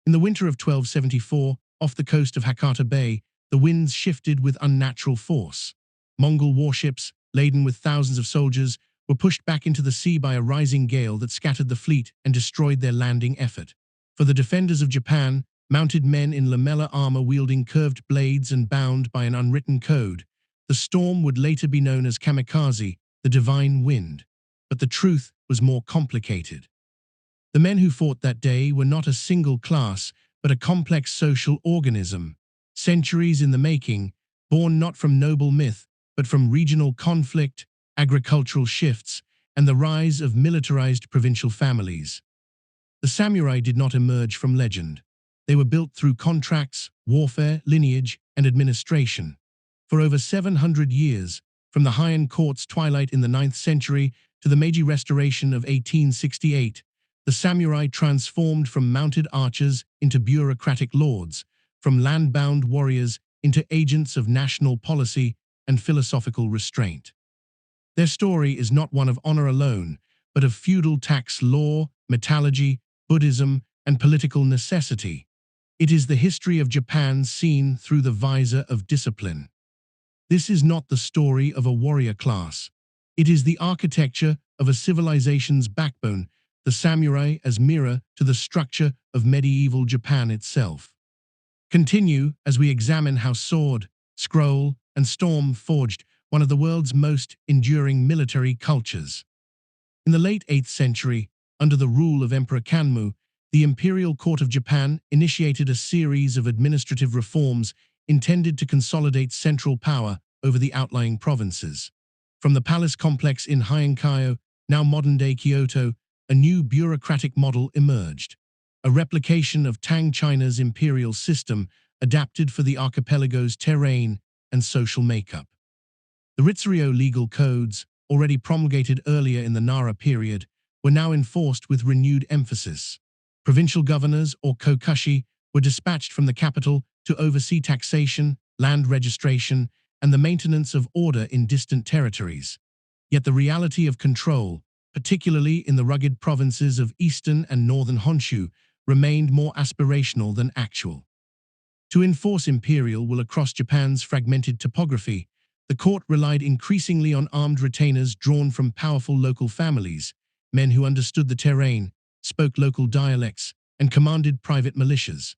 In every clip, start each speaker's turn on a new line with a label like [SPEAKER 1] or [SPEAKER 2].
[SPEAKER 1] In the winter of 1274, off the coast of Hakata Bay, the winds shifted with unnatural force. Mongol warships, laden with thousands of soldiers, were pushed back into the sea by a rising gale that scattered the fleet and destroyed their landing effort. For the defenders of Japan, mounted men in lamella armor wielding curved blades and bound by an unwritten code, the storm would later be known as kamikaze, the divine wind. But the truth was more complicated. The men who fought that day were not a single class, but a complex social organism, centuries in the making, born not from noble myth, but from regional conflict, agricultural shifts, and the rise of militarized provincial families. The samurai did not emerge from legend. They were built through contracts, warfare, lineage, and administration. For over 700 years, from the Heian court's twilight in the 9th century to the Meiji Restoration of 1868, the samurai transformed from mounted archers into bureaucratic lords, from land-bound warriors into agents of national policy and philosophical restraint. Their story is not one of honor alone, but of feudal tax law, metallurgy, Buddhism, and political necessity. It is the history of Japan seen through the visor of discipline. This is not the story of a warrior class. It is the architecture of a civilization's backbone, the samurai as mirror to the structure of medieval Japan itself. Continue as we examine how sword, scroll, and storm forged one of the world's most enduring military cultures. In the late 8th century, under the rule of Emperor Kanmu, the imperial court of Japan initiated a series of administrative reforms intended to consolidate central power over the outlying provinces. From the palace complex in Heian-kyo, now modern-day Kyoto, a new bureaucratic model emerged, a replication of Tang China's imperial system adapted for the archipelago's terrain and social makeup. The Ritsuryo legal codes, already promulgated earlier in the Nara period, were now enforced with renewed emphasis. Provincial governors, or kokushi, were dispatched from the capital to oversee taxation, land registration, and the maintenance of order in distant territories. Yet the reality of control, particularly in the rugged provinces of eastern and northern Honshu, remained more aspirational than actual. To enforce imperial will across Japan's fragmented topography, the court relied increasingly on armed retainers drawn from powerful local families, men who understood the terrain, spoke local dialects, and commanded private militias.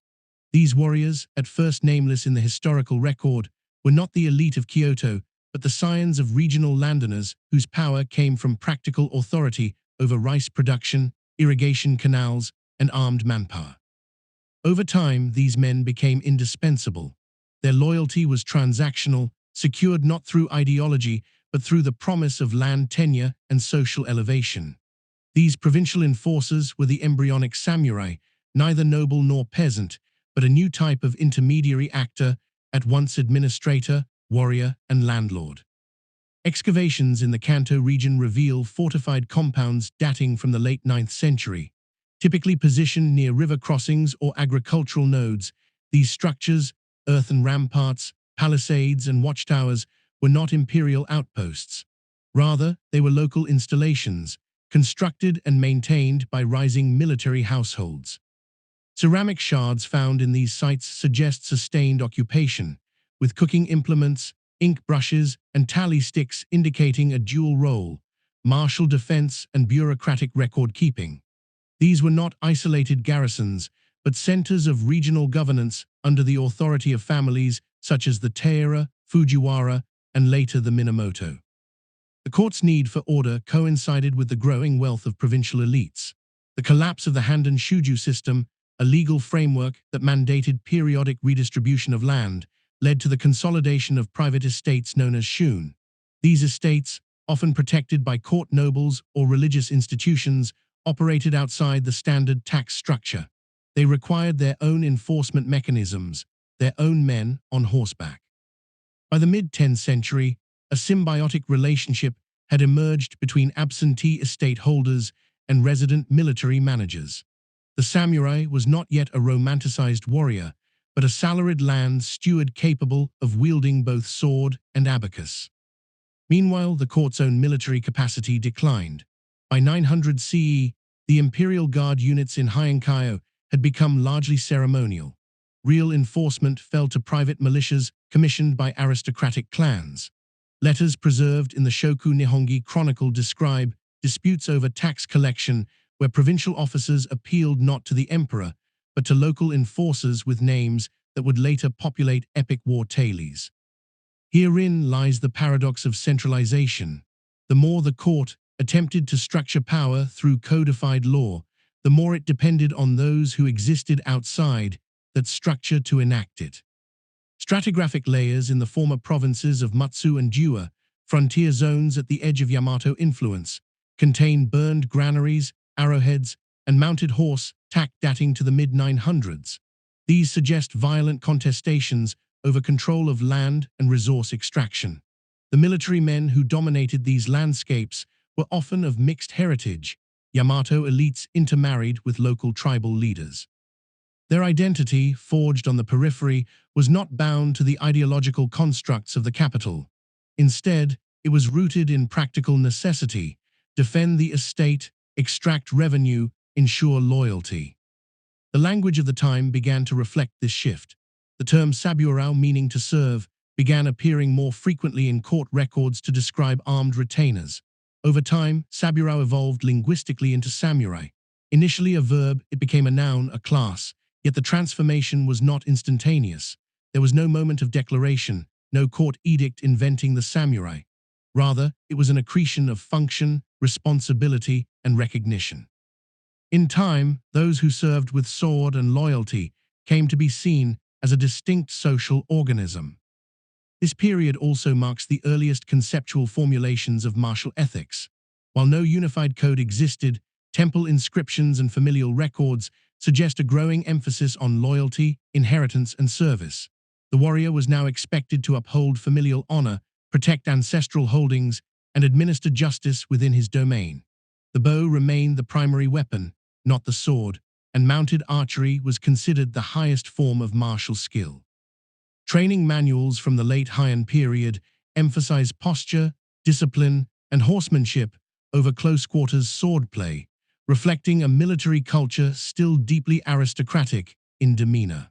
[SPEAKER 1] These warriors, at first nameless in the historical record, were not the elite of Kyoto, but the scions of regional landowners whose power came from practical authority over rice production, irrigation canals, and armed manpower. Over time, these men became indispensable. Their loyalty was transactional, secured not through ideology, but through the promise of land tenure and social elevation. These provincial enforcers were the embryonic samurai, neither noble nor peasant, but a new type of intermediary actor, at once administrator, warrior, and landlord. Excavations in the Kanto region reveal fortified compounds dating from the late 9th century. Typically positioned near river crossings or agricultural nodes, these structures, earthen ramparts, palisades, and watchtowers, were not imperial outposts. Rather, they were local installations, constructed and maintained by rising military households. Ceramic shards found in these sites suggest sustained occupation, with cooking implements, ink brushes, and tally sticks indicating a dual role, martial defense and bureaucratic record-keeping. These were not isolated garrisons, but centers of regional governance under the authority of families such as the Taira, Fujiwara, and later the Minamoto. The court's need for order coincided with the growing wealth of provincial elites. The collapse of the Handan Shuju system, a legal framework that mandated periodic redistribution of land, led to the consolidation of private estates known as shun. These estates, often protected by court nobles or religious institutions, operated outside the standard tax structure. They required their own enforcement mechanisms, their own men on horseback. By the mid-10th century, a symbiotic relationship had emerged between absentee estate holders and resident military managers. The samurai was not yet a romanticized warrior, but a salaried land steward capable of wielding both sword and abacus. Meanwhile, the court's own military capacity declined. By 900 CE, the Imperial Guard units in Heian-kyo had become largely ceremonial. Real enforcement fell to private militias commissioned by aristocratic clans. Letters preserved in the Shoku Nihongi Chronicle describe disputes over tax collection where provincial officers appealed not to the emperor, but to local enforcers with names that would later populate epic war tales. Herein lies the paradox of centralization. The more the court attempted to structure power through codified law, the more it depended on those who existed outside that structure to enact it. Stratigraphic layers in the former provinces of Mutsu and Jua, frontier zones at the edge of Yamato influence, contain burned granaries, arrowheads, and mounted horse tack dating to the mid-900s. These suggest violent contestations over control of land and resource extraction. The military men who dominated these landscapes were often of mixed heritage. Yamato elites intermarried with local tribal leaders. Their identity, forged on the periphery, was not bound to the ideological constructs of the capital. Instead, it was rooted in practical necessity: defend the estate, extract revenue, ensure loyalty. The language of the time began to reflect this shift. The term saburao, meaning to serve, began appearing more frequently in court records to describe armed retainers. Over time, saburao evolved linguistically into samurai. Initially a verb, it became a noun, a class. Yet the transformation was not instantaneous. There was no moment of declaration, no court edict inventing the samurai. Rather, it was an accretion of function, responsibility, and recognition. In time, those who served with sword and loyalty came to be seen as a distinct social organism. This period also marks the earliest conceptual formulations of martial ethics. While no unified code existed, temple inscriptions and familial records suggest a growing emphasis on loyalty, inheritance, and service. The warrior was now expected to uphold familial honor, protect ancestral holdings, and administer justice within his domain. The bow remained the primary weapon, not the sword, and mounted archery was considered the highest form of martial skill. Training manuals from the late Heian period emphasize posture, discipline, and horsemanship over close-quarters swordplay, reflecting a military culture still deeply aristocratic in demeanor.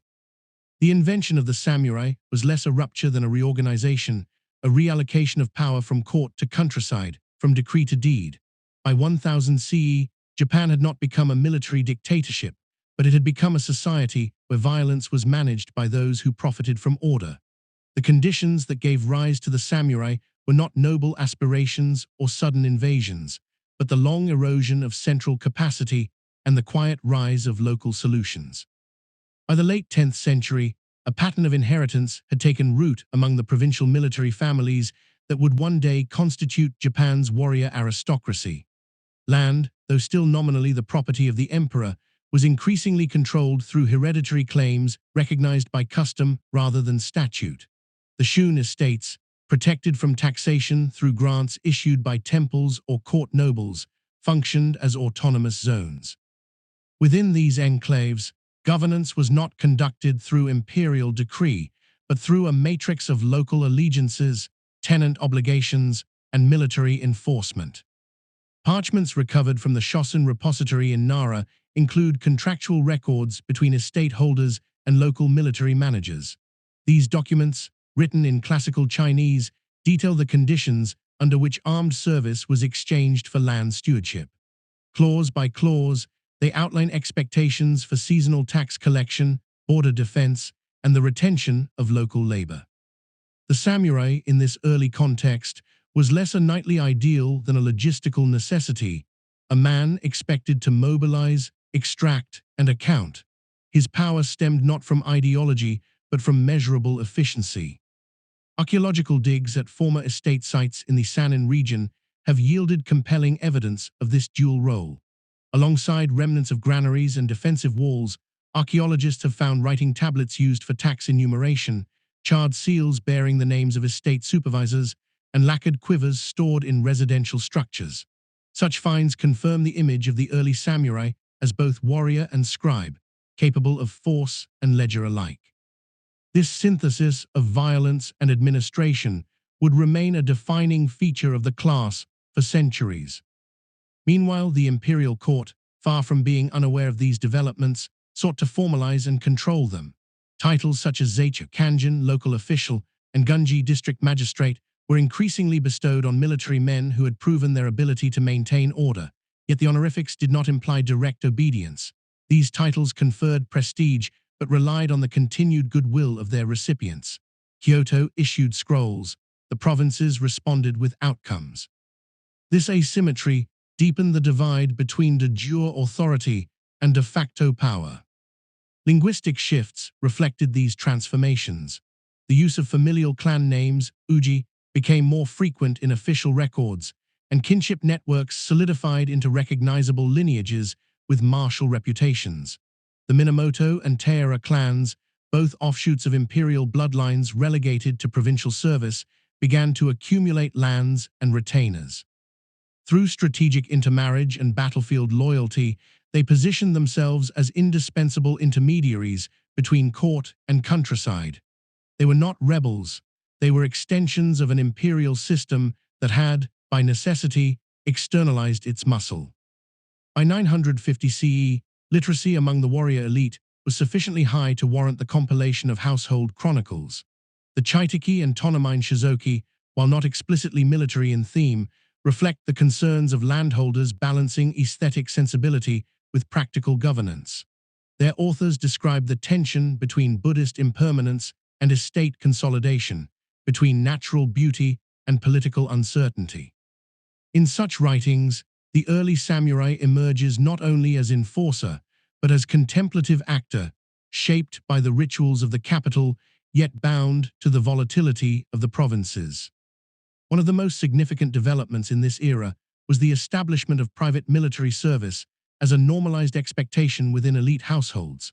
[SPEAKER 1] The invention of the samurai was less a rupture than a reorganization, a reallocation of power from court to countryside, from decree to deed. By 1000 CE, Japan had not become a military dictatorship, but it had become a society where violence was managed by those who profited from order. The conditions that gave rise to the samurai were not noble aspirations or sudden invasions, but the long erosion of central capacity and the quiet rise of local solutions. By the late 10th century, a pattern of inheritance had taken root among the provincial military families that would one day constitute Japan's warrior aristocracy. Land, though still nominally the property of the emperor, was increasingly controlled through hereditary claims recognized by custom rather than statute. The Shun estates, protected from taxation through grants issued by temples or court nobles, functioned as autonomous zones. Within these enclaves, governance was not conducted through imperial decree, but through a matrix of local allegiances, tenant obligations, and military enforcement. Parchments recovered from the Shosun repository in Nara include contractual records between estate holders and local military managers. These documents, written in classical Chinese, detail the conditions under which armed service was exchanged for land stewardship. Clause by clause, they outline expectations for seasonal tax collection, border defense, and the retention of local labor. The samurai, in this early context, was less a knightly ideal than a logistical necessity, a man expected to mobilize, extract, and account. His power stemmed not from ideology, but from measurable efficiency. Archaeological digs at former estate sites in the Sanin region have yielded compelling evidence of this dual role. Alongside remnants of granaries and defensive walls, archaeologists have found writing tablets used for tax enumeration, charred seals bearing the names of estate supervisors, and lacquered quivers stored in residential structures. Such finds confirm the image of the early samurai as both warrior and scribe, capable of force and ledger alike. This synthesis of violence and administration would remain a defining feature of the class for centuries. Meanwhile, the imperial court, far from being unaware of these developments, sought to formalize and control them. Titles such as Zaicha, Kanjin, local official, and Gunji, district magistrate, were increasingly bestowed on military men who had proven their ability to maintain order, yet the honorifics did not imply direct obedience. These titles conferred prestige but relied on the continued goodwill of their recipients. Kyoto issued scrolls. The provinces responded with outcomes. This asymmetry deepened the divide between de jure authority and de facto power. Linguistic shifts reflected these transformations. The use of familial clan names, uji, became more frequent in official records, and kinship networks solidified into recognizable lineages with martial reputations. The Minamoto and Taira clans, both offshoots of imperial bloodlines relegated to provincial service, began to accumulate lands and retainers. Through strategic intermarriage and battlefield loyalty, they positioned themselves as indispensable intermediaries between court and countryside. They were not rebels. They were extensions of an imperial system that had, by necessity, externalized its muscle. By 950 CE, literacy among the warrior elite was sufficiently high to warrant the compilation of household chronicles. The Chaitaki and Tonomine Shizuki, while not explicitly military in theme, reflect the concerns of landholders balancing aesthetic sensibility with practical governance. Their authors describe the tension between Buddhist impermanence and estate consolidation, between natural beauty and political uncertainty. In such writings, the early samurai emerges not only as enforcer, but as contemplative actor, shaped by the rituals of the capital, yet bound to the volatility of the provinces. One of the most significant developments in this era was the establishment of private military service as a normalized expectation within elite households.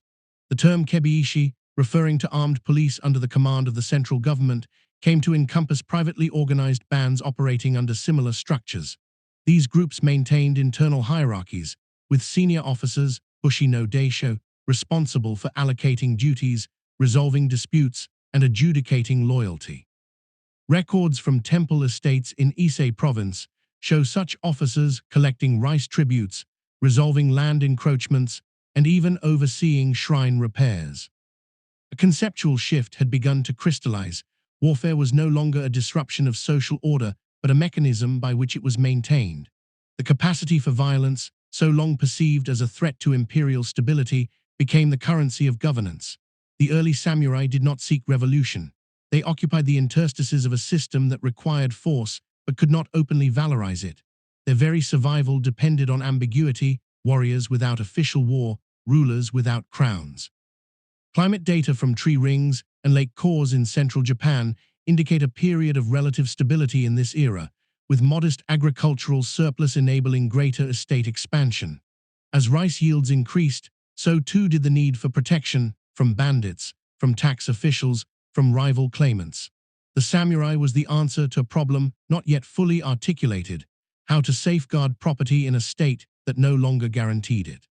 [SPEAKER 1] The term kebeishi, referring to armed police under the command of the central government, came to encompass privately organized bands operating under similar structures. These groups maintained internal hierarchies, with senior officers, bushi no daisho, responsible for allocating duties, resolving disputes, and adjudicating loyalty. Records from temple estates in Ise province show such officers collecting rice tributes, resolving land encroachments, and even overseeing shrine repairs. A conceptual shift had begun to crystallize. Warfare was no longer a disruption of social order, but a mechanism by which it was maintained. The capacity for violence, so long perceived as a threat to imperial stability, became the currency of governance. The early samurai did not seek revolution. They occupied the interstices of a system that required force but could not openly valorize it. Their very survival depended on ambiguity, warriors without official war, rulers without crowns. Climate data from tree rings and lake cores in central Japan indicate a period of relative stability in this era, with modest agricultural surplus enabling greater estate expansion. As rice yields increased, so too did the need for protection from bandits, from tax officials, from rival claimants. The samurai was the answer to a problem not yet fully articulated: how to safeguard property in a state that no longer guaranteed it.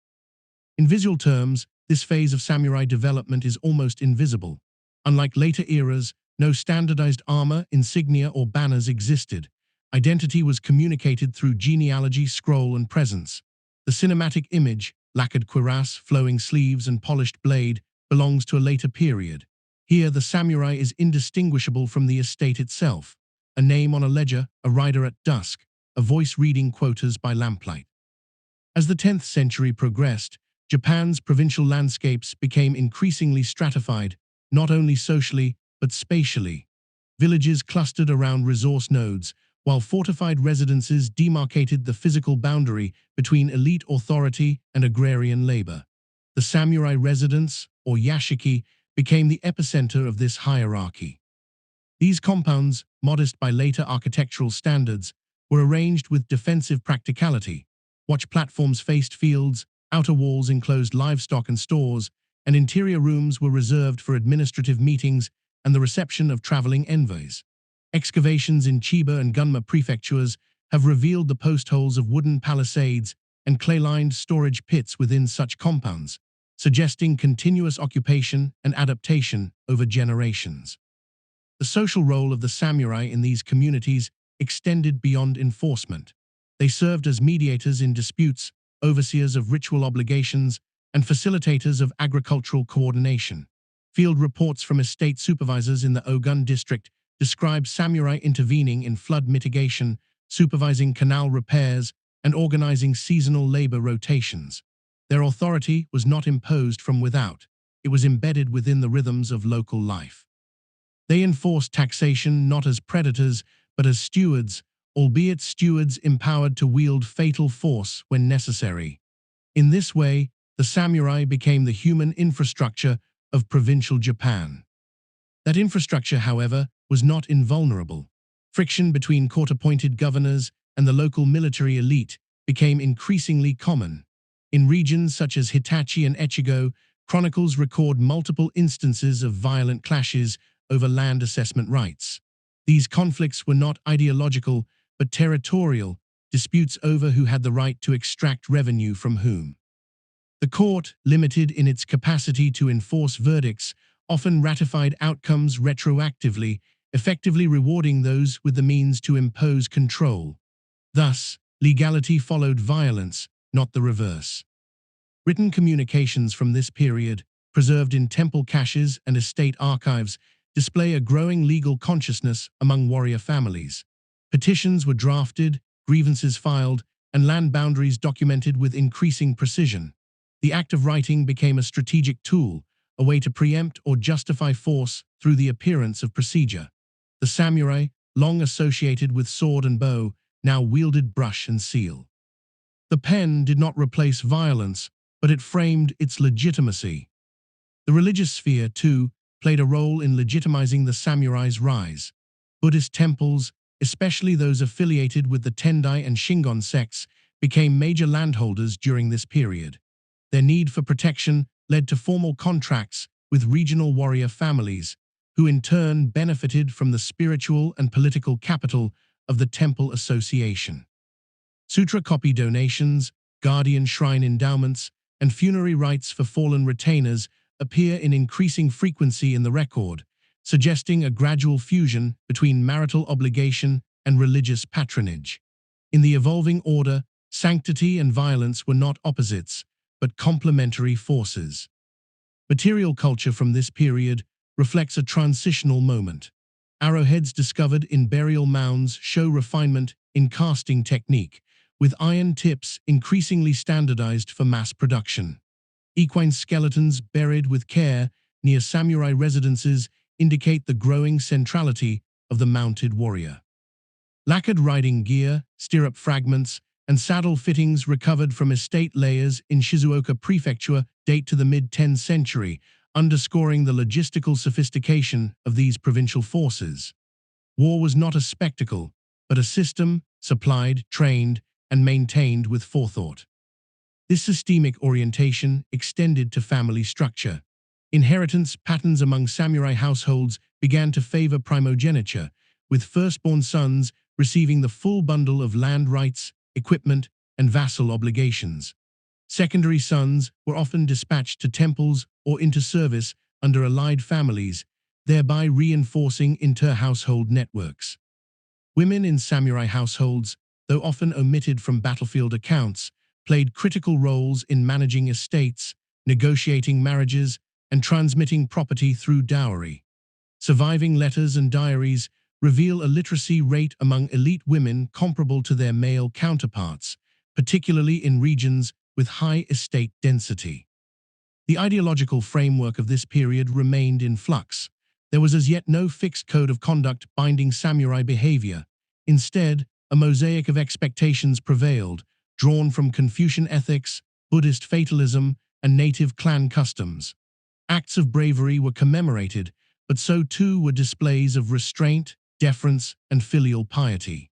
[SPEAKER 1] In visual terms, this phase of samurai development is almost invisible. Unlike later eras, no standardized armor, insignia, or banners existed. Identity was communicated through genealogy, scroll, and presence. The cinematic image, lacquered cuirass, flowing sleeves, and polished blade, belongs to a later period. Here, the samurai is indistinguishable from the estate itself. A name on a ledger, a rider at dusk, a voice reading quotas by lamplight. As the 10th century progressed, Japan's provincial landscapes became increasingly stratified, not only socially, but spatially. Villages clustered around resource nodes, while fortified residences demarcated the physical boundary between elite authority and agrarian labor. The samurai residence, or yashiki, became the epicenter of this hierarchy. These compounds, modest by later architectural standards, were arranged with defensive practicality. Watch platforms faced fields, outer walls enclosed livestock and stores, and interior rooms were reserved for administrative meetings and the reception of traveling envoys. Excavations in Chiba and Gunma prefectures have revealed the post holes of wooden palisades and clay-lined storage pits within such compounds, suggesting continuous occupation and adaptation over generations. The social role of the samurai in these communities extended beyond enforcement. They served as mediators in disputes, overseers of ritual obligations, and facilitators of agricultural coordination. Field reports from estate supervisors in the Ogun district describe samurai intervening in flood mitigation, supervising canal repairs, and organizing seasonal labor rotations. Their authority was not imposed from without. It was embedded within the rhythms of local life. They enforced taxation not as predators, but as stewards, albeit stewards empowered to wield fatal force when necessary. In this way, the samurai became the human infrastructure of provincial Japan. That infrastructure, however, was not invulnerable. Friction between court-appointed governors and the local military elite became increasingly common. In regions such as Hitachi and Echigo, chronicles record multiple instances of violent clashes over land assessment rights. These conflicts were not ideological, but territorial, disputes over who had the right to extract revenue from whom. The court, limited in its capacity to enforce verdicts, often ratified outcomes retroactively, effectively rewarding those with the means to impose control. Thus, legality followed violence, not the reverse. Written communications from this period, preserved in temple caches and estate archives, display a growing legal consciousness among warrior families. Petitions were drafted, grievances filed, and land boundaries documented with increasing precision. The act of writing became a strategic tool, a way to preempt or justify force through the appearance of procedure. The samurai, long associated with sword and bow, now wielded brush and seal. The pen did not replace violence, but it framed its legitimacy. The religious sphere, too, played a role in legitimizing the samurai's rise. Buddhist temples, especially those affiliated with the Tendai and Shingon sects, became major landholders during this period. Their need for protection led to formal contracts with regional warrior families, who in turn benefited from the spiritual and political capital of the temple association. Sutra copy donations, guardian shrine endowments, and funerary rites for fallen retainers appear in increasing frequency in the record, suggesting a gradual fusion between marital obligation and religious patronage. In the evolving order, sanctity and violence were not opposites, but complementary forces. Material culture from this period reflects a transitional moment. Arrowheads discovered in burial mounds show refinement in casting technique, with iron tips increasingly standardized for mass production. Equine skeletons buried with care near samurai residences indicate the growing centrality of the mounted warrior. Lacquered riding gear, stirrup fragments, and saddle fittings recovered from estate layers in Shizuoka Prefecture date to the mid-10th century, underscoring the logistical sophistication of these provincial forces. War was not a spectacle, but a system supplied, trained, and maintained with forethought. This systemic orientation extended to family structure. Inheritance patterns among samurai households began to favor primogeniture, with firstborn sons receiving the full bundle of land rights, equipment, and vassal obligations. Secondary sons were often dispatched to temples or into service under allied families, thereby reinforcing inter-household networks. Women in samurai households, though often omitted from battlefield accounts, played critical roles in managing estates, negotiating marriages, and transmitting property through dowry. Surviving letters and diaries reveal a literacy rate among elite women comparable to their male counterparts, particularly in regions with high estate density. The ideological framework of this period remained in flux. There was as yet no fixed code of conduct binding samurai behavior. Instead, a mosaic of expectations prevailed, drawn from Confucian ethics, Buddhist fatalism, and native clan customs. Acts of bravery were commemorated, but so too were displays of restraint, deference, and filial piety.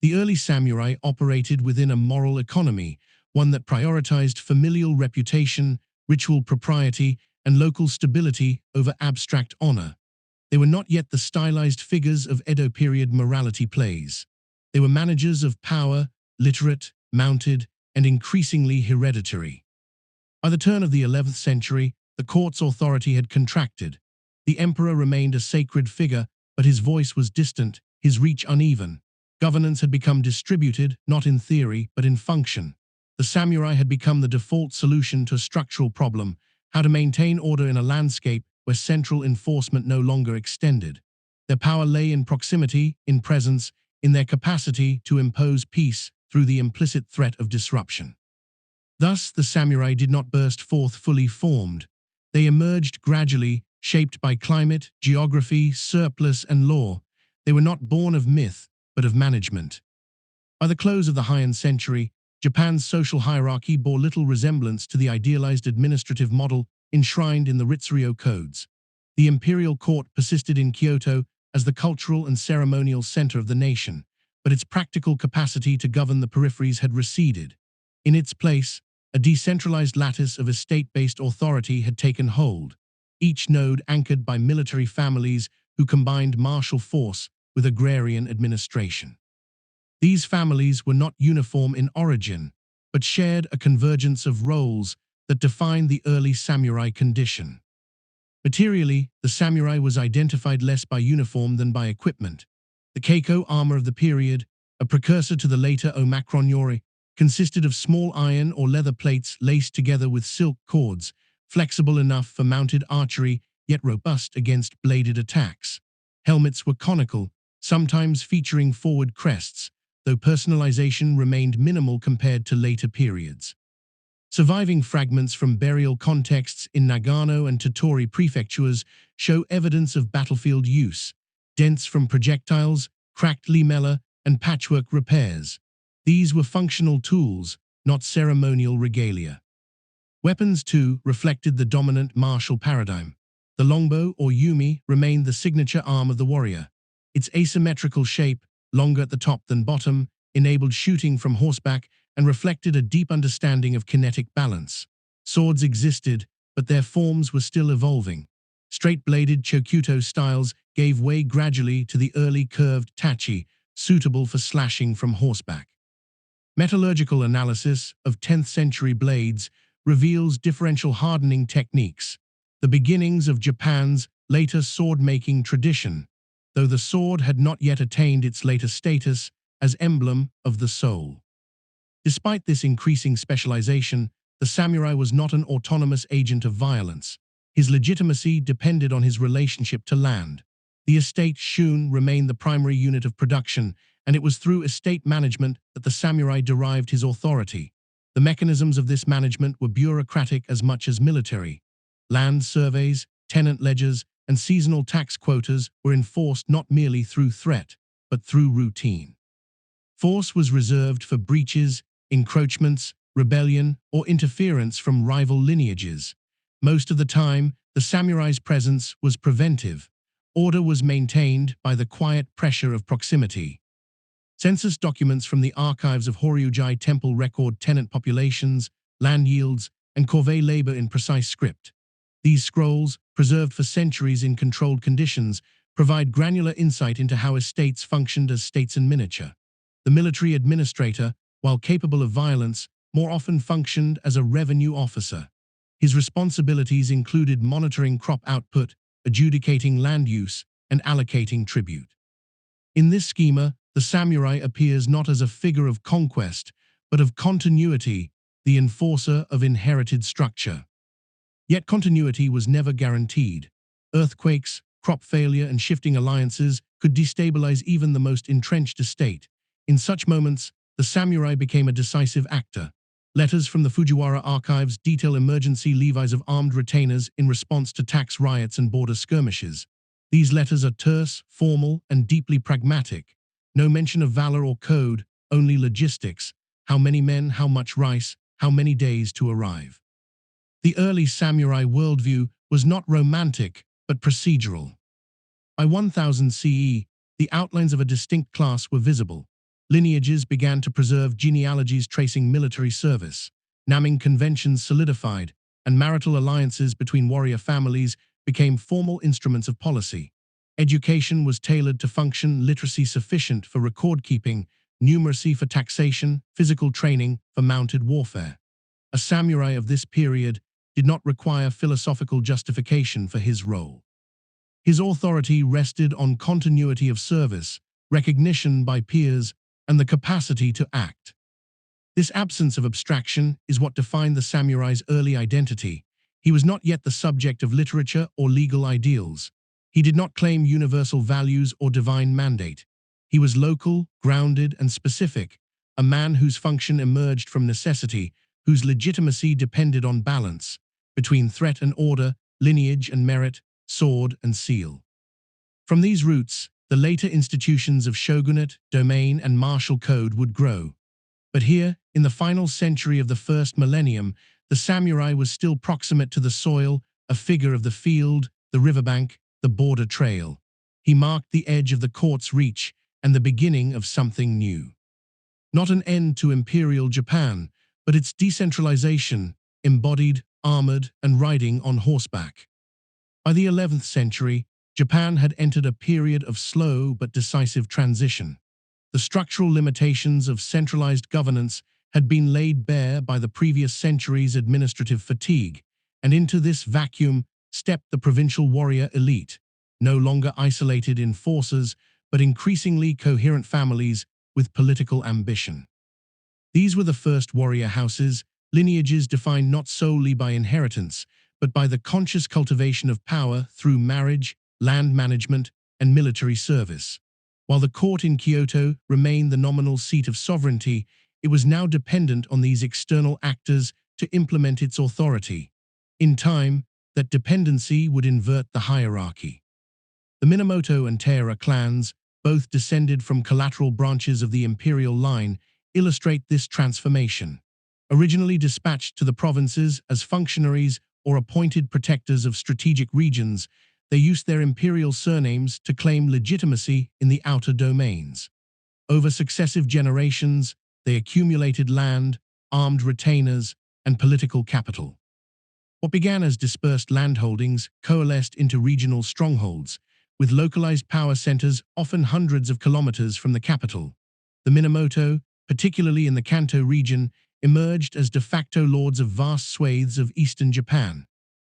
[SPEAKER 1] The early samurai operated within a moral economy, one that prioritized familial reputation, ritual propriety, and local stability over abstract honor. They were not yet the stylized figures of Edo period morality plays. They were managers of power, literate, mounted, and increasingly hereditary. By the turn of the 11th century, the court's authority had contracted. The emperor remained a sacred figure, but his voice was distant, his reach uneven. Governance had become distributed, not in theory, but in function. the samurai had become the default solution to a structural problem: how to maintain order in a landscape where central enforcement no longer extended. Their power lay in proximity, in presence, in their capacity to impose peace through the implicit threat of disruption. Thus, the samurai did not burst forth fully formed. They emerged gradually, shaped by climate, geography, surplus, and law. They were not born of myth, but of management. By the close of the Heian century, Japan's social hierarchy bore little resemblance to the idealized administrative model enshrined in the Ritsuryo codes. The imperial court persisted in Kyoto as the cultural and ceremonial center of the nation, but its practical capacity to govern the peripheries had receded. In its place, a decentralized lattice of estate-based authority had taken hold, each node anchored by military families who combined martial force with agrarian administration. These families were not uniform in origin, but shared a convergence of roles that defined the early samurai condition. Materially, the samurai was identified less by uniform than by equipment. The keiko armor of the period, a precursor to the later omakron-yori, consisted of small iron or leather plates laced together with silk cords, flexible enough for mounted archery, yet robust against bladed attacks. Helmets were conical, sometimes featuring forward crests, though personalization remained minimal compared to later periods. Surviving fragments from burial contexts in Nagano and Tottori prefectures show evidence of battlefield use, dents from projectiles, cracked lamella, and patchwork repairs. These were functional tools, not ceremonial regalia. Weapons, too, reflected the dominant martial paradigm. The longbow, or yumi, remained the signature arm of the warrior. Its asymmetrical shape, longer at the top than bottom, enabled shooting from horseback and reflected a deep understanding of kinetic balance. Swords existed, but their forms were still evolving. Straight-bladed chokuto styles gave way gradually to the early curved tachi, suitable for slashing from horseback. Metallurgical analysis of 10th-century blades reveals differential hardening techniques, the beginnings of Japan's later sword-making tradition, though the sword had not yet attained its later status as emblem of the soul. Despite this increasing specialization, the samurai was not an autonomous agent of violence. His legitimacy depended on his relationship to land. The estate shun remained the primary unit of production, and it was through estate management that the samurai derived his authority. The mechanisms of this management were bureaucratic as much as military. Land surveys, tenant ledgers, and seasonal tax quotas were enforced not merely through threat, but through routine. Force was reserved for breaches, encroachments, rebellion, or interference from rival lineages. Most of the time, the samurai's presence was preventive. Order was maintained by the quiet pressure of proximity. Census documents from the archives of Horyuji Temple record tenant populations, land yields, and corvée labor in precise script. These scrolls, preserved for centuries in controlled conditions, provide granular insight into how estates functioned as states in miniature. The military administrator, while capable of violence, more often functioned as a revenue officer. His responsibilities included monitoring crop output, adjudicating land use, and allocating tribute. In this schema, the samurai appears not as a figure of conquest, but of continuity, the enforcer of inherited structure. Yet continuity was never guaranteed. Earthquakes, crop failure, and shifting alliances could destabilize even the most entrenched estate. In such moments, the samurai became a decisive actor. Letters from the Fujiwara archives detail emergency levies of armed retainers in response to tax riots and border skirmishes. These letters are terse, formal, and deeply pragmatic. No mention of valor or code, only logistics. How many men, how much rice, how many days to arrive. The early samurai worldview was not romantic, but procedural. By 1000 CE, the outlines of a distinct class were visible. Lineages began to preserve genealogies tracing military service. Naming conventions solidified, and marital alliances between warrior families became formal instruments of policy. Education was tailored to function, literacy sufficient for record-keeping, numeracy for taxation, physical training for mounted warfare. A samurai of this period did not require philosophical justification for his role. His authority rested on continuity of service, recognition by peers, and the capacity to act. This absence of abstraction is what defined the samurai's early identity. He was not yet the subject of literature or legal ideals. He did not claim universal values or divine mandate. He was local, grounded, and specific, a man whose function emerged from necessity, whose legitimacy depended on balance between threat and order, lineage and merit, sword and seal. From these roots, the later institutions of shogunate, domain, and martial code would grow. But here, in the final century of the first millennium, the samurai was still proximate to the soil, a figure of the field, the riverbank, the border trail. He marked the edge of the court's reach and the beginning of something new. Not an end to imperial Japan, but its decentralization, embodied, armored, and riding on horseback. By the 11th century, Japan had entered a period of slow but decisive transition. The structural limitations of centralized governance had been laid bare by the previous century's administrative fatigue, and into this vacuum stepped the provincial warrior elite, no longer isolated in forces, but increasingly coherent families with political ambition. These were the first warrior houses, lineages defined not solely by inheritance, but by the conscious cultivation of power through marriage, land management, and military service. While the court in Kyoto remained the nominal seat of sovereignty, it was now dependent on these external actors to implement its authority. In time, that dependency would invert the hierarchy. The Minamoto and Taira clans, both descended from collateral branches of the imperial line, illustrate this transformation. Originally dispatched to the provinces as functionaries or appointed protectors of strategic regions, they used their imperial surnames to claim legitimacy in the outer domains. Over successive generations, they accumulated land, armed retainers, and political capital. What began as dispersed landholdings coalesced into regional strongholds, with localized power centers often hundreds of kilometers from the capital. The Minamoto, particularly in the Kanto region, emerged as de facto lords of vast swathes of eastern Japan.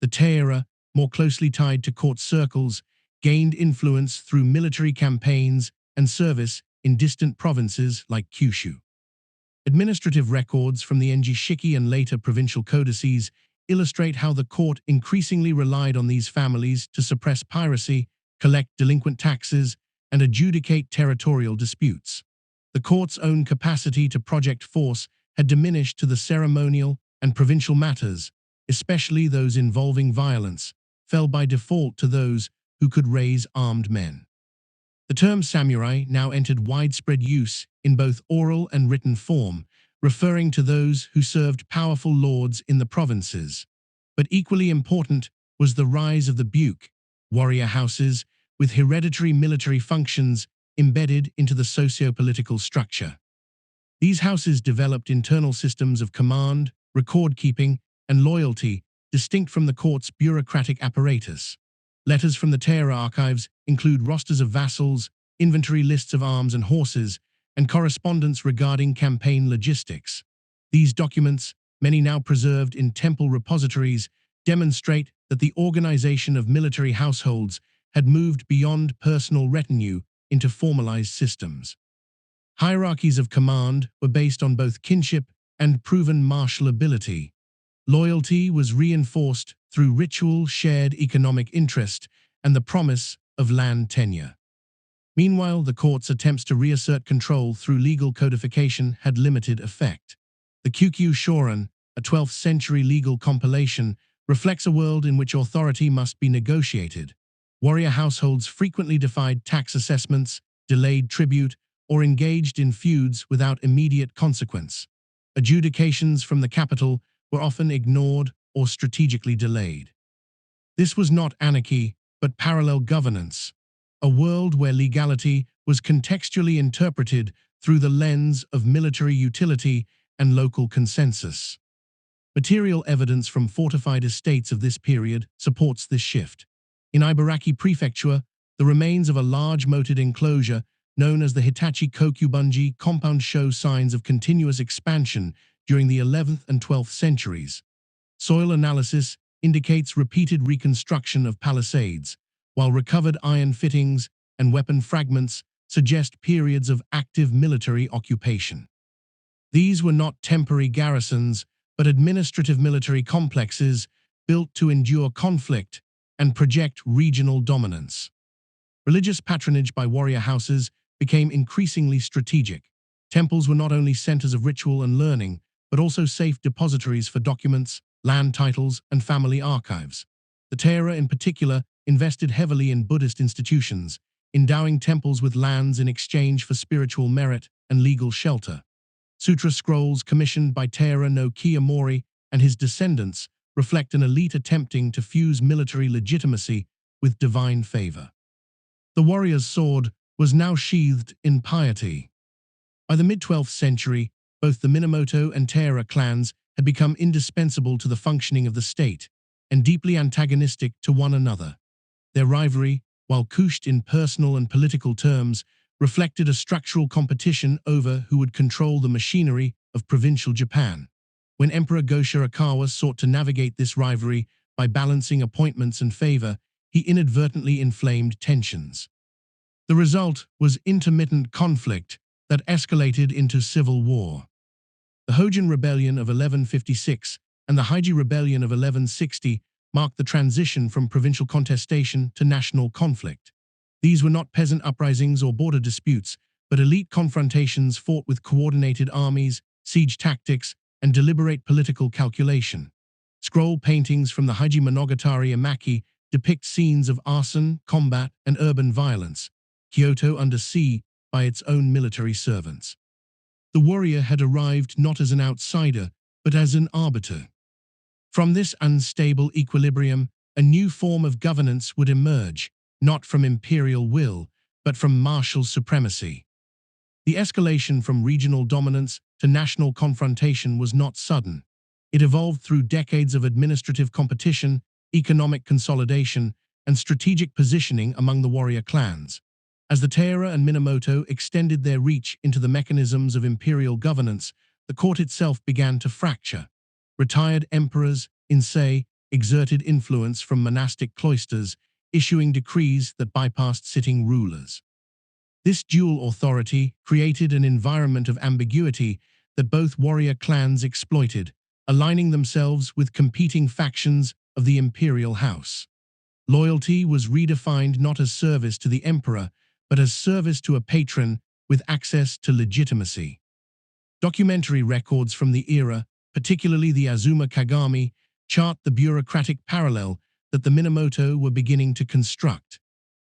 [SPEAKER 1] The Taira, more closely tied to court circles, gained influence through military campaigns and service in distant provinces like Kyushu. Administrative records from the Enji Shiki and later provincial codices illustrate how the court increasingly relied on these families to suppress piracy, collect delinquent taxes, and adjudicate territorial disputes. The court's own capacity to project force had diminished to the ceremonial and provincial matters, especially those involving violence, fell by default to those who could raise armed men. The term samurai now entered widespread use in both oral and written form, referring to those who served powerful lords in the provinces. But equally important was the rise of the buke, warrior houses, with hereditary military functions embedded into the socio-political structure. These houses developed internal systems of command, record-keeping, and loyalty distinct from the court's bureaucratic apparatus. Letters from the Taira archives include rosters of vassals, inventory lists of arms and horses, and correspondence regarding campaign logistics. These documents, many now preserved in temple repositories, demonstrate that the organization of military households had moved beyond personal retinue into formalized systems. Hierarchies of command were based on both kinship and proven martial ability. Loyalty was reinforced through ritual, shared economic interest, and the promise of land tenure. Meanwhile, the court's attempts to reassert control through legal codification had limited effect. The Kyukyu Shoran, a 12th-century legal compilation, reflects a world in which authority must be negotiated. Warrior households frequently defied tax assessments, delayed tribute, or engaged in feuds without immediate consequence. Adjudications from the capital were often ignored or strategically delayed. This was not anarchy, but parallel governance, a world where legality was contextually interpreted through the lens of military utility and local consensus. Material evidence from fortified estates of this period supports this shift. In Ibaraki Prefecture, the remains of a large moated enclosure known as the Hitachi Kokyubanji compound show signs of continuous expansion during the 11th and 12th centuries. Soil analysis indicates repeated reconstruction of palisades, while recovered iron fittings and weapon fragments suggest periods of active military occupation. These were not temporary garrisons, but administrative military complexes built to endure conflict and project regional dominance. Religious patronage by warrior houses became increasingly strategic. Temples were not only centers of ritual and learning, but also safe depositories for documents, land titles, and family archives. The Taira, in particular, invested heavily in Buddhist institutions, endowing temples with lands in exchange for spiritual merit and legal shelter. Sutra scrolls commissioned by Taira no Kiyomori and his descendants reflect an elite attempting to fuse military legitimacy with divine favor. The warrior's sword was now sheathed in piety. By the mid-12th century, both the Minamoto and Taira clans had become indispensable to the functioning of the state and deeply antagonistic to one another. Their rivalry, while couched in personal and political terms, reflected a structural competition over who would control the machinery of provincial Japan. When Emperor Go-Shirakawa sought to navigate this rivalry by balancing appointments and favor, he inadvertently inflamed tensions. The result was intermittent conflict that escalated into civil war. The Hojin Rebellion of 1156 and the Heiji Rebellion of 1160 marked the transition from provincial contestation to national conflict. These were not peasant uprisings or border disputes, but elite confrontations fought with coordinated armies, siege tactics, and deliberate political calculation. Scroll paintings from the Heiji Monogatari Emaki depict scenes of arson, combat, and urban violence, Kyoto under siege by its own military servants. The warrior had arrived not as an outsider, but as an arbiter. From this unstable equilibrium, a new form of governance would emerge, not from imperial will, but from martial supremacy. The escalation from regional dominance to national confrontation was not sudden. It evolved through decades of administrative competition, economic consolidation, and strategic positioning among the warrior clans. As the Taira and Minamoto extended their reach into the mechanisms of imperial governance, the court itself began to fracture. Retired emperors, Insei, exerted influence from monastic cloisters, issuing decrees that bypassed sitting rulers. This dual authority created an environment of ambiguity that both warrior clans exploited, aligning themselves with competing factions of the imperial house. Loyalty was redefined not as service to the emperor, but as service to a patron with access to legitimacy. Documentary records from the era, particularly the Azuma Kagami, chart the bureaucratic parallel that the Minamoto were beginning to construct.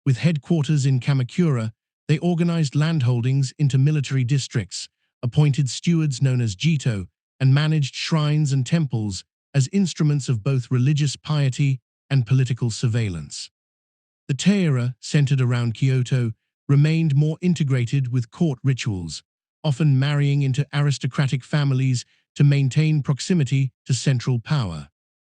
[SPEAKER 1] With headquarters in Kamakura, they organized landholdings into military districts, appointed stewards known as Jito, and managed shrines and temples as instruments of both religious piety and political surveillance. The Taira, centered around Kyoto, remained more integrated with court rituals, often marrying into aristocratic families to maintain proximity to central power.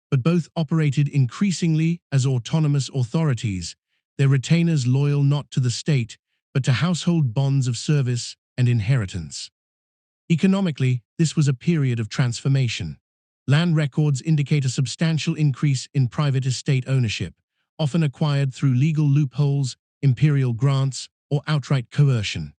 [SPEAKER 1] But both operated increasingly as autonomous authorities, their retainers loyal not to the state, but to household bonds of service and inheritance. Economically, this was a period of transformation. Land records indicate a substantial increase in private estate ownership, often acquired through legal loopholes, imperial grants, or outright coercion.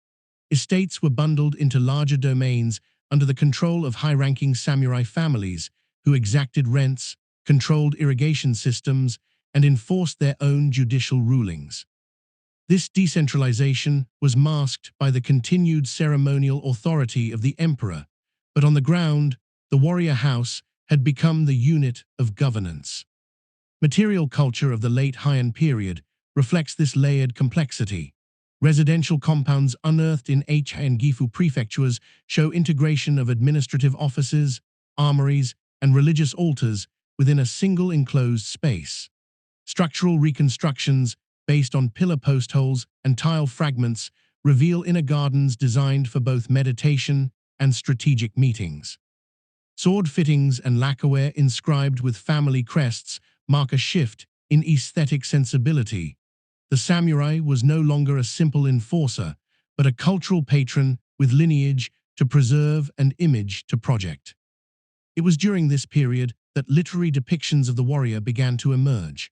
[SPEAKER 1] Estates were bundled into larger domains under the control of high-ranking samurai families who exacted rents, controlled irrigation systems, and enforced their own judicial rulings. This decentralization was masked by the continued ceremonial authority of the emperor, but on the ground, the warrior house had become the unit of governance. Material culture of the late Heian period reflects this layered complexity. Residential compounds unearthed in Heian and Gifu prefectures show integration of administrative offices, armories, and religious altars within a single enclosed space. Structural reconstructions based on pillar post holes and tile fragments reveal inner gardens designed for both meditation and strategic meetings. Sword fittings and lacquerware inscribed with family crests mark a shift in aesthetic sensibility. The samurai was no longer a simple enforcer, but a cultural patron with lineage to preserve and image to project. It was during this period that literary depictions of the warrior began to emerge.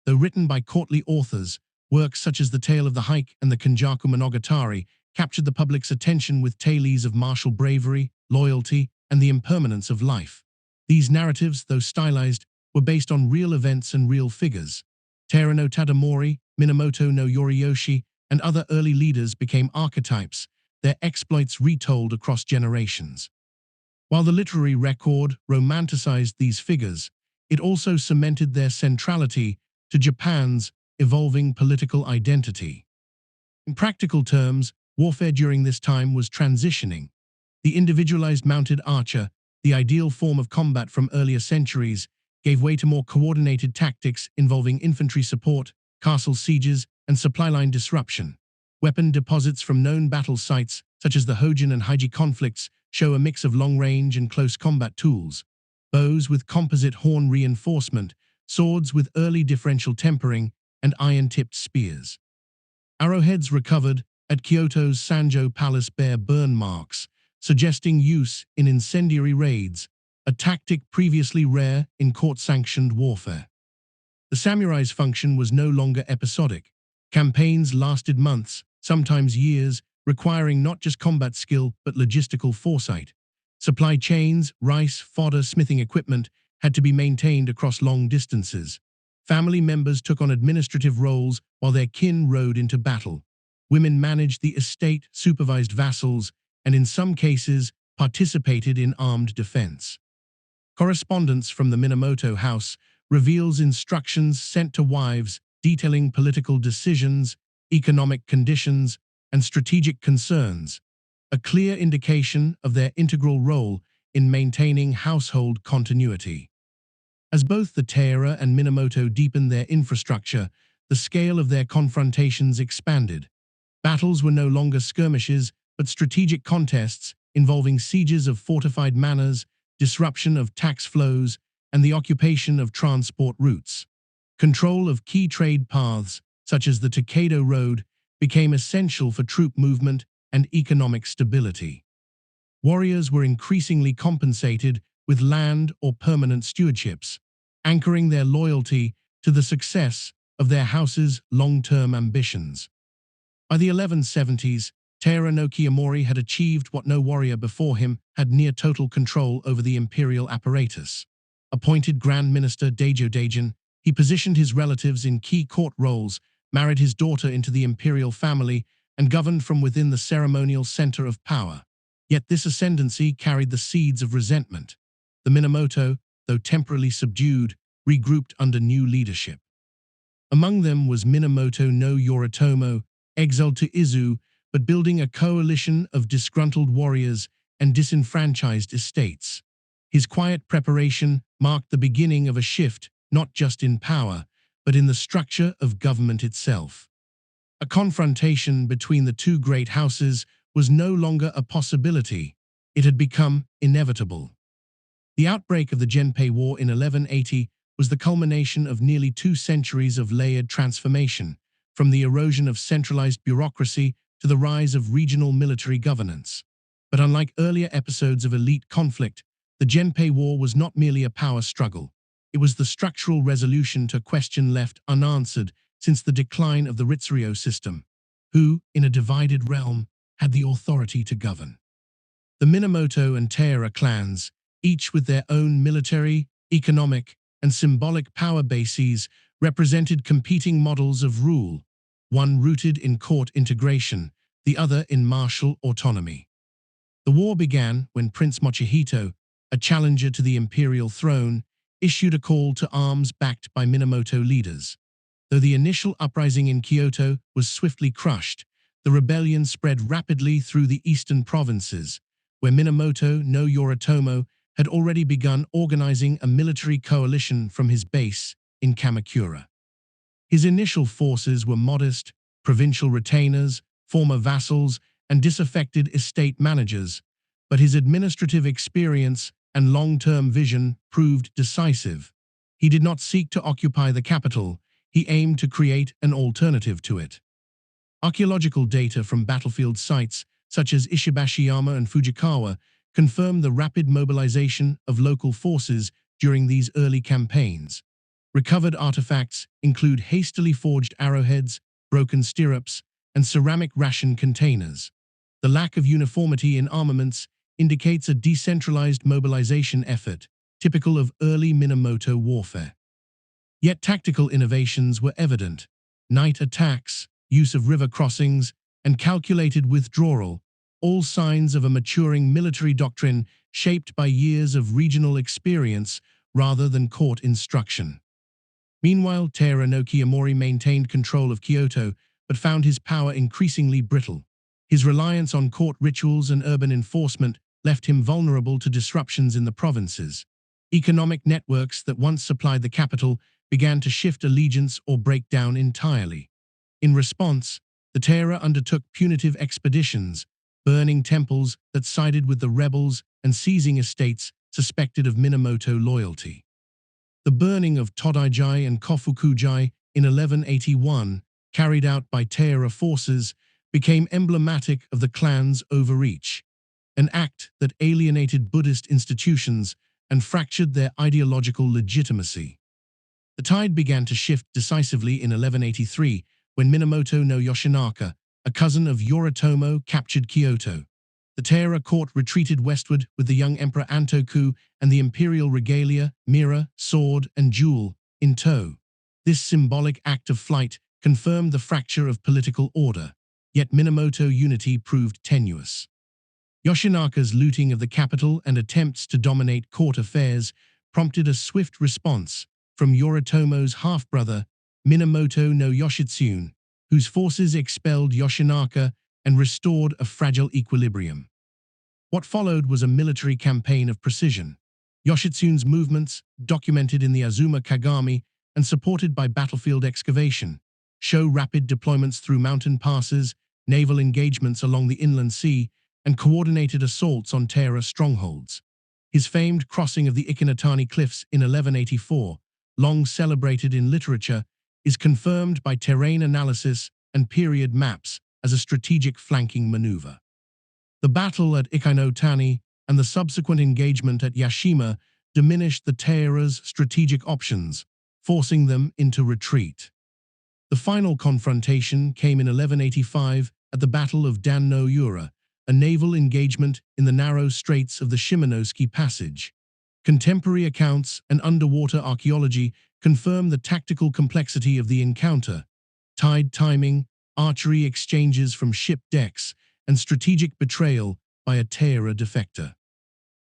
[SPEAKER 1] Though written by courtly authors, works such as The Tale of the Hike and the Kenjaku Monogatari captured the public's attention with tales of martial bravery, loyalty, and the impermanence of life. These narratives, though stylized, were based on real events and real figures. Taira no Tadamori, Minamoto no Yoriyoshi, and other early leaders became archetypes, their exploits retold across generations. While the literary record romanticized these figures, it also cemented their centrality to Japan's evolving political identity. In practical terms, warfare during this time was transitioning. The individualized mounted archer, the ideal form of combat from earlier centuries, gave way to more coordinated tactics involving infantry support, castle sieges, and supply line disruption. Weapon deposits from known battle sites, such as the Hojin and Heiji conflicts, show a mix of long-range and close combat tools. Bows with composite horn reinforcement, swords with early differential tempering, and iron-tipped spears. Arrowheads recovered at Kyoto's Sanjo Palace bear burn marks, suggesting use in incendiary raids, a tactic previously rare in court-sanctioned warfare. The samurai's function was no longer episodic. Campaigns lasted months, sometimes years, requiring not just combat skill but logistical foresight. Supply chains, rice, fodder, smithing equipment had to be maintained across long distances. Family members took on administrative roles while their kin rode into battle. Women managed the estate, supervised vassals, and in some cases participated in armed defense. Correspondence from the Minamoto house reveals instructions sent to wives detailing political decisions, economic conditions, and strategic concerns, a clear indication of their integral role in maintaining household continuity. As both the Taira and Minamoto deepened their infrastructure, the scale of their confrontations expanded. Battles were no longer skirmishes, but strategic contests involving sieges of fortified manors, disruption of tax flows, and the occupation of transport routes. Control of key trade paths, such as the Takeda Road, became essential for troop movement and economic stability. Warriors were increasingly compensated with land or permanent stewardships, anchoring their loyalty to the success of their house's long-term ambitions. By the 1170s, Taira no Kiyomori had achieved what no warrior before him had: near total control over the imperial apparatus. Appointed Grand Minister Daijo Daijin, he positioned his relatives in key court roles, married his daughter into the imperial family, and governed from within the ceremonial center of power. Yet this ascendancy carried the seeds of resentment. The Minamoto, though temporarily subdued, regrouped under new leadership. Among them was Minamoto no Yoritomo, exiled to Izu, but building a coalition of disgruntled warriors and disenfranchised estates. His quiet preparation marked the beginning of a shift, not just in power, but in the structure of government itself. A confrontation between the two great houses was no longer a possibility. It had become inevitable. The outbreak of the Genpei War in 1180 was the culmination of nearly 2 centuries of layered transformation, from the erosion of centralized bureaucracy to the rise of regional military governance. But unlike earlier episodes of elite conflict, the Genpei War was not merely a power struggle. It was the structural resolution to a question left unanswered since the decline of the Ritsuryo system. Who, in a divided realm, had the authority to govern? The Minamoto and Taira clans, each with their own military, economic, and symbolic power bases, represented competing models of rule, one rooted in court integration, the other in martial autonomy. The war began when Prince Mochihito, a challenger to the imperial throne, issued a call to arms backed by Minamoto leaders. Though the initial uprising in Kyoto was swiftly crushed, the rebellion spread rapidly through the eastern provinces, where Minamoto no Yoritomo had already begun organizing a military coalition from his base in Kamakura. His initial forces were modest, provincial retainers, former vassals, and disaffected estate managers, but his administrative experience and long-term vision proved decisive. He did not seek to occupy the capital, he aimed to create an alternative to it. Archaeological data from battlefield sites, such as Ishibashiyama and Fujikawa, confirm the rapid mobilization of local forces during these early campaigns. Recovered artifacts include hastily forged arrowheads, broken stirrups, and ceramic ration containers. The lack of uniformity in armaments indicates a decentralized mobilization effort, typical of early Minamoto warfare. Yet tactical innovations were evident. Night attacks, use of river crossings, and calculated withdrawal, all signs of a maturing military doctrine shaped by years of regional experience rather than court instruction. Meanwhile, Taira no Kiyomori maintained control of Kyoto, but found his power increasingly brittle. His reliance on court rituals and urban enforcement left him vulnerable to disruptions in the provinces. Economic networks that once supplied the capital began to shift allegiance or break down entirely. In response, the Taira undertook punitive expeditions, burning temples that sided with the rebels and seizing estates suspected of Minamoto loyalty. The burning of Todaijai and Kofukujai in 1181, carried out by Taira forces, became emblematic of the clan's overreach, an act that alienated Buddhist institutions and fractured their ideological legitimacy. The tide began to shift decisively in 1183 when Minamoto no Yoshinaka, a cousin of Yoritomo, captured Kyoto. The Taira court retreated westward with the young Emperor Antoku and the imperial regalia, mirror, sword, and jewel in tow. This symbolic act of flight confirmed the fracture of political order, yet Minamoto unity proved tenuous. Yoshinaka's looting of the capital and attempts to dominate court affairs prompted a swift response from Yoritomo's half-brother, Minamoto no Yoshitsune, whose forces expelled Yoshinaka and restored a fragile equilibrium. What followed was a military campaign of precision. Yoshitsune's movements, documented in the Azuma Kagami and supported by battlefield excavation, show rapid deployments through mountain passes, naval engagements along the inland sea, and coordinated assaults on Taira strongholds. His famed crossing of the Ikinotani Cliffs in 1184, long celebrated in literature, is confirmed by terrain analysis and period maps as a strategic flanking maneuver. The battle at Ikinotani and the subsequent engagement at Yashima diminished the Taira's strategic options, forcing them into retreat. The final confrontation came in 1185 at the Battle of Dan no Ura, a naval engagement in the narrow straits of the Shimonoseki Passage. Contemporary accounts and underwater archaeology confirm the tactical complexity of the encounter. Tide timing, archery exchanges from ship decks, and strategic betrayal by a Taira defector.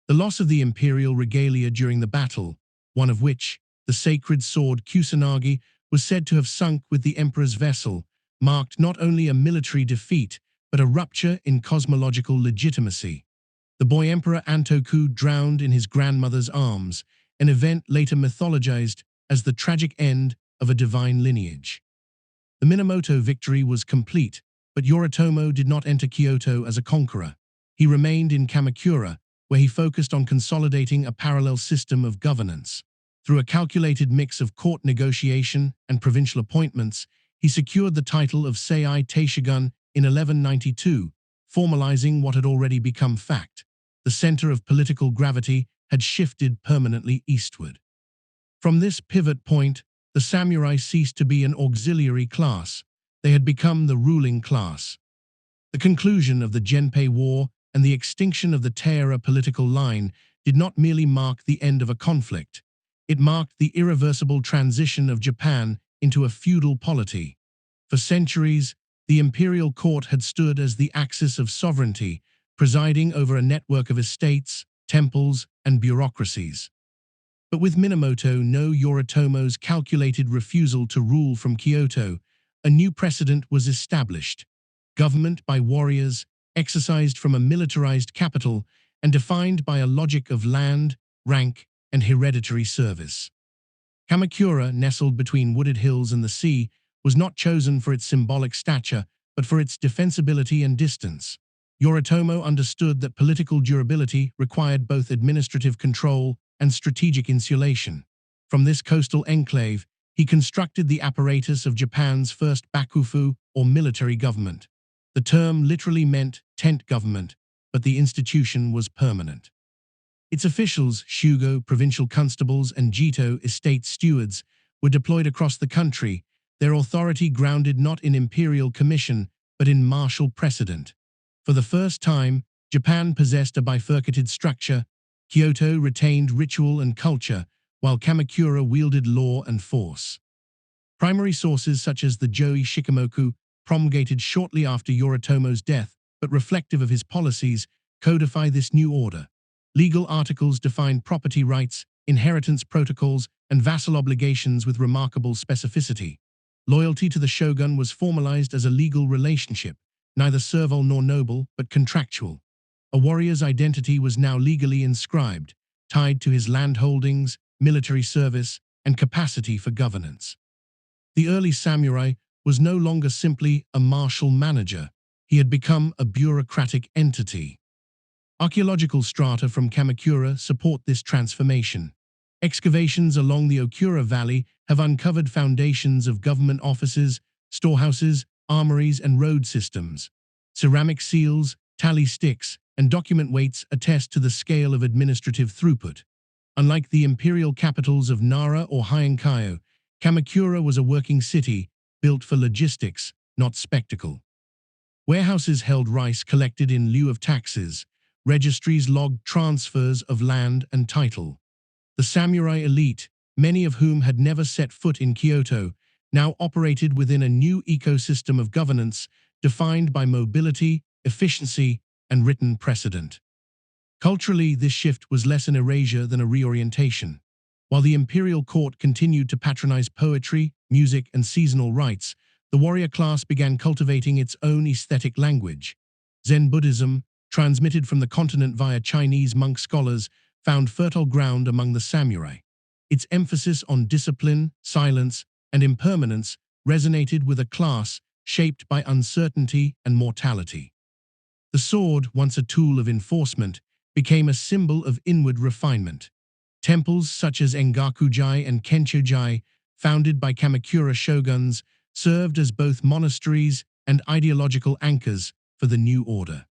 [SPEAKER 1] The loss of the imperial regalia during the battle, one of which, the sacred sword Kusanagi, was said to have sunk with the emperor's vessel, marked not only a military defeat, but a rupture in cosmological legitimacy. The boy emperor Antoku drowned in his grandmother's arms, an event later mythologized as the tragic end of a divine lineage. The Minamoto victory was complete, but Yoritomo did not enter Kyoto as a conqueror. He remained in Kamakura, where he focused on consolidating a parallel system of governance. Through a calculated mix of court negotiation and provincial appointments, he secured the title of Sei Taishogun in 1192, formalizing what had already become fact. The center of political gravity had shifted permanently eastward. From this pivot point, the samurai ceased to be an auxiliary class. They had become the ruling class. The conclusion of the Genpei War and the extinction of the Taira political line did not merely mark the end of a conflict. It marked the irreversible transition of Japan into a feudal polity. For centuries, the imperial court had stood as the axis of sovereignty, presiding over a network of estates, temples, and bureaucracies. But with Minamoto no Yoritomo's calculated refusal to rule from Kyoto, a new precedent was established. Government by warriors, exercised from a militarized capital, and defined by a logic of land, rank, and hereditary service. Kamakura, nestled between wooded hills and the sea, was not chosen for its symbolic stature, but for its defensibility and distance. Yoritomo understood that political durability required both administrative control and strategic insulation. From this coastal enclave, he constructed the apparatus of Japan's first bakufu, or military government. The term literally meant tent government, but the institution was permanent. Its officials, Shugo, provincial constables, and Jito, estate stewards, were deployed across the country, their authority grounded not in imperial commission, but in martial precedent. For the first time, Japan possessed a bifurcated structure. Kyoto retained ritual and culture, while Kamakura wielded law and force. Primary sources such as the Joi Shikimoku, promulgated shortly after Yoritomo's death, but reflective of his policies, codify this new order. Legal articles define property rights, inheritance protocols, and vassal obligations with remarkable specificity. Loyalty to the shogun was formalized as a legal relationship, neither servile nor noble, but contractual. A warrior's identity was now legally inscribed, tied to his landholdings, military service, and capacity for governance. The early samurai was no longer simply a martial manager. He had become a bureaucratic entity. Archaeological strata from Kamakura support this transformation. Excavations along the Okura Valley have uncovered foundations of government offices, storehouses, armories, and road systems. Ceramic seals, tally sticks, and document weights attest to the scale of administrative throughput. Unlike the imperial capitals of Nara or Heian-Kyo, Kamakura was a working city built for logistics, not spectacle. Warehouses held rice collected in lieu of taxes. Registries logged transfers of land and title. The samurai elite, many of whom had never set foot in Kyoto, now operated within a new ecosystem of governance defined by mobility, efficiency, and written precedent. Culturally, this shift was less an erasure than a reorientation. While the imperial court continued to patronize poetry, music, and seasonal rites, the warrior class began cultivating its own aesthetic language. Zen Buddhism, transmitted from the continent via Chinese monk scholars, found fertile ground among the samurai. Its emphasis on discipline, silence, and impermanence resonated with a class shaped by uncertainty and mortality. The sword, once a tool of enforcement, became a symbol of inward refinement. Temples such as Engaku-ji and Kencho-ji, founded by Kamakura shoguns, served as both monasteries and ideological anchors for the new order.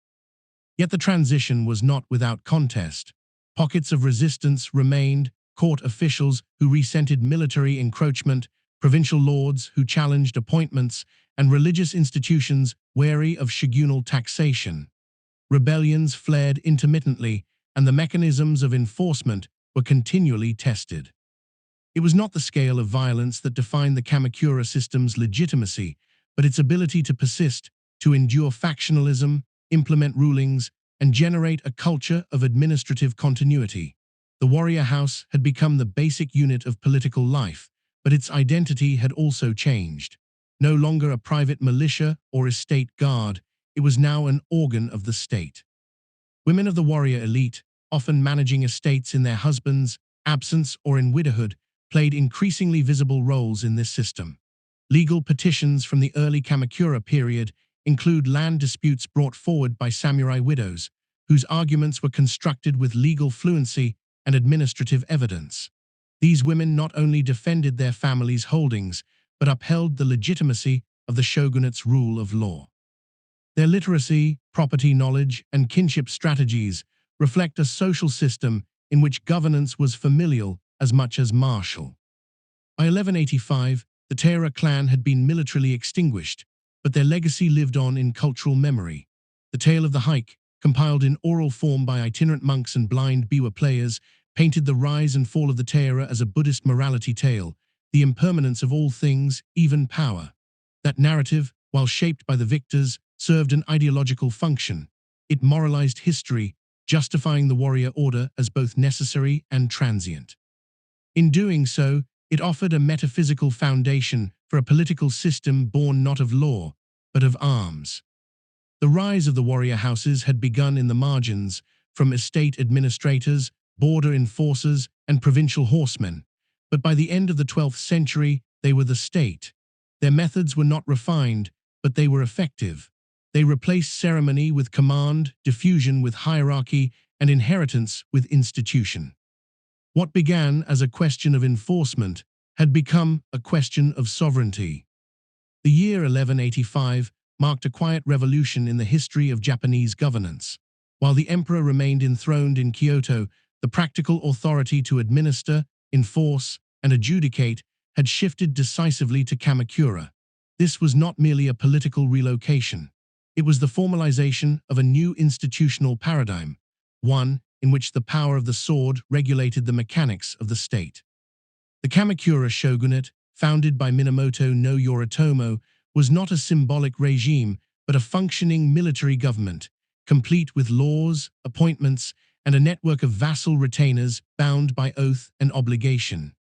[SPEAKER 1] Yet the transition was not without contest. Pockets of resistance remained, court officials who resented military encroachment, provincial lords who challenged appointments, and religious institutions wary of shogunal taxation. Rebellions flared intermittently, and the mechanisms of enforcement were continually tested. It was not the scale of violence that defined the Kamakura system's legitimacy, but its ability to persist, to endure factionalism, implement rulings, and generate a culture of administrative continuity. The warrior house had become the basic unit of political life, but its identity had also changed. No longer a private militia or estate guard, it was now an organ of the state. Women of the warrior elite, often managing estates in their husbands' absence or in widowhood, played increasingly visible roles in this system. Legal petitions from the early Kamakura period include land disputes brought forward by samurai widows, whose arguments were constructed with legal fluency and administrative evidence. These women not only defended their families' holdings, but upheld the legitimacy of the shogunate's rule of law. Their literacy, property knowledge, and kinship strategies reflect a social system in which governance was familial as much as martial. By 1185, the Taira clan had been militarily extinguished, but their legacy lived on in cultural memory. The Tale of the Hike, compiled in oral form by itinerant monks and blind biwa players, painted the rise and fall of the Taira as a Buddhist morality tale, the impermanence of all things, even power. That narrative, while shaped by the victors, served an ideological function. It moralized history, justifying the warrior order as both necessary and transient. In doing so, it offered a metaphysical foundation for a political system born not of law, but of arms. The rise of the warrior houses had begun in the margins, from estate administrators, border enforcers, and provincial horsemen, but by the end of the 12th century, they were the state. Their methods were not refined, but they were effective. They replaced ceremony with command, diffusion with hierarchy, and inheritance with institution. What began as a question of enforcement had become a question of sovereignty. The year 1185 marked a quiet revolution in the history of Japanese governance. While the emperor remained enthroned in Kyoto, the practical authority to administer, enforce, and adjudicate had shifted decisively to Kamakura. This was not merely a political relocation. It was the formalization of a new institutional paradigm, one in which the power of the sword regulated the mechanics of the state. The Kamakura shogunate, founded by Minamoto no Yoritomo, was not a symbolic regime, but a functioning military government, complete with laws, appointments, and a network of vassal retainers bound by oath and obligation.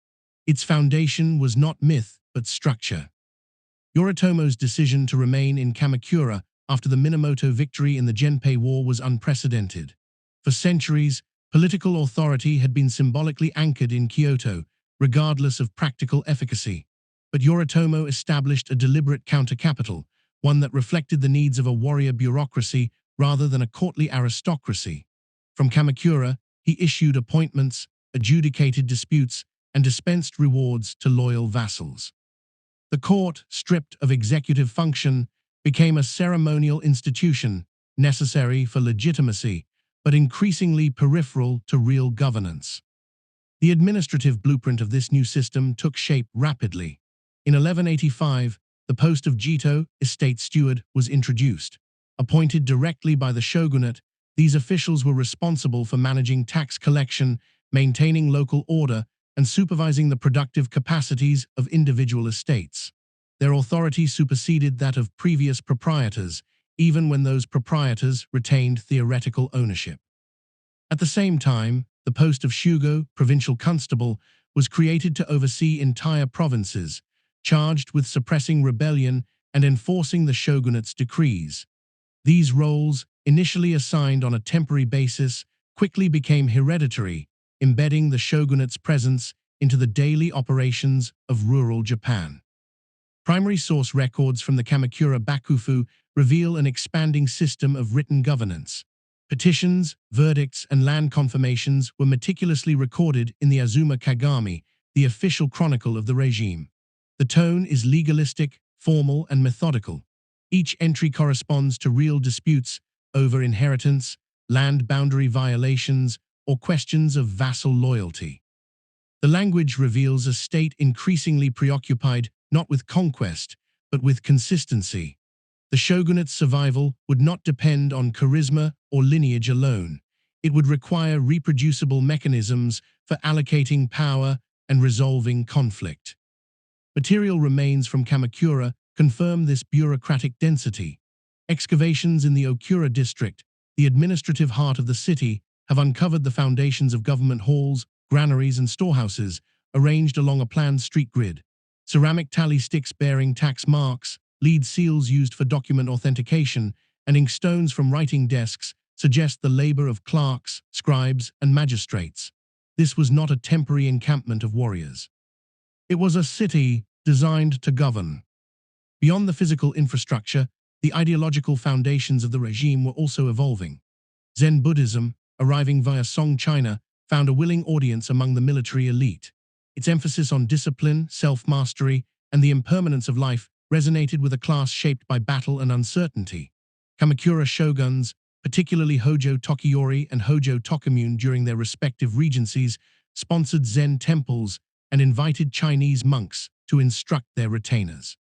[SPEAKER 1] Its foundation was not myth, but structure. Yoritomo's decision to remain in Kamakura after the Minamoto victory in the Genpei War was unprecedented. For centuries, political authority had been symbolically anchored in Kyoto, regardless of practical efficacy. But Yoritomo established a deliberate counter-capital, one that reflected the needs of a warrior bureaucracy rather than a courtly aristocracy. From Kamakura, he issued appointments, adjudicated disputes, and dispensed rewards to loyal vassals. The court, stripped of executive function, became a ceremonial institution necessary for legitimacy, but increasingly peripheral to real governance. The administrative blueprint of this new system took shape rapidly. In 1185, the post of Jito, estate steward, was introduced. Appointed directly by the shogunate, these officials were responsible for managing tax collection, maintaining local order, and supervising the productive capacities of individual estates. Their authority superseded that of previous proprietors, even when those proprietors retained theoretical ownership. At the same time, the post of Shugo, provincial constable, was created to oversee entire provinces, charged with suppressing rebellion and enforcing the shogunate's decrees. These roles, initially assigned on a temporary basis, quickly became hereditary, embedding the shogunate's presence into the daily operations of rural Japan. Primary source records from the Kamakura Bakufu reveal an expanding system of written governance. Petitions, verdicts, and land confirmations were meticulously recorded in the Azuma Kagami, the official chronicle of the regime. The tone is legalistic, formal, and methodical. Each entry corresponds to real disputes over inheritance, land boundary violations, or questions of vassal loyalty. The language reveals a state increasingly preoccupied not with conquest, but with consistency. The shogunate's survival would not depend on charisma or lineage alone. It would require reproducible mechanisms for allocating power and resolving conflict. Material remains from Kamakura confirm this bureaucratic density. Excavations in the Okura district, the administrative heart of the city, have uncovered the foundations of government halls, granaries, and storehouses, arranged along a planned street grid. Ceramic tally sticks bearing tax marks, lead seals used for document authentication, and inkstones from writing desks suggest the labor of clerks, scribes, and magistrates. This was not a temporary encampment of warriors. It was a city designed to govern. Beyond the physical infrastructure, the ideological foundations of the regime were also evolving. Zen Buddhism, arriving via Song China, found a willing audience among the military elite. Its emphasis on discipline, self-mastery, and the impermanence of life resonated with a class shaped by battle and uncertainty. Kamakura shoguns, particularly Hojo Tokiyori and Hojo Tokamune during their respective regencies, sponsored Zen temples and invited Chinese monks to instruct their retainers.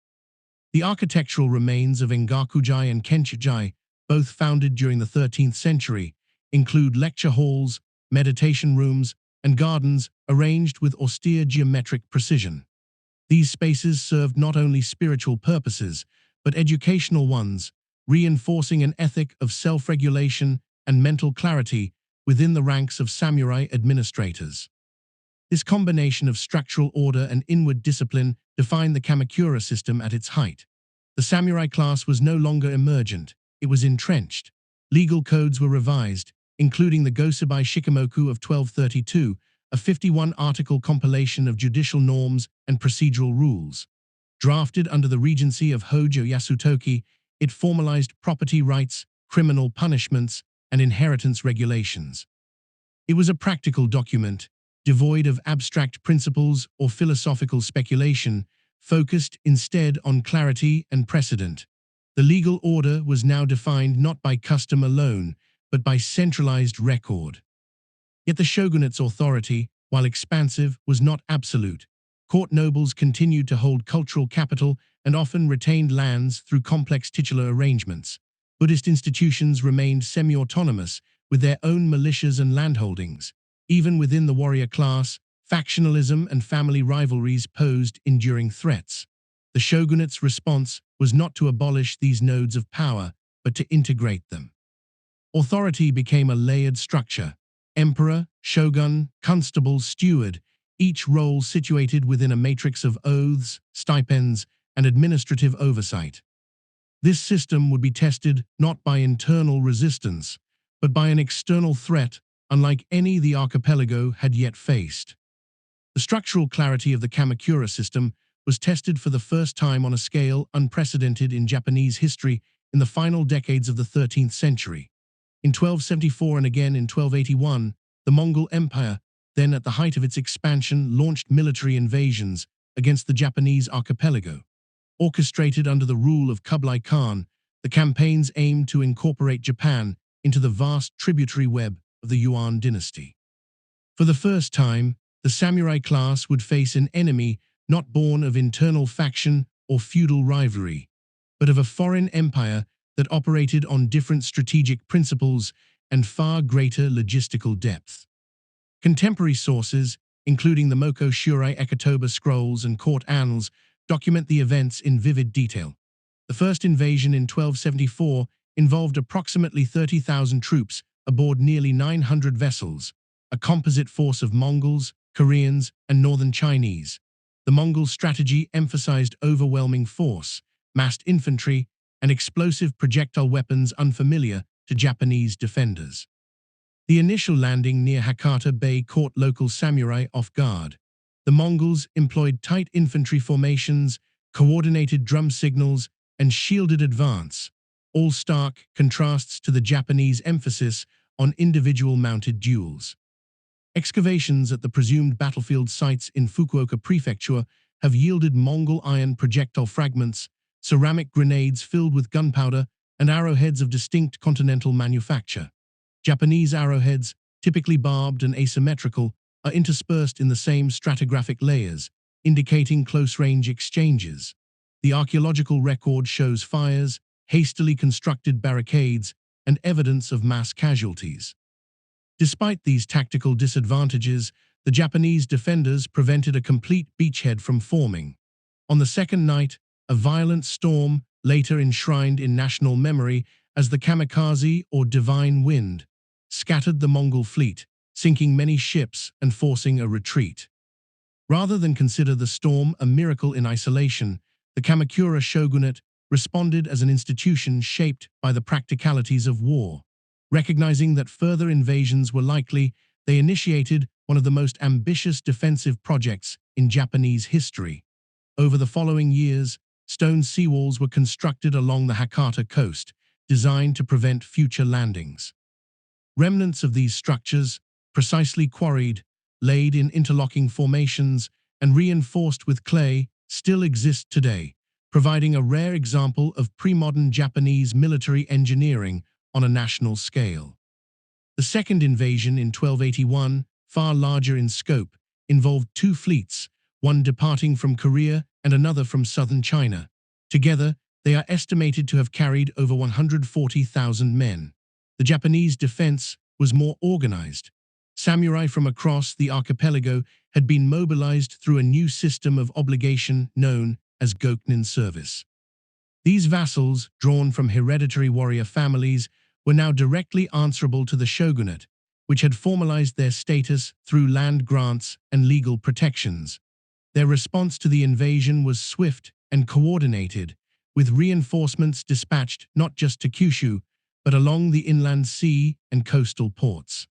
[SPEAKER 1] The architectural remains of Engakujai and Kenchijai, both founded during the 13th century, include lecture halls, meditation rooms, and gardens arranged with austere geometric precision. These spaces served not only spiritual purposes, but educational ones, reinforcing an ethic of self-regulation and mental clarity within the ranks of samurai administrators. This combination of structural order and inward discipline defined the Kamakura system at its height. The samurai class was no longer emergent, it was entrenched. Legal codes were revised, including the Gosubai Shikimoku of 1232, a 51-article compilation of judicial norms and procedural rules. Drafted under the regency of Hojo Yasutoki, it formalized property rights, criminal punishments, and inheritance regulations. It was a practical document, devoid of abstract principles or philosophical speculation, focused instead on clarity and precedent. The legal order was now defined not by custom alone, but by centralized record. Yet the shogunate's authority, while expansive, was not absolute. Court nobles continued to hold cultural capital and often retained lands through complex titular arrangements. Buddhist institutions remained semi-autonomous with their own militias and landholdings. Even within the warrior class, factionalism and family rivalries posed enduring threats. The shogunate's response was not to abolish these nodes of power, but to integrate them. Authority became a layered structure: emperor, shogun, constable, steward, each role situated within a matrix of oaths, stipends, and administrative oversight. This system would be tested not by internal resistance, but by an external threat unlike any the archipelago had yet faced. The structural clarity of the Kamakura system was tested for the first time on a scale unprecedented in Japanese history in the final decades of the 13th century. In 1274 and again in 1281, the Mongol Empire, then at the height of its expansion, launched military invasions against the Japanese archipelago. Orchestrated under the rule of Kublai Khan, the campaigns aimed to incorporate Japan into the vast tributary web of the Yuan dynasty. For the first time, the samurai class would face an enemy not born of internal faction or feudal rivalry, but of a foreign empire that operated on different strategic principles and far greater logistical depth. Contemporary sources, including the Moko Shurei Ekatoba scrolls and court annals, document the events in vivid detail. The first invasion in 1274 involved approximately 30,000 troops aboard nearly 900 vessels, a composite force of Mongols, Koreans, and Northern Chinese. The Mongol strategy emphasized overwhelming force, massed infantry, and explosive projectile weapons unfamiliar to Japanese defenders. The initial landing near Hakata Bay caught local samurai off guard. The Mongols employed tight infantry formations, coordinated drum signals, and shielded advance, all stark contrasts to the Japanese emphasis on individual mounted duels. Excavations at the presumed battlefield sites in Fukuoka Prefecture have yielded Mongol iron projectile fragments, ceramic grenades filled with gunpowder, and arrowheads of distinct continental manufacture. Japanese arrowheads, typically barbed and asymmetrical, are interspersed in the same stratigraphic layers, indicating close-range exchanges. The archaeological record shows fires, hastily constructed barricades, and evidence of mass casualties. Despite these tactical disadvantages, the Japanese defenders prevented a complete beachhead from forming. On the second night, a violent storm, later enshrined in national memory as the Kamikaze or Divine Wind, scattered the Mongol fleet, sinking many ships and forcing a retreat. Rather than consider the storm a miracle in isolation, the Kamakura shogunate responded as an institution shaped by the practicalities of war. Recognizing that further invasions were likely, they initiated one of the most ambitious defensive projects in Japanese history. Over the following years, stone seawalls were constructed along the Hakata coast, designed to prevent future landings. Remnants of these structures, precisely quarried, laid in interlocking formations, and reinforced with clay, still exist today, providing a rare example of pre-modern Japanese military engineering on a national scale. The second invasion in 1281, far larger in scope, involved two fleets, one departing from Korea and another from southern China. Together, they are estimated to have carried over 140,000 men. The Japanese defense was more organized. Samurai from across the archipelago had been mobilized through a new system of obligation known as Gokunin service. These vassals, drawn from hereditary warrior families, were now directly answerable to the shogunate, which had formalized their status through land grants and legal protections. Their response to the invasion was swift and coordinated, with reinforcements dispatched not just to Kyushu, but along the inland sea and coastal ports.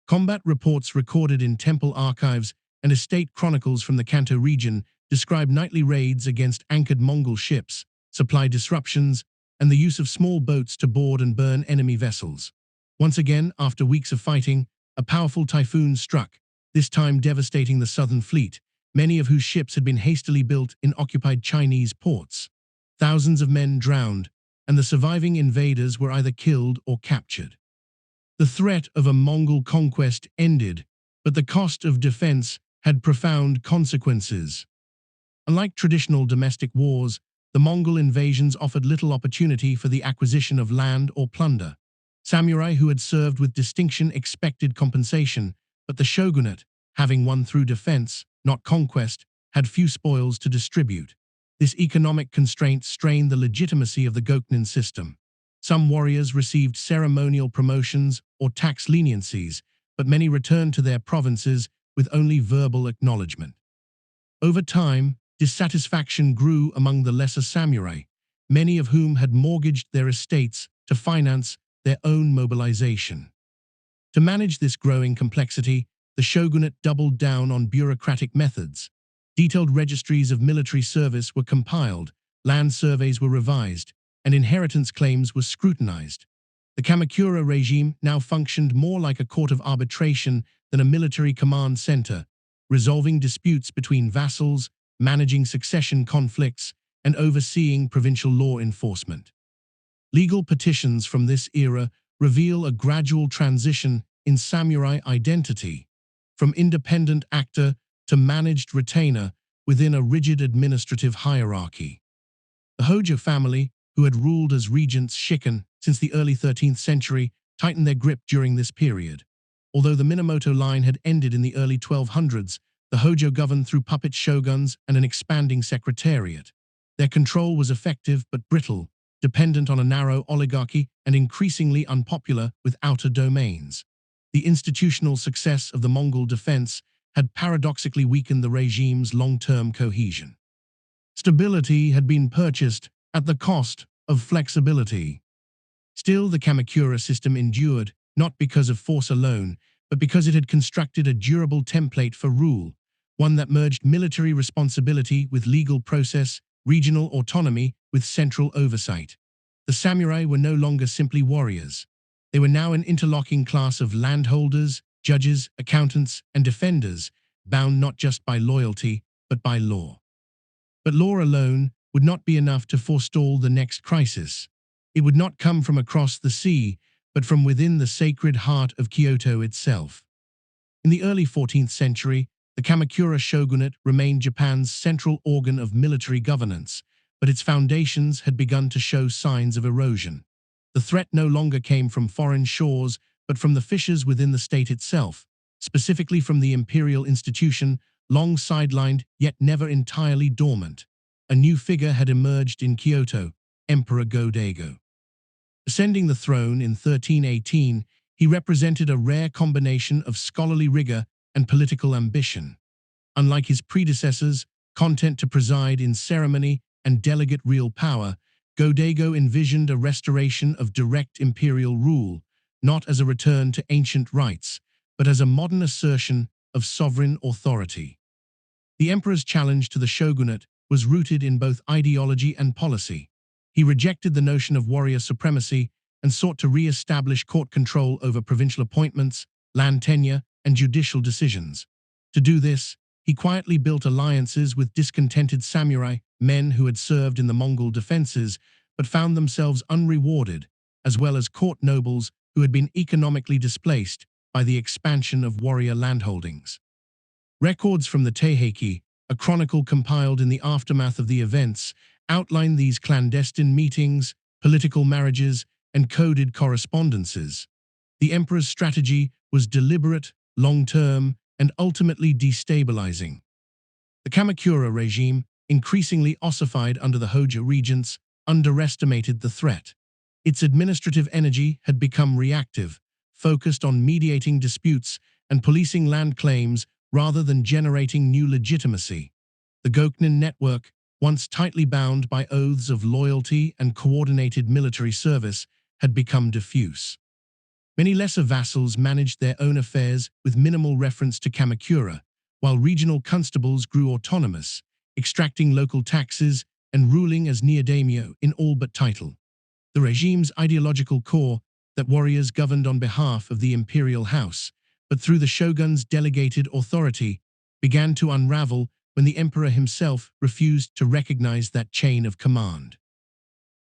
[SPEAKER 1] Combat reports recorded in temple archives and estate chronicles from the Kanto region describe nightly raids against anchored Mongol ships, supply disruptions, and the use of small boats to board and burn enemy vessels. Once again, after weeks of fighting, a powerful typhoon struck, this time devastating the southern fleet, many of whose ships had been hastily built in occupied Chinese ports. Thousands of men drowned, and the surviving invaders were either killed or captured. The threat of a Mongol conquest ended, but the cost of defense had profound consequences. Unlike traditional domestic wars, the Mongol invasions offered little opportunity for the acquisition of land or plunder. Samurai who had served with distinction expected compensation, but the shogunate, having won through defense, not conquest, had few spoils to distribute. This economic constraint strained the legitimacy of the Goknin system. Some warriors received ceremonial promotions or tax leniencies, but many returned to their provinces with only verbal acknowledgement. Over time, dissatisfaction grew among the lesser samurai, many of whom had mortgaged their estates to finance their own mobilization. To manage this growing complexity, the shogunate doubled down on bureaucratic methods. Detailed registries of military service were compiled, land surveys were revised, and inheritance claims were scrutinized. The Kamakura regime now functioned more like a court of arbitration than a military command center, resolving disputes between vassals, managing succession conflicts, and overseeing provincial law enforcement. Legal petitions from this era reveal a gradual transition in samurai identity, from independent actor to managed retainer within a rigid administrative hierarchy. The Hojo family, who had ruled as regents shikken since the early 13th century, tightened their grip during this period. Although the Minamoto line had ended in the early 1200s, the Hojo governed through puppet shoguns and an expanding secretariat. Their control was effective but brittle, dependent on a narrow oligarchy and increasingly unpopular with outer domains. The institutional success of the Mongol defense had paradoxically weakened the regime's long-term cohesion. Stability had been purchased at the cost of flexibility. Still, the Kamakura system endured, not because of force alone, but because it had constructed a durable template for rule, one that merged military responsibility with legal process, regional autonomy with central oversight. The samurai were no longer simply warriors. They were now an interlocking class of landholders, judges, accountants, and defenders, bound not just by loyalty, but by law. But law alone would not be enough to forestall the next crisis. It would not come from across the sea, but from within the sacred heart of Kyoto itself. In the early 14th century, the Kamakura shogunate remained Japan's central organ of military governance, but its foundations had begun to show signs of erosion. The threat no longer came from foreign shores, but from the fissures within the state itself, specifically from the imperial institution, long sidelined yet never entirely dormant. A new figure had emerged in Kyoto, Emperor Go-Daigo. Ascending the throne in 1318, he represented a rare combination of scholarly rigor and political ambition. Unlike his predecessors, content to preside in ceremony and delegate real power, Go-Daigo envisioned a restoration of direct imperial rule, not as a return to ancient rights, but as a modern assertion of sovereign authority. The emperor's challenge to the shogunate was rooted in both ideology and policy. He rejected the notion of warrior supremacy and sought to re-establish court control over provincial appointments, land tenure, and judicial decisions. To do this, he quietly built alliances with discontented samurai, men who had served in the Mongol defenses but found themselves unrewarded, as well as court nobles who had been economically displaced by the expansion of warrior landholdings. Records from the Teiheki, a chronicle compiled in the aftermath of the events, outline these clandestine meetings, political marriages, and coded correspondences. The emperor's strategy was deliberate, long-term, and ultimately destabilizing. The Kamakura regime, increasingly ossified under the Hojo regents, underestimated the threat. Its administrative energy had become reactive, focused on mediating disputes and policing land claims rather than generating new legitimacy. The Goknin network, once tightly bound by oaths of loyalty and coordinated military service, had become diffuse. Many lesser vassals managed their own affairs with minimal reference to Kamakura, while regional constables grew autonomous, extracting local taxes and ruling as neodaimyo in all but title. The regime's ideological core, that warriors governed on behalf of the imperial house, but through the shogun's delegated authority, began to unravel when the emperor himself refused to recognize that chain of command.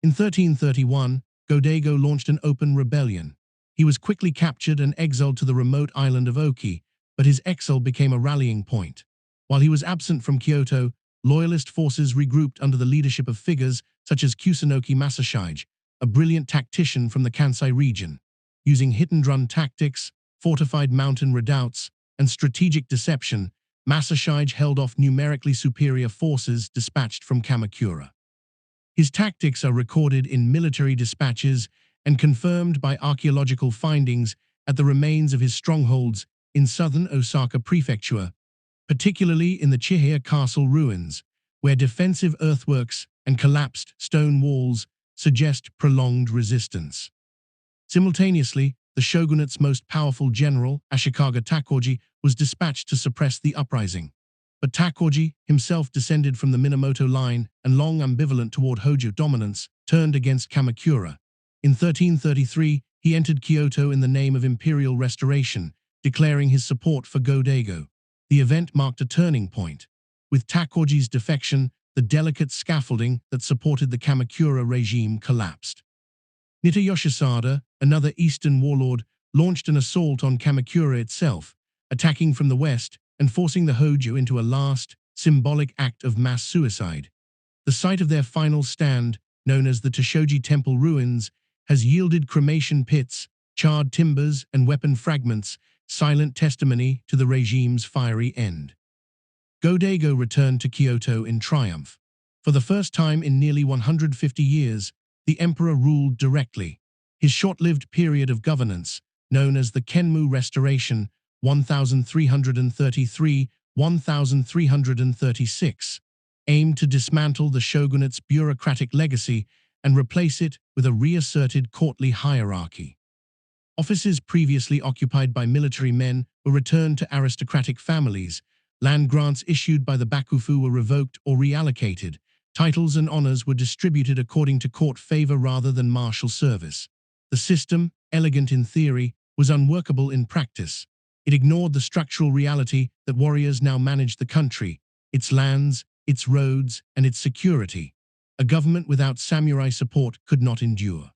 [SPEAKER 1] In 1331, Go-Daigo launched an open rebellion. He was quickly captured and exiled to the remote island of Oki, but his exile became a rallying point. While he was absent from Kyoto, loyalist forces regrouped under the leadership of figures such as Kusunoki Masashige, a brilliant tactician from the Kansai region. Using hit-and-run tactics, fortified mountain redoubts, and strategic deception, Masashige held off numerically superior forces dispatched from Kamakura. His tactics are recorded in military dispatches and confirmed by archaeological findings at the remains of his strongholds in southern Osaka Prefecture, particularly in the Chihaya Castle ruins, where defensive earthworks and collapsed stone walls suggest prolonged resistance. Simultaneously, the shogunate's most powerful general, Ashikaga Takoji, was dispatched to suppress the uprising. But Takoji, himself descended from the Minamoto line and long ambivalent toward Hojo dominance, turned against Kamakura. In 1333, he entered Kyoto in the name of imperial restoration, declaring his support for Go-Daigo. The event marked a turning point. With Takoji's defection, the delicate scaffolding that supported the Kamakura regime collapsed. Nita Yoshisada, another eastern warlord, launched an assault on Kamakura itself, attacking from the west and forcing the Hojo into a last, symbolic act of mass suicide. The site of their final stand, known as the Toshoji Temple ruins, has yielded cremation pits, charred timbers, and weapon fragments, silent testimony to the regime's fiery end. Go-Daigo returned to Kyoto in triumph. For the first time in nearly 150 years, the emperor ruled directly. His short-lived period of governance, known as the Kenmu Restoration, 1333–1336, aimed to dismantle the shogunate's bureaucratic legacy and replace it with a reasserted courtly hierarchy. Offices previously occupied by military men were returned to aristocratic families, land grants issued by the bakufu were revoked or reallocated, titles and honors were distributed according to court favor rather than martial service. The system, elegant in theory, was unworkable in practice. It ignored the structural reality that warriors now managed the country, its lands, its roads, and its security. A government without samurai support could not endure.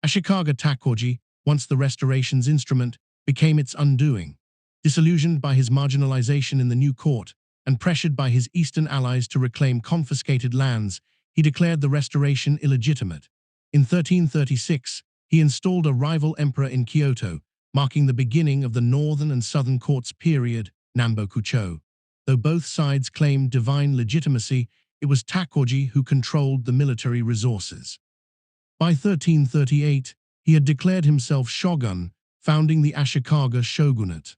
[SPEAKER 1] Ashikaga Takoji, once the restoration's instrument, became its undoing. Disillusioned by his marginalization in the new court and pressured by his eastern allies to reclaim confiscated lands, he declared the restoration illegitimate. In 1336, he installed a rival emperor in Kyoto, marking the beginning of the northern and southern courts period, Nambokucho. Though both sides claimed divine legitimacy, it was Takoji who controlled the military resources. By 1338, he had declared himself shogun, founding the Ashikaga shogunate.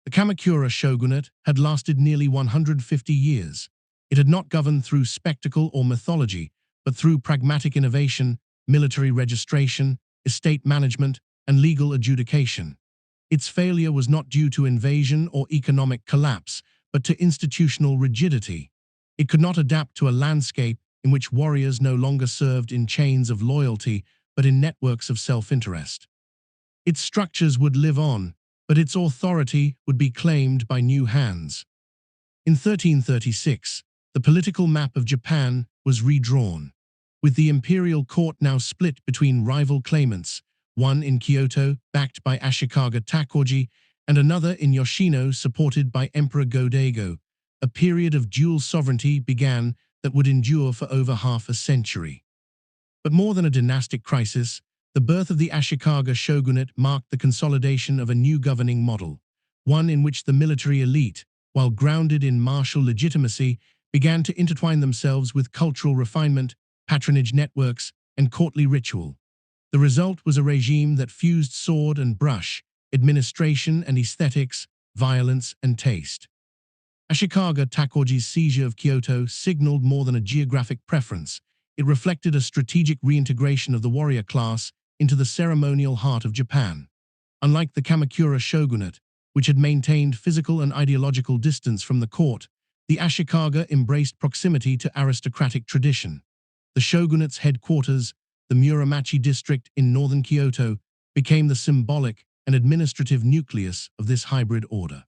[SPEAKER 1] The Kamakura shogunate had lasted nearly 150 years. It had not governed through spectacle or mythology, but through pragmatic innovation, military registration, estate management, and legal adjudication. Its failure was not due to invasion or economic collapse, but to institutional rigidity. It could not adapt to a landscape in which warriors no longer served in chains of loyalty, but in networks of self-interest. Its structures would live on, but its authority would be claimed by new hands. In 1336, the political map of Japan was redrawn. With the imperial court now split between rival claimants, one in Kyoto, backed by Ashikaga Takoji, and another in Yoshino, supported by Emperor Go-Daigo, a period of dual sovereignty began that would endure for over half a century. But more than a dynastic crisis, the birth of the Ashikaga shogunate marked the consolidation of a new governing model, one in which the military elite, while grounded in martial legitimacy, began to intertwine themselves with cultural refinement, patronage networks, and courtly ritual. The result was a regime that fused sword and brush, administration and aesthetics, violence and taste. Ashikaga Takoji's seizure of Kyoto signaled more than a geographic preference. It reflected a strategic reintegration of the warrior class into the ceremonial heart of Japan. Unlike the Kamakura shogunate, which had maintained physical and ideological distance from the court, the Ashikaga embraced proximity to aristocratic tradition. The shogunate's headquarters, the Muromachi district in northern Kyoto, became the symbolic and administrative nucleus of this hybrid order.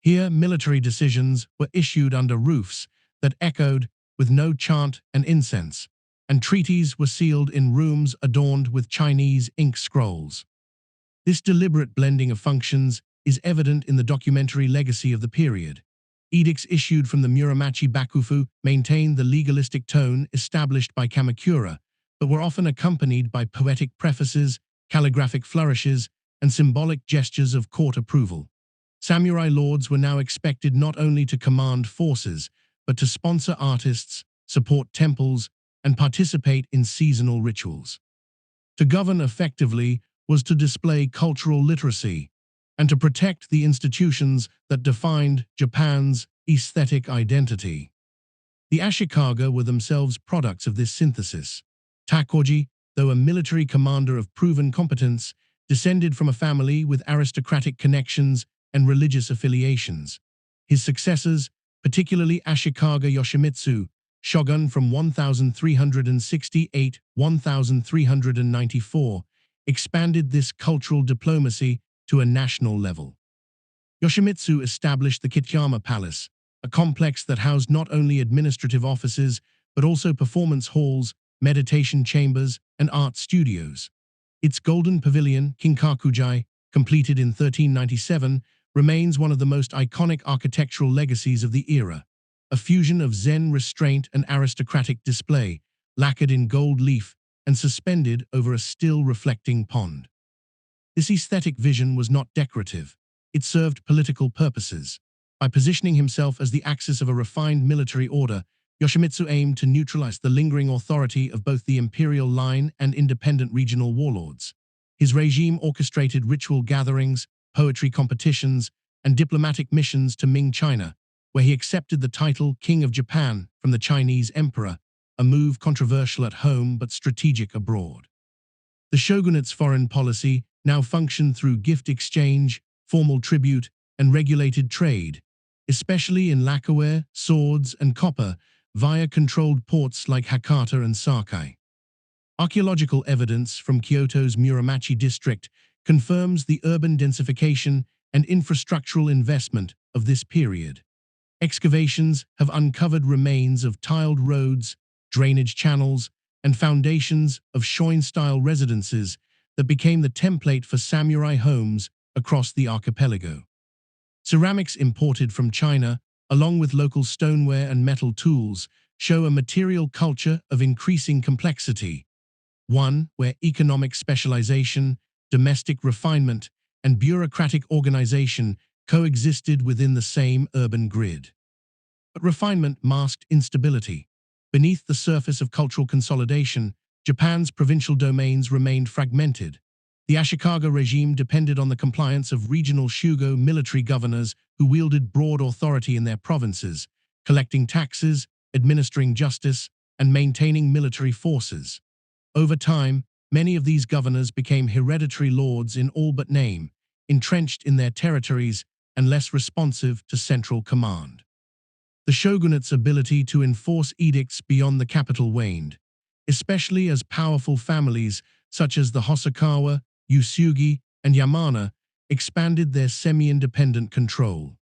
[SPEAKER 1] Here, military decisions were issued under roofs that echoed with no chant and incense, and treaties were sealed in rooms adorned with Chinese ink scrolls. This deliberate blending of functions is evident in the documentary legacy of the period. Edicts issued from the Muromachi Bakufu maintained the legalistic tone established by Kamakura, but were often accompanied by poetic prefaces, calligraphic flourishes, and symbolic gestures of court approval. Samurai lords were now expected not only to command forces, but to sponsor artists, support temples, and participate in seasonal rituals. To govern effectively was to display cultural literacy and to protect the institutions that defined Japan's aesthetic identity. The Ashikaga were themselves products of this synthesis. Takoji, though a military commander of proven competence, descended from a family with aristocratic connections and religious affiliations. His successors, particularly Ashikaga Yoshimitsu, shogun from 1368–1394, expanded this cultural diplomacy to a national level. Yoshimitsu established the Kitayama Palace, a complex that housed not only administrative offices but also performance halls, meditation chambers, and art studios. Its golden pavilion, Kinkakujai, completed in 1397, remains one of the most iconic architectural legacies of the era. A fusion of Zen restraint and aristocratic display, lacquered in gold leaf and suspended over a still reflecting pond. This aesthetic vision was not decorative. It served political purposes. By positioning himself as the axis of a refined military order, Yoshimitsu aimed to neutralize the lingering authority of both the imperial line and independent regional warlords. His regime orchestrated ritual gatherings, poetry competitions, and diplomatic missions to Ming China, where he accepted the title King of Japan from the Chinese emperor, a move controversial at home but strategic abroad. The shogunate's foreign policy now functioned through gift exchange, formal tribute, and regulated trade, especially in lacquerware, swords, and copper, via controlled ports like Hakata and Sakai. Archaeological evidence from Kyoto's Muromachi district confirms the urban densification and infrastructural investment of this period. Excavations have uncovered remains of tiled roads, drainage channels, and foundations of Shoin-style residences that became the template for samurai homes across the archipelago. Ceramics imported from China, along with local stoneware and metal tools, show a material culture of increasing complexity, one where economic specialization, domestic refinement, and bureaucratic organization coexisted within the same urban grid. But refinement masked instability. Beneath the surface of cultural consolidation, Japan's provincial domains remained fragmented. The Ashikaga regime depended on the compliance of regional Shugo military governors who wielded broad authority in their provinces, collecting taxes, administering justice, and maintaining military forces. Over time, many of these governors became hereditary lords in all but name, entrenched in their territories and less responsive to central command. The shogunate's ability to enforce edicts beyond the capital waned, especially as powerful families such as the Hosokawa, Usugi, and Yamana expanded their semi-independent control.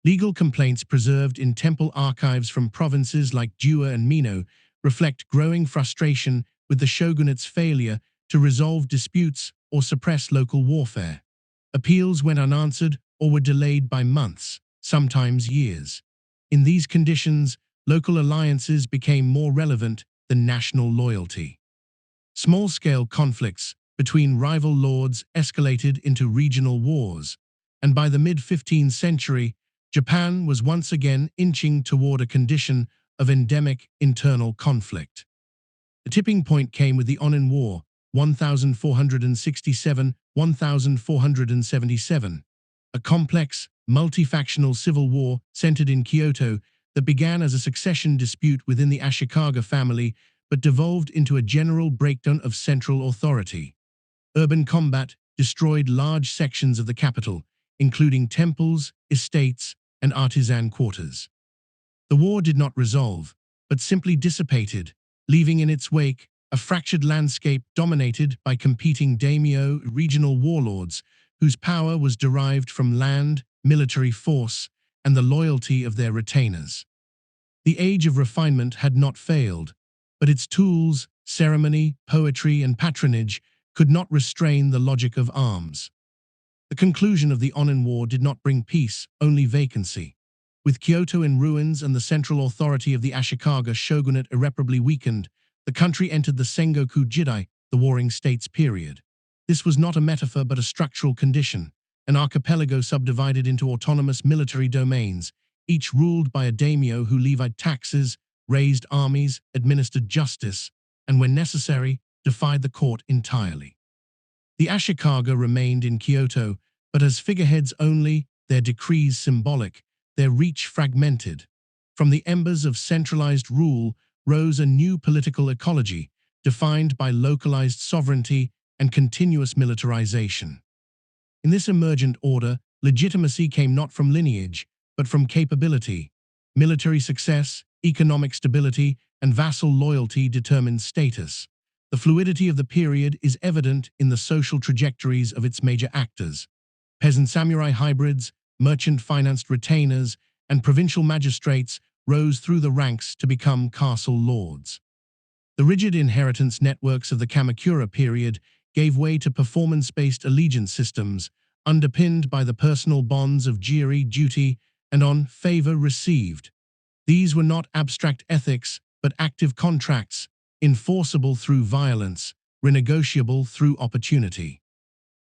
[SPEAKER 1] Legal complaints preserved in temple archives from provinces like Jua and Mino reflect growing frustration with the shogunate's failure to resolve disputes or suppress local warfare. Appeals went unanswered or were delayed by months, sometimes years. In these conditions, local alliances became more relevant than national loyalty. Small-scale conflicts between rival lords escalated into regional wars, and by the mid-15th century, Japan was once again inching toward a condition of endemic internal conflict. The tipping point came with the Onin War, 1467–1477, a complex, multi-factional civil war centered in Kyoto that began as a succession dispute within the Ashikaga family but devolved into a general breakdown of central authority. Urban combat destroyed large sections of the capital, including temples, estates, and artisan quarters. The war did not resolve, but simply dissipated, leaving in its wake a fractured landscape dominated by competing daimyo regional warlords whose power was derived from land, military force, and the loyalty of their retainers. The age of refinement had not failed, but its tools, ceremony, poetry, and patronage could not restrain the logic of arms. The conclusion of the Onin War did not bring peace, only vacancy. With Kyoto in ruins and the central authority of the Ashikaga shogunate irreparably weakened, the country entered the Sengoku Jidai, the Warring States period. This was not a metaphor but a structural condition, an archipelago subdivided into autonomous military domains, each ruled by a daimyo who levied taxes, raised armies, administered justice, and when necessary, defied the court entirely. The Ashikaga remained in Kyoto, but as figureheads only, their decrees symbolic, their reach fragmented. From the embers of centralized rule rose a new political ecology, defined by localized sovereignty and continuous militarization. In this emergent order, legitimacy came not from lineage, but from capability. Military success, economic stability, and vassal loyalty determined status. The fluidity of the period is evident in the social trajectories of its major actors. Peasant-samurai hybrids, merchant-financed retainers, and provincial magistrates rose through the ranks to become castle lords. The rigid inheritance networks of the Kamakura period gave way to performance-based allegiance systems, underpinned by the personal bonds of jiri duty and on favor received. These were not abstract ethics, but active contracts, enforceable through violence, renegotiable through opportunity.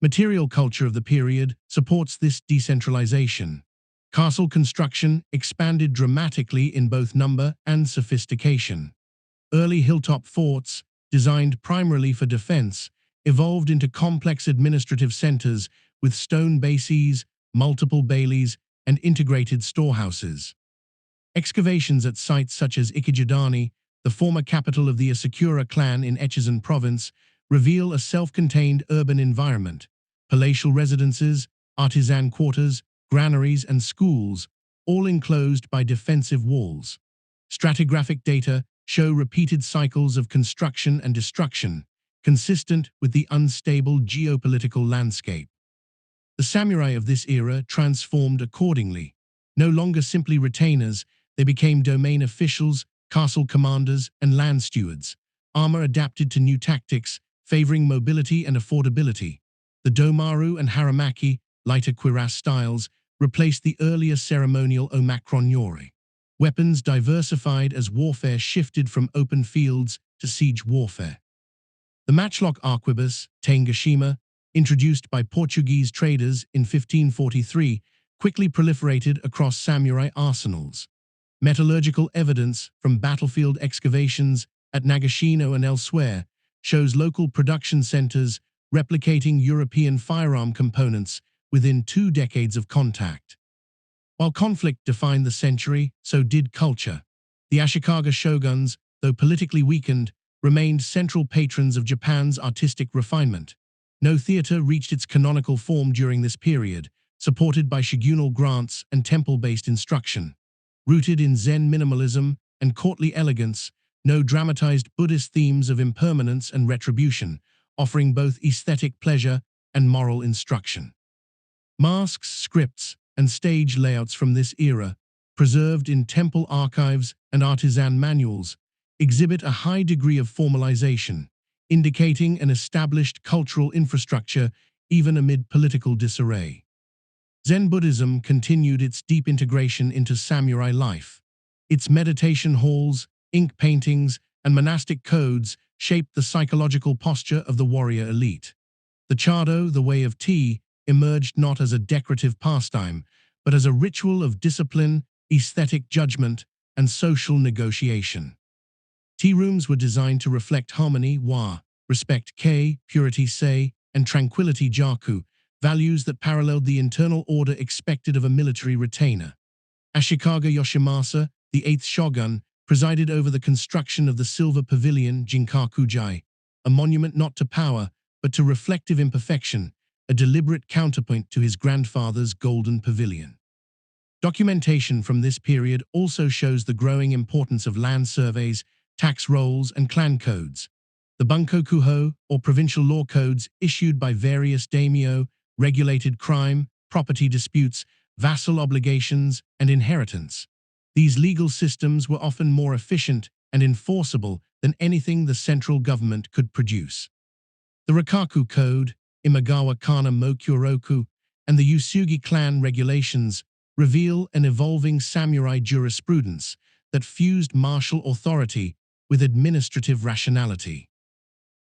[SPEAKER 1] Material culture of the period supports this decentralization. Castle construction expanded dramatically in both number and sophistication. Early hilltop forts, designed primarily for defense, evolved into complex administrative centers with stone bases, multiple baileys, and integrated storehouses. Excavations at sites such as Ikejidani, the former capital of the Asakura clan in Echizen province, reveal a self-contained urban environment. Palatial residences, artisan quarters, granaries, and schools, all enclosed by defensive walls. Stratigraphic data show repeated cycles of construction and destruction, consistent with the unstable geopolitical landscape. The samurai of this era transformed accordingly. No longer simply retainers, they became domain officials, castle commanders, and land stewards. Armor adapted to new tactics, favoring mobility and affordability. The domaru and haramaki, lighter cuirass styles, replaced the earlier ceremonial omakron yori. Weapons diversified as warfare shifted from open fields to siege warfare. The matchlock arquebus, Tengashima, introduced by Portuguese traders in 1543, quickly proliferated across samurai arsenals. Metallurgical evidence from battlefield excavations at Nagashino and elsewhere shows local production centers replicating European firearm components within 2 decades of contact. While conflict defined the century, so did culture. The Ashikaga shoguns, though politically weakened, remained central patrons of Japan's artistic refinement. No theater reached its canonical form during this period, supported by shogunal grants and temple-based instruction. Rooted in Zen minimalism and courtly elegance, no dramatized Buddhist themes of impermanence and retribution, offering both aesthetic pleasure and moral instruction. Masks, scripts, and stage layouts from this era, preserved in temple archives and artisan manuals, exhibit a high degree of formalization, indicating an established cultural infrastructure even amid political disarray. Zen Buddhism continued its deep integration into samurai life. Its meditation halls, ink paintings, and monastic codes shaped the psychological posture of the warrior elite. The Chado, the way of tea, emerged not as a decorative pastime, but as a ritual of discipline, aesthetic judgment, and social negotiation. Tea rooms were designed to reflect harmony, wa, respect kei, purity sei, and tranquility jaku, values that paralleled the internal order expected of a military retainer. Ashikaga Yoshimasa, the 8th shogun, presided over the construction of the Silver Pavilion Jinkakujai, a monument not to power, but to reflective imperfection, a deliberate counterpoint to his grandfather's Golden Pavilion. Documentation from this period also shows the growing importance of land surveys, tax rolls, and clan codes. The Bunkokuho, or provincial law codes issued by various daimyo, regulated crime, property disputes, vassal obligations, and inheritance. These legal systems were often more efficient and enforceable than anything the central government could produce. The Rikaku Code, Imagawa Kana Mokyoroku, and the Usugi clan regulations reveal an evolving samurai jurisprudence that fused martial authority with administrative rationality.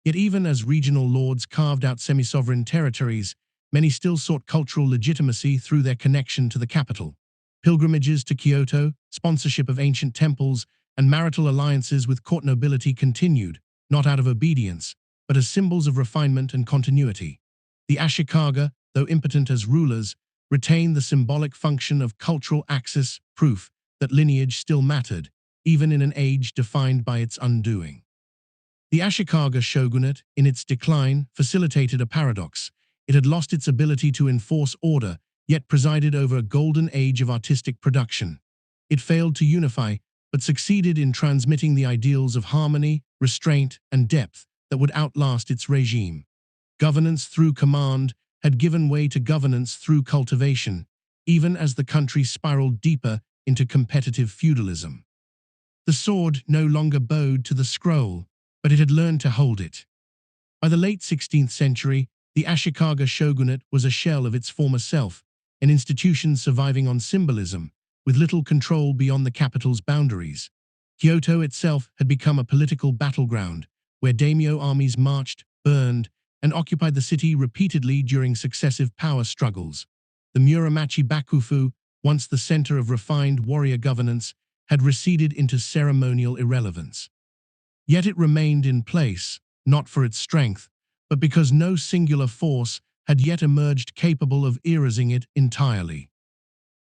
[SPEAKER 1] Yet even as regional lords carved out semi-sovereign territories, many still sought cultural legitimacy through their connection to the capital. Pilgrimages to Kyoto, sponsorship of ancient temples, and marital alliances with court nobility continued, not out of obedience, but as symbols of refinement and continuity. The Ashikaga, though impotent as rulers, retained the symbolic function of cultural axis, proof that lineage still mattered, even in an age defined by its undoing. The Ashikaga shogunate, in its decline, facilitated a paradox. It had lost its ability to enforce order, yet presided over a golden age of artistic production. It failed to unify, but succeeded in transmitting the ideals of harmony, restraint, and depth that would outlast its regime. Governance through command had given way to governance through cultivation, even as the country spiraled deeper into competitive feudalism. The sword no longer bowed to the scroll, but it had learned to hold it. By the late 16th century, the Ashikaga shogunate was a shell of its former self, an institution surviving on symbolism, with little control beyond the capital's boundaries. Kyoto itself had become a political battleground, where daimyo armies marched, burned, and occupied the city repeatedly during successive power struggles. The Muromachi Bakufu, once the center of refined warrior governance, had receded into ceremonial irrelevance. Yet it remained in place, not for its strength, but because no singular force had yet emerged capable of erasing it entirely.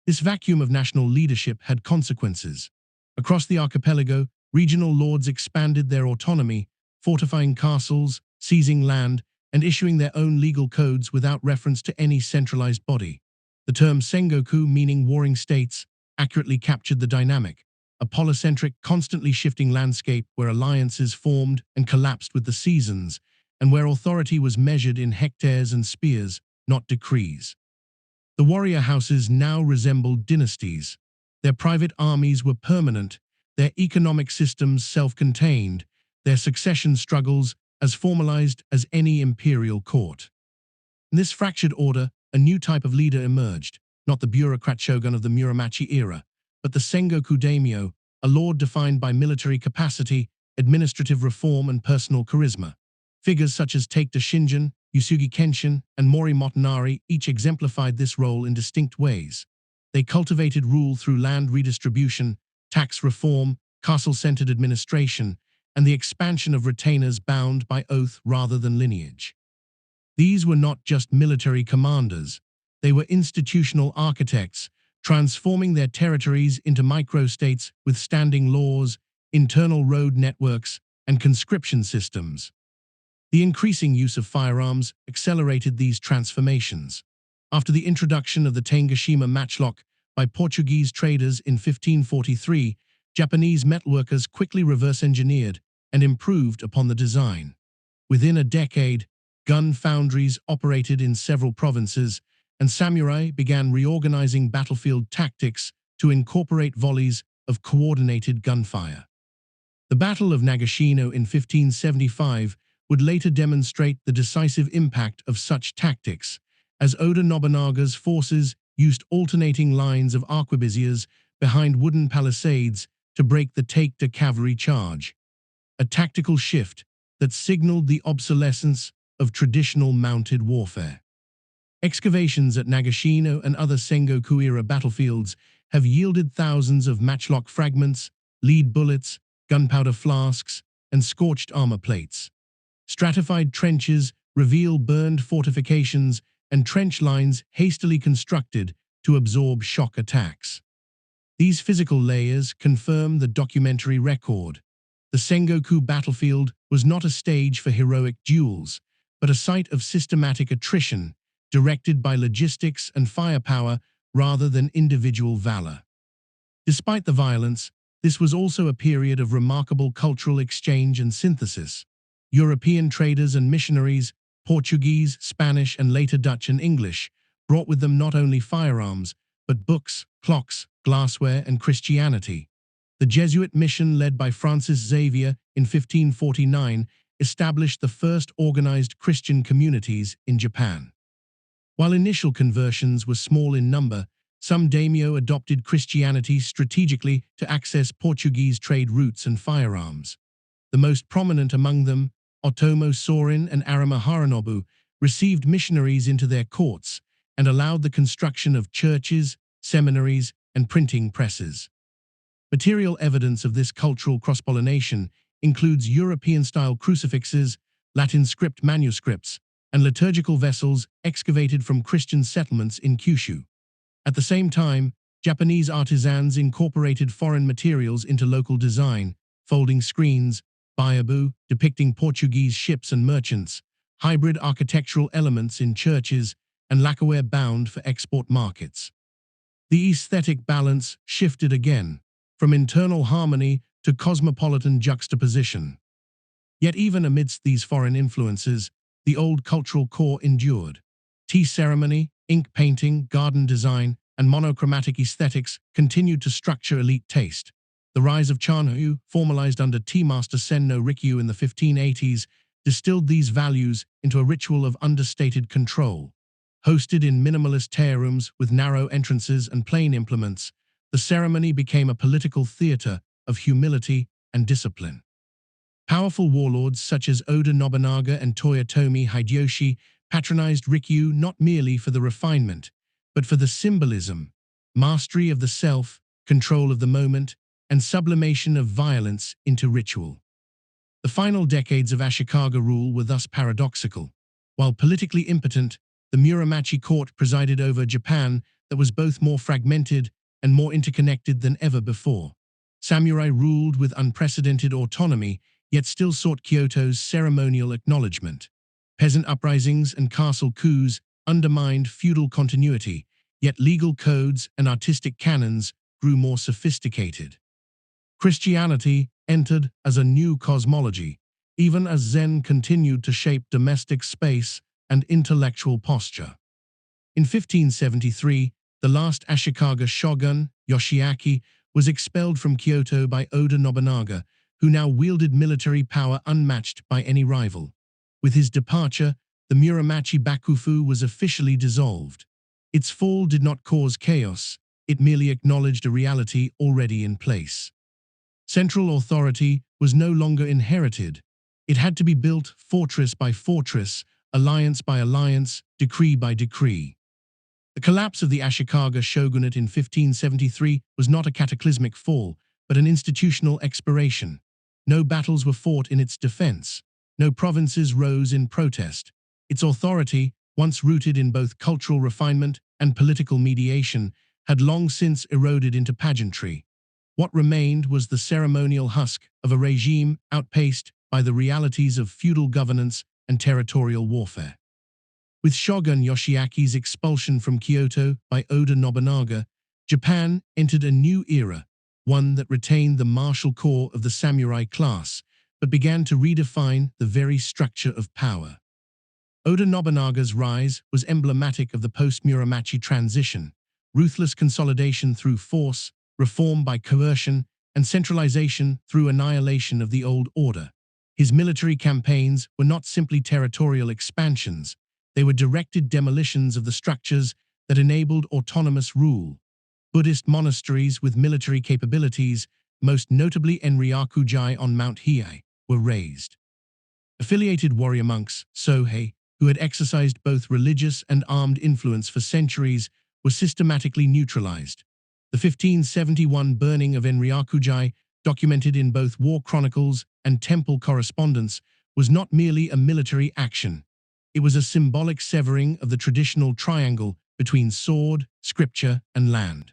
[SPEAKER 1] This vacuum of national leadership had consequences. Across the archipelago, regional lords expanded their autonomy, fortifying castles, seizing land, and issuing their own legal codes without reference to any centralized body. The term Sengoku, meaning warring states, accurately captured the dynamic, a polycentric, constantly shifting landscape where alliances formed and collapsed with the seasons, and where authority was measured in hectares and spears, not decrees. The warrior houses now resembled dynasties. Their private armies were permanent, their economic systems self-contained, their succession struggles as formalized as any imperial court. In this fractured order, a new type of leader emerged, not the bureaucrat shogun of the Muromachi era, but the Sengoku daimyo, a lord defined by military capacity, administrative reform, and personal charisma. Figures such as Takedo Shinjin, Usugi Kenshin, and Mori Motonari each exemplified this role in distinct ways. They cultivated rule through land redistribution, tax reform, castle-centered administration, and the expansion of retainers bound by oath rather than lineage. These were not just military commanders, they were institutional architects, transforming their territories into microstates with standing laws, internal road networks, and conscription systems. The increasing use of firearms accelerated these transformations. After the introduction of the Tanegashima matchlock by Portuguese traders in 1543, Japanese metalworkers quickly reverse-engineered and improved upon the design. Within a decade, gun foundries operated in several provinces, and samurai began reorganizing battlefield tactics to incorporate volleys of coordinated gunfire. The Battle of Nagashino in 1575 would later demonstrate the decisive impact of such tactics, as Oda Nobunaga's forces used alternating lines of arquebusiers behind wooden palisades to break the Takedo cavalry charge, a tactical shift that signaled the obsolescence of traditional mounted warfare. Excavations at Nagashino and other Sengoku-era battlefields have yielded thousands of matchlock fragments, lead bullets, gunpowder flasks, and scorched armor plates. Stratified trenches reveal burned fortifications and trench lines hastily constructed to absorb shock attacks. These physical layers confirm the documentary record. The Sengoku battlefield was not a stage for heroic duels, but a site of systematic attrition, directed by logistics and firepower rather than individual valor. Despite the violence, this was also a period of remarkable cultural exchange and synthesis. European traders and missionaries, Portuguese, Spanish, and later Dutch and English, brought with them not only firearms, but books, clocks, glassware, and Christianity. The Jesuit mission led by Francis Xavier in 1549 established the first organized Christian communities in Japan. While initial conversions were small in number, Some daimyo adopted Christianity strategically to access Portuguese trade routes and firearms. The most prominent among them, Otomo Sorin and Arima Harinobu, received missionaries into their courts and allowed the construction of churches, seminaries, and printing presses. Material evidence of this cultural cross-pollination includes European-style crucifixes, Latin script manuscripts, and liturgical vessels excavated from Christian settlements in Kyushu. At the same time, Japanese artisans incorporated foreign materials into local design, folding screens, baiabu depicting Portuguese ships and merchants, hybrid architectural elements in churches, and lacquerware bound for export markets. The aesthetic balance shifted again, from internal harmony to cosmopolitan juxtaposition. Yet even amidst these foreign influences, the old cultural core endured. Tea ceremony, ink painting, garden design, and monochromatic aesthetics continued to structure elite taste. The rise of Chanryu, formalized under tea master Senno Rikyu in the 1580s, distilled these values into a ritual of understated control. Hosted in minimalist tea rooms with narrow entrances and plain implements, the ceremony became a political theater of humility and discipline. Powerful warlords such as Oda Nobunaga and Toyotomi Hideyoshi patronized Rikyu not merely for the refinement, but for the symbolism, mastery of the self, control of the moment, and sublimation of violence into ritual. The final decades of Ashikaga rule were thus paradoxical. While politically impotent, the Muromachi court presided over a Japan that was both more fragmented and more interconnected than ever before. Samurai ruled with unprecedented autonomy, yet still sought Kyoto's ceremonial acknowledgement. Peasant uprisings and castle coups undermined feudal continuity, yet legal codes and artistic canons grew more sophisticated. Christianity entered as a new cosmology, even as Zen continued to shape domestic space and intellectual posture. In 1573, the last Ashikaga shogun, Yoshiaki, was expelled from Kyoto by Oda Nobunaga, who now wielded military power unmatched by any rival. With his departure, the Muromachi Bakufu was officially dissolved. Its fall did not cause chaos, it merely acknowledged a reality already in place. Central authority was no longer inherited. It had to be built fortress by fortress, alliance by alliance, decree by decree. The collapse of the Ashikaga shogunate in 1573 was not a cataclysmic fall, but an institutional expiration. No battles were fought in its defense. No provinces rose in protest. Its authority, once rooted in both cultural refinement and political mediation, had long since eroded into pageantry. What remained was the ceremonial husk of a regime outpaced by the realities of feudal governance and territorial warfare. With Shogun Yoshiaki's expulsion from Kyoto by Oda Nobunaga, Japan entered a new era, one that retained the martial core of the samurai class, but began to redefine the very structure of power. Oda Nobunaga's rise was emblematic of the post-Muromachi transition: ruthless consolidation through force, reform by coercion, and centralization through annihilation of the old order. His military campaigns were not simply territorial expansions, they were directed demolitions of the structures that enabled autonomous rule. Buddhist monasteries with military capabilities, most notably Enryaku-ji on Mount Hiei, were razed. Affiliated warrior monks, Sohei, who had exercised both religious and armed influence for centuries, were systematically neutralized. The 1571 burning of Enryaku-ji, documented in both war chronicles and temple correspondence, was not merely a military action. It was a symbolic severing of the traditional triangle between sword, scripture, and land.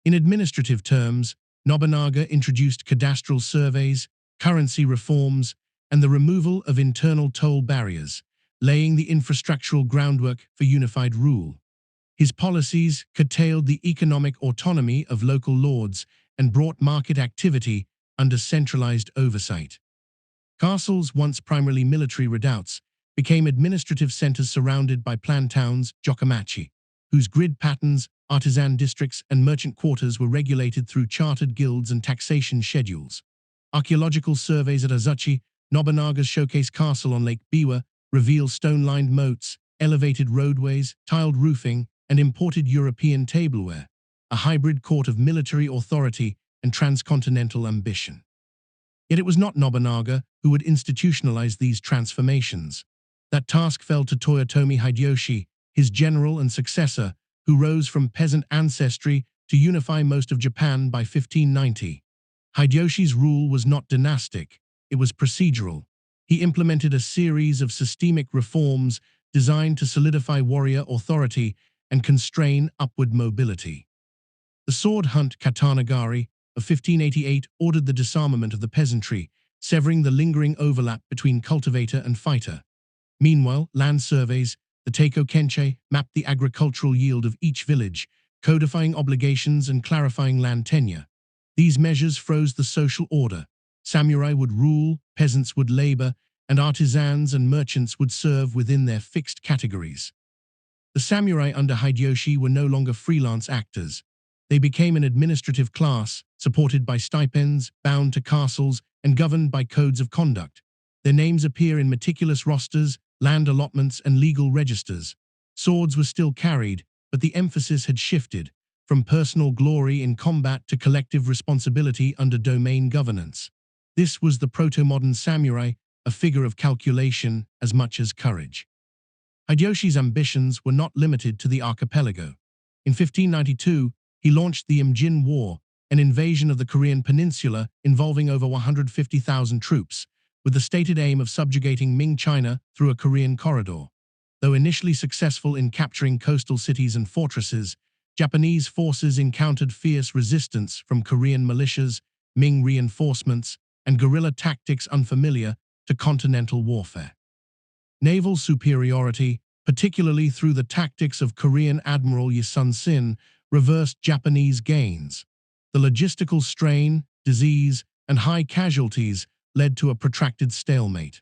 [SPEAKER 1] In administrative terms, Nobunaga introduced cadastral surveys, currency reforms, and the removal of internal toll barriers, laying the infrastructural groundwork for unified rule. His policies curtailed the economic autonomy of local lords and brought market activity under centralized oversight. Castles, once primarily military redoubts, became administrative centers surrounded by planned towns, jokomachi, whose grid patterns, artisan districts, and merchant quarters were regulated through chartered guilds and taxation schedules. Archaeological surveys at Azuchi, Nobunaga's showcase castle on Lake Biwa, reveal stone-lined moats, elevated roadways, tiled roofing, and imported European tableware, a hybrid court of military authority and transcontinental ambition. Yet it was not Nobunaga who would institutionalize these transformations. That task fell to Toyotomi Hideyoshi, his general and successor, who rose from peasant ancestry to unify most of Japan by 1590. Hideyoshi's rule was not dynastic, it was procedural. He implemented a series of systemic reforms designed to solidify warrior authority and constrain upward mobility. The sword hunt Katanagari of 1588 ordered the disarmament of the peasantry, severing the lingering overlap between cultivator and fighter. Meanwhile, land surveys, the Teiko Kenchei, mapped the agricultural yield of each village, codifying obligations and clarifying land tenure. These measures froze the social order. Samurai would rule, peasants would labor, and artisans and merchants would serve within their fixed categories. The samurai under Hideyoshi were no longer freelance actors. They became an administrative class, supported by stipends, bound to castles, and governed by codes of conduct. Their names appear in meticulous rosters, land allotments, and legal registers. Swords were still carried, but the emphasis had shifted, from personal glory in combat to collective responsibility under domain governance. This was the proto-modern samurai, a figure of calculation as much as courage. Hideyoshi's ambitions were not limited to the archipelago. In 1592, he launched the Imjin War, an invasion of the Korean peninsula involving over 150,000 troops, with the stated aim of subjugating Ming China through a Korean corridor. Though initially successful in capturing coastal cities and fortresses, Japanese forces encountered fierce resistance from Korean militias, Ming reinforcements, and guerrilla tactics unfamiliar to continental warfare. Naval superiority, particularly through the tactics of Korean Admiral Yi Sun-sin, reversed Japanese gains. The logistical strain, disease, and high casualties led to a protracted stalemate.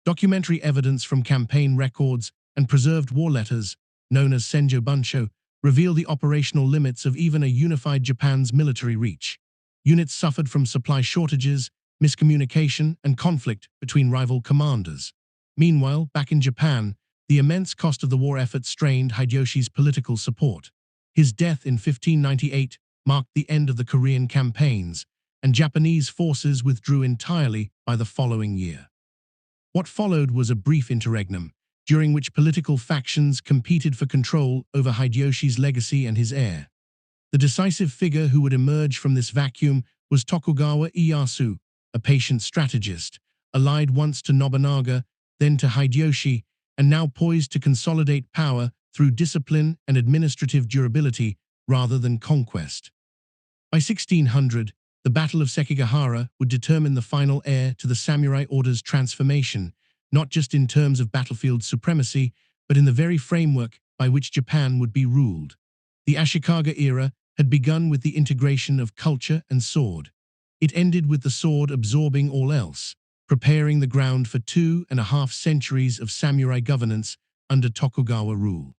[SPEAKER 1] Documentary evidence from campaign records and preserved war letters, known as Senjo Bunsho, reveal the operational limits of even a unified Japan's military reach. Units suffered from supply shortages, miscommunication, and conflict between rival commanders. Meanwhile, back in Japan, the immense cost of the war effort strained Hideyoshi's political support. His death in 1598 marked the end of the Korean campaigns, and Japanese forces withdrew entirely by the following year. What followed was a brief interregnum, during which political factions competed for control over Hideyoshi's legacy and his heir. The decisive figure who would emerge from this vacuum was Tokugawa Ieyasu, a patient strategist, allied once to Nobunaga, then to Hideyoshi, and now poised to consolidate power through discipline and administrative durability rather than conquest. By 1600, the Battle of Sekigahara would determine the final heir to the samurai order's transformation, not just in terms of battlefield supremacy, but in the very framework by which Japan would be ruled. The Ashikaga era had begun with the integration of culture and sword. It ended with the sword absorbing all else, preparing the ground for 2.5 centuries of samurai governance under Tokugawa rule.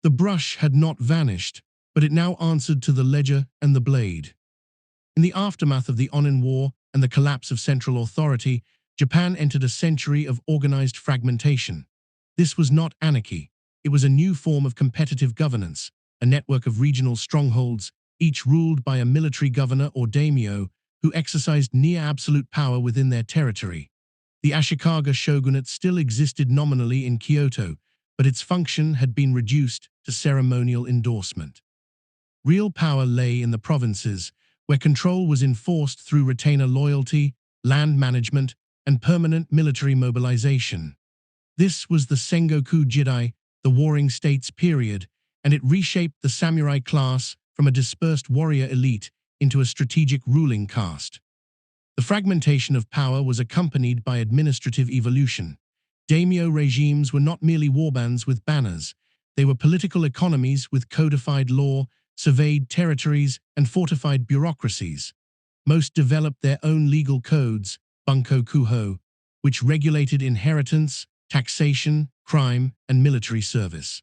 [SPEAKER 1] The brush had not vanished, but it now answered to the ledger and the blade. In the aftermath of the Onin War and the collapse of central authority, Japan entered a century of organized fragmentation. This was not anarchy. It was a new form of competitive governance, a network of regional strongholds, each ruled by a military governor or daimyo who exercised near-absolute power within their territory. The Ashikaga shogunate still existed nominally in Kyoto, but its function had been reduced to ceremonial endorsement. Real power lay in the provinces, where control was enforced through retainer loyalty, land management, and permanent military mobilization. This was the Sengoku Jidai, the Warring States period, and it reshaped the samurai class from a dispersed warrior elite into a strategic ruling caste. The fragmentation of power was accompanied by administrative evolution. Daimyo regimes were not merely warbands with banners. They were political economies with codified law, surveyed territories, and fortified bureaucracies. Most developed their own legal codes, bunko kuho, which regulated inheritance, taxation, crime, and military service.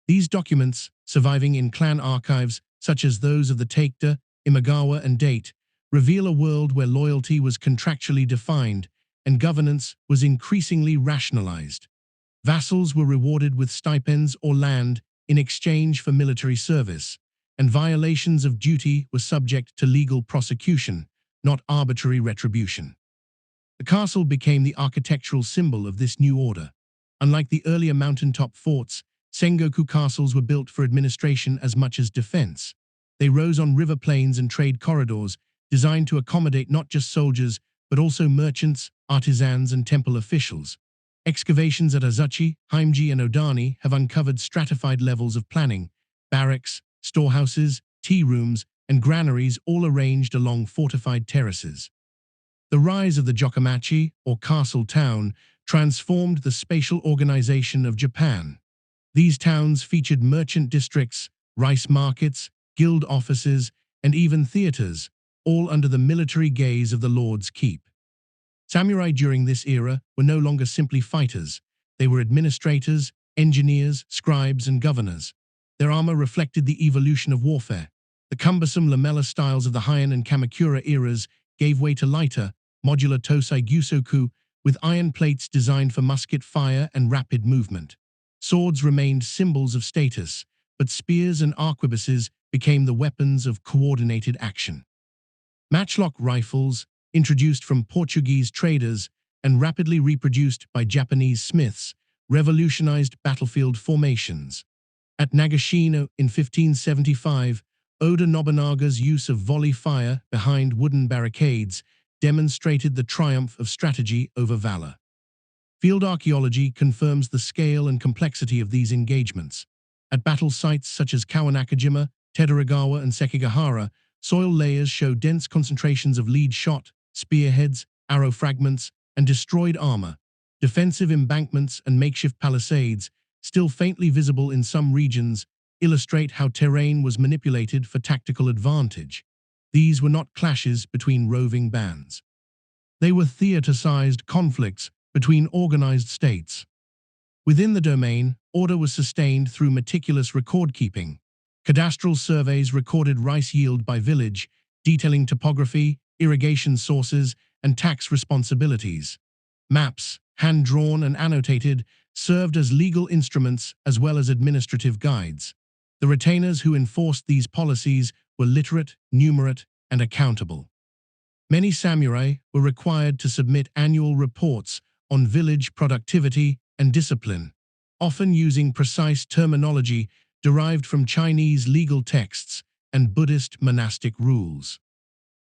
[SPEAKER 1] These documents, surviving in clan archives such as those of the Taikta, Imagawa, and Date, reveal a world where loyalty was contractually defined and governance was increasingly rationalized. Vassals were rewarded with stipends or land in exchange for military service, and violations of duty were subject to legal prosecution, not arbitrary retribution. The castle became the architectural symbol of this new order. Unlike the earlier mountaintop forts, Sengoku castles were built for administration as much as defense. They rose on river plains and trade corridors, designed to accommodate not just soldiers, but also merchants, artisans, and temple officials. Excavations at Azuchi, Himeji, and Odani have uncovered stratified levels of planning: barracks, storehouses, tea rooms, and granaries all arranged along fortified terraces. The rise of the Jokamachi, or castle town, transformed the spatial organization of Japan. These towns featured merchant districts, rice markets, guild offices, and even theaters, all under the military gaze of the Lord's Keep. Samurai during this era were no longer simply fighters. They were administrators, engineers, scribes, and governors. Their armor reflected the evolution of warfare. The cumbersome lamella styles of the Heian and Kamakura eras gave way to lighter, modular Tosai Gyusoku with iron plates designed for musket fire and rapid movement. Swords remained symbols of status, but spears and arquebuses became the weapons of coordinated action. Matchlock rifles, introduced from Portuguese traders and rapidly reproduced by Japanese smiths, revolutionized battlefield formations. At Nagashino in 1575, Oda Nobunaga's use of volley fire behind wooden barricades demonstrated the triumph of strategy over valor. Field archaeology confirms the scale and complexity of these engagements. At battle sites such as Kawanakajima, Tedoragawa, and Sekigahara, soil layers show dense concentrations of lead shot, spearheads, arrow fragments, and destroyed armor. Defensive embankments and makeshift palisades, still faintly visible in some regions, illustrate how terrain was manipulated for tactical advantage. These were not clashes between roving bands. They were theater-sized conflicts between organized states. Within the domain, order was sustained through meticulous record-keeping. Cadastral surveys recorded rice yield by village, detailing topography, irrigation sources, and tax responsibilities. Maps, hand-drawn and annotated, served as legal instruments as well as administrative guides. The retainers who enforced these policies were literate, numerate, and accountable. Many samurai were required to submit annual reports on village productivity and discipline, often using precise terminology derived from Chinese legal texts and Buddhist monastic rules.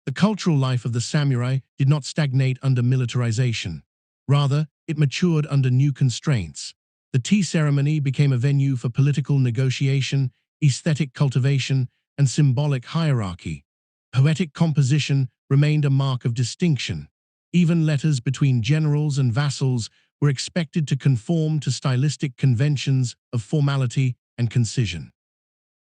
[SPEAKER 1] The cultural life of the samurai did not stagnate under militarization. Rather, it matured under new constraints. The tea ceremony became a venue for political negotiation, aesthetic cultivation, and symbolic hierarchy. Poetic composition remained a mark of distinction. Even letters between generals and vassals were expected to conform to stylistic conventions of formality and concision.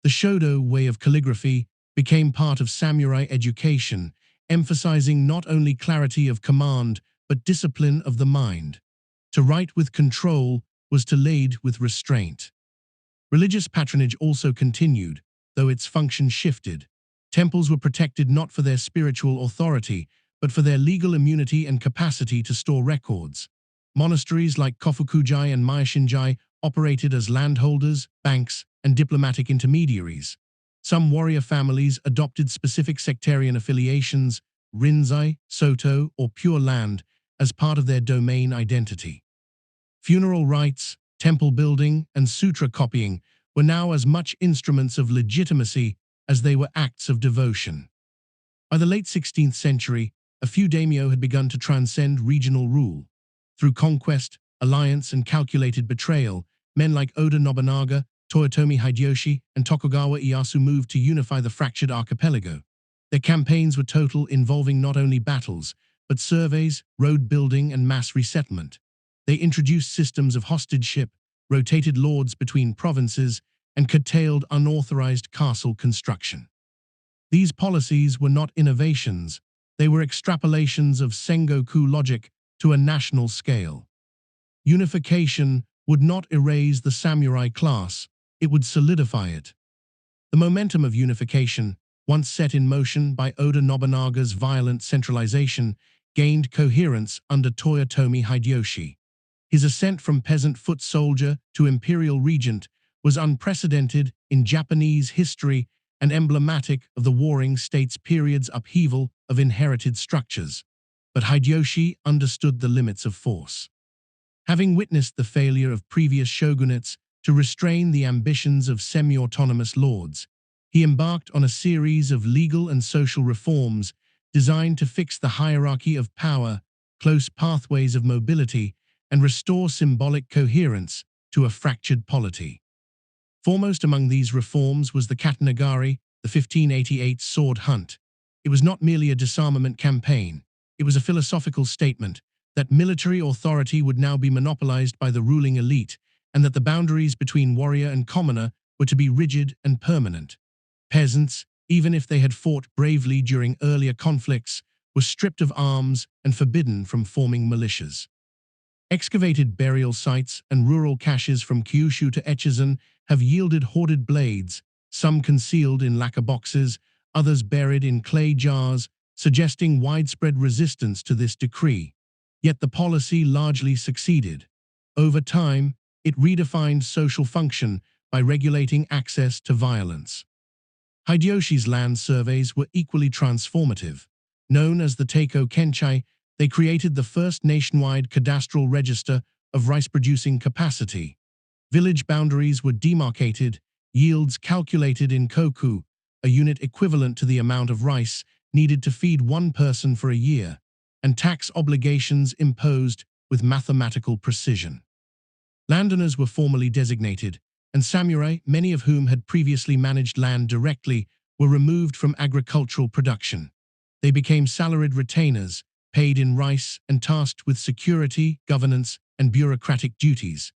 [SPEAKER 1] The Shodo way of calligraphy became part of samurai education, emphasizing not only clarity of command but discipline of the mind. To write with control was to lead with restraint. Religious patronage also continued, though its function shifted. Temples were protected not for their spiritual authority, but for their legal immunity and capacity to store records. Monasteries like Kofukujai and Myashinjai operated as landholders, banks, and diplomatic intermediaries. Some warrior families adopted specific sectarian affiliations, Rinzai, Soto, or Pure Land, as part of their domain identity. Funeral rites, temple building, and sutra copying were now as much instruments of legitimacy as they were acts of devotion. By the late 16th century, a few daimyo had begun to transcend regional rule. Through conquest, alliance, and calculated betrayal, men like Oda Nobunaga, Toyotomi Hideyoshi, and Tokugawa Ieyasu moved to unify the fractured archipelago. Their campaigns were total, involving not only battles, but surveys, road building, and mass resettlement. They introduced systems of hostageship, rotated lords between provinces, and curtailed unauthorized castle construction. These policies were not innovations, they were extrapolations of Sengoku logic to a national scale. Unification would not erase the samurai class, it would solidify it. The momentum of unification, once set in motion by Oda Nobunaga's violent centralization, gained coherence under Toyotomi Hideyoshi. His ascent from peasant foot soldier to imperial regent was unprecedented in Japanese history and emblematic of the warring states' period's upheaval of inherited structures. But Hideyoshi understood the limits of force. Having witnessed the failure of previous shogunates to restrain the ambitions of semi-autonomous lords, he embarked on a series of legal and social reforms designed to fix the hierarchy of power, close pathways of mobility, and restore symbolic coherence to a fractured polity. Foremost among these reforms was the Katanagari, the 1588 sword hunt. It was not merely a disarmament campaign. It was a philosophical statement that military authority would now be monopolized by the ruling elite, and that the boundaries between warrior and commoner were to be rigid and permanent. Peasants, even if they had fought bravely during earlier conflicts, were stripped of arms and forbidden from forming militias. Excavated burial sites and rural caches from Kyushu to Echizen have yielded hoarded blades, some concealed in lacquer boxes, others buried in clay jars, suggesting widespread resistance to this decree. Yet the policy largely succeeded. Over time, it redefined social function by regulating access to violence. Hideyoshi's land surveys were equally transformative. Known as the Teiko Kenchai, they created the first nationwide cadastral register of rice-producing capacity. Village boundaries were demarcated, yields calculated in koku, a unit equivalent to the amount of rice needed to feed one person for a year, and tax obligations imposed with mathematical precision. Landowners were formally designated, and samurai, many of whom had previously managed land directly, were removed from agricultural production. They became salaried retainers, paid in rice and tasked with security, governance, and bureaucratic duties.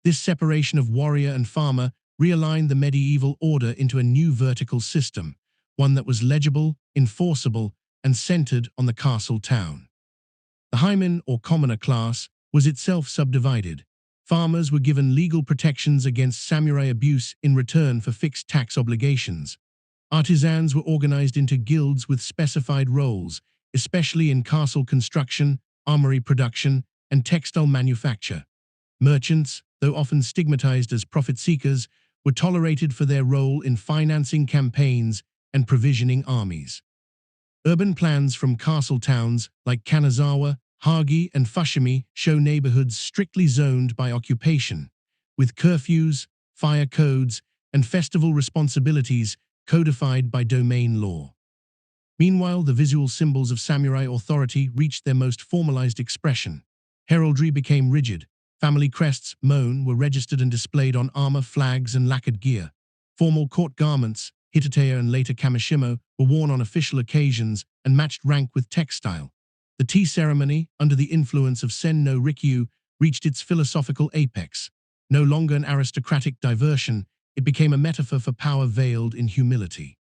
[SPEAKER 1] This separation of warrior and farmer realigned the medieval order into a new vertical system, one that was legible, enforceable, and centered on the castle town. The Heimin, or commoner class, was itself subdivided. Farmers were given legal protections against samurai abuse in return for fixed tax obligations. Artisans were organized into guilds with specified roles, especially in castle construction, armory production, and textile manufacture. Merchants, though often stigmatized as profit-seekers, were tolerated for their role in financing campaigns and provisioning armies. Urban plans from castle towns like Kanazawa, Hagi, and Fushimi show neighborhoods strictly zoned by occupation, with curfews, fire codes, and festival responsibilities codified by domain law. Meanwhile, the visual symbols of samurai authority reached their most formalized expression. Heraldry became rigid. Family crests, mon, were registered and displayed on armor, flags, and lacquered gear. Formal court garments, hitateya and later kamishimo, were worn on official occasions and matched rank with textile. The tea ceremony, under the influence of Sen no Rikyu, reached its philosophical apex. No longer an aristocratic diversion, it became a metaphor for power veiled in humility.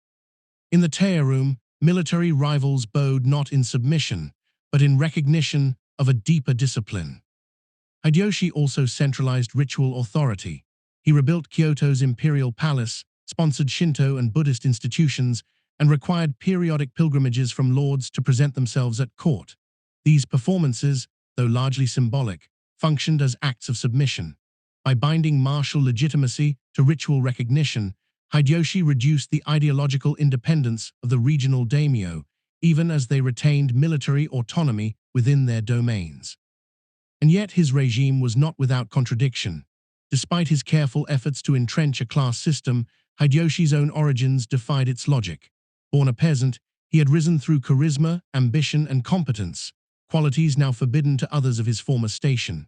[SPEAKER 1] In the teia room, military rivals bowed not in submission, but in recognition of a deeper discipline. Hideyoshi also centralized ritual authority. He rebuilt Kyoto's imperial palace, sponsored Shinto and Buddhist institutions, and required periodic pilgrimages from lords to present themselves at court. These performances, though largely symbolic, functioned as acts of submission. By binding martial legitimacy to ritual recognition, Hideyoshi reduced the ideological independence of the regional daimyo, even as they retained military autonomy within their domains. And yet his regime was not without contradiction. Despite his careful efforts to entrench a class system, Hideyoshi's own origins defied its logic. Born a peasant, he had risen through charisma, ambition, and competence, qualities now forbidden to others of his former station.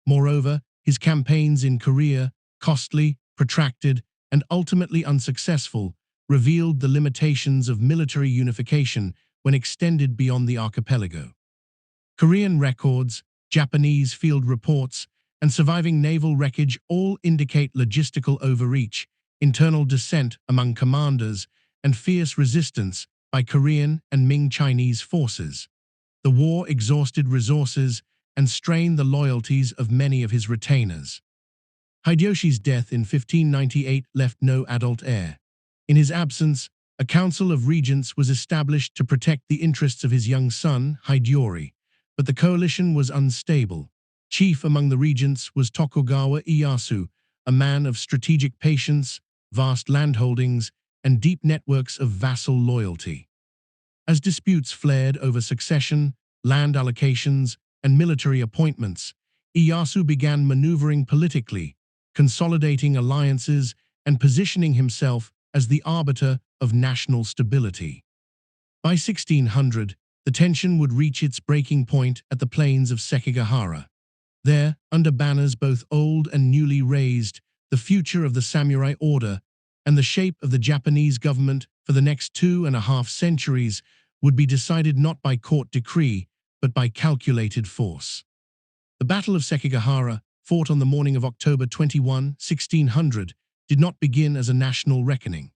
[SPEAKER 1] Moreover, his campaigns in Korea, costly, protracted, and ultimately unsuccessful, revealed the limitations of military unification when extended beyond the archipelago. Korean records, Japanese field reports, and surviving naval wreckage all indicate logistical overreach, internal dissent among commanders, and fierce resistance by Korean and Ming Chinese forces. The war exhausted resources and strained the loyalties of many of his retainers. Hideyoshi's death in 1598 left no adult heir. In his absence, a council of regents was established to protect the interests of his young son, Hideyori, but the coalition was unstable. Chief among the regents was Tokugawa Ieyasu, a man of strategic patience, vast landholdings, and deep networks of vassal loyalty. As disputes flared over succession, land allocations, and military appointments, Ieyasu began maneuvering politically, consolidating alliances and positioning himself as the arbiter of national stability. By 1600, the tension would reach its breaking point at the plains of Sekigahara. There, under banners both old and newly raised, the future of the samurai order and the shape of the Japanese government for the next 2.5 centuries would be decided not by court decree, but by calculated force. The Battle of Sekigahara, fought on the morning of October 21, 1600, did not begin as a national reckoning.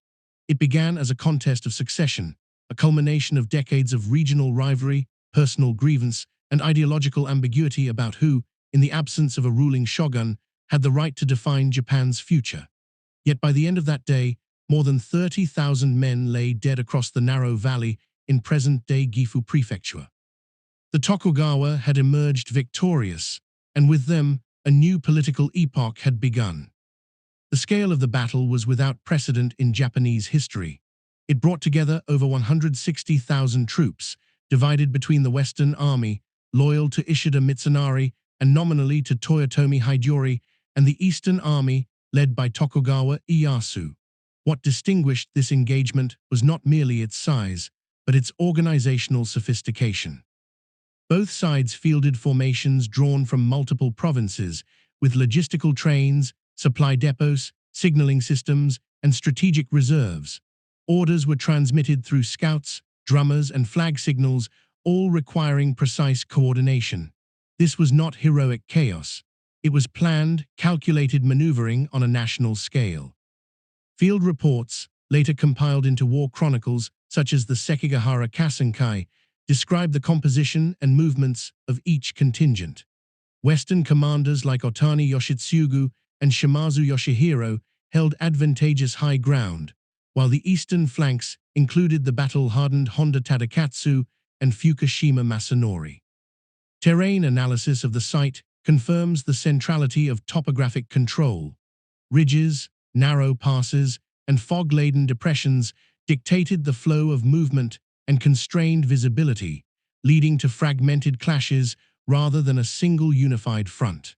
[SPEAKER 1] It began as a contest of succession, a culmination of decades of regional rivalry, personal grievance, and ideological ambiguity about who, in the absence of a ruling shogun, had the right to define Japan's future. Yet by the end of that day, more than 30,000 men lay dead across the narrow valley in present-day Gifu Prefecture. The Tokugawa had emerged victorious, and with them, a new political epoch had begun. The scale of the battle was without precedent in Japanese history. It brought together over 160,000 troops, divided between the Western Army, loyal to Ishida Mitsunari and nominally to Toyotomi Hideyori, and the Eastern Army, led by Tokugawa Ieyasu. What distinguished this engagement was not merely its size, but its organizational sophistication. Both sides fielded formations drawn from multiple provinces, with logistical trains, supply depots, signaling systems, and strategic reserves. Orders were transmitted through scouts, drummers, and flag signals, all requiring precise coordination. This was not heroic chaos. It was planned, calculated maneuvering on a national scale. Field reports, later compiled into war chronicles, such as the Sekigahara Kasenkai, describe the composition and movements of each contingent. Western commanders like Otani Yoshitsugu and Shimazu Yoshihiro held advantageous high ground, while the eastern flanks included the battle-hardened Honda Tadakatsu and Fukushima Masanori. Terrain analysis of the site confirms the centrality of topographic control. Ridges, narrow passes, and fog-laden depressions dictated the flow of movement and constrained visibility, leading to fragmented clashes rather than a single unified front.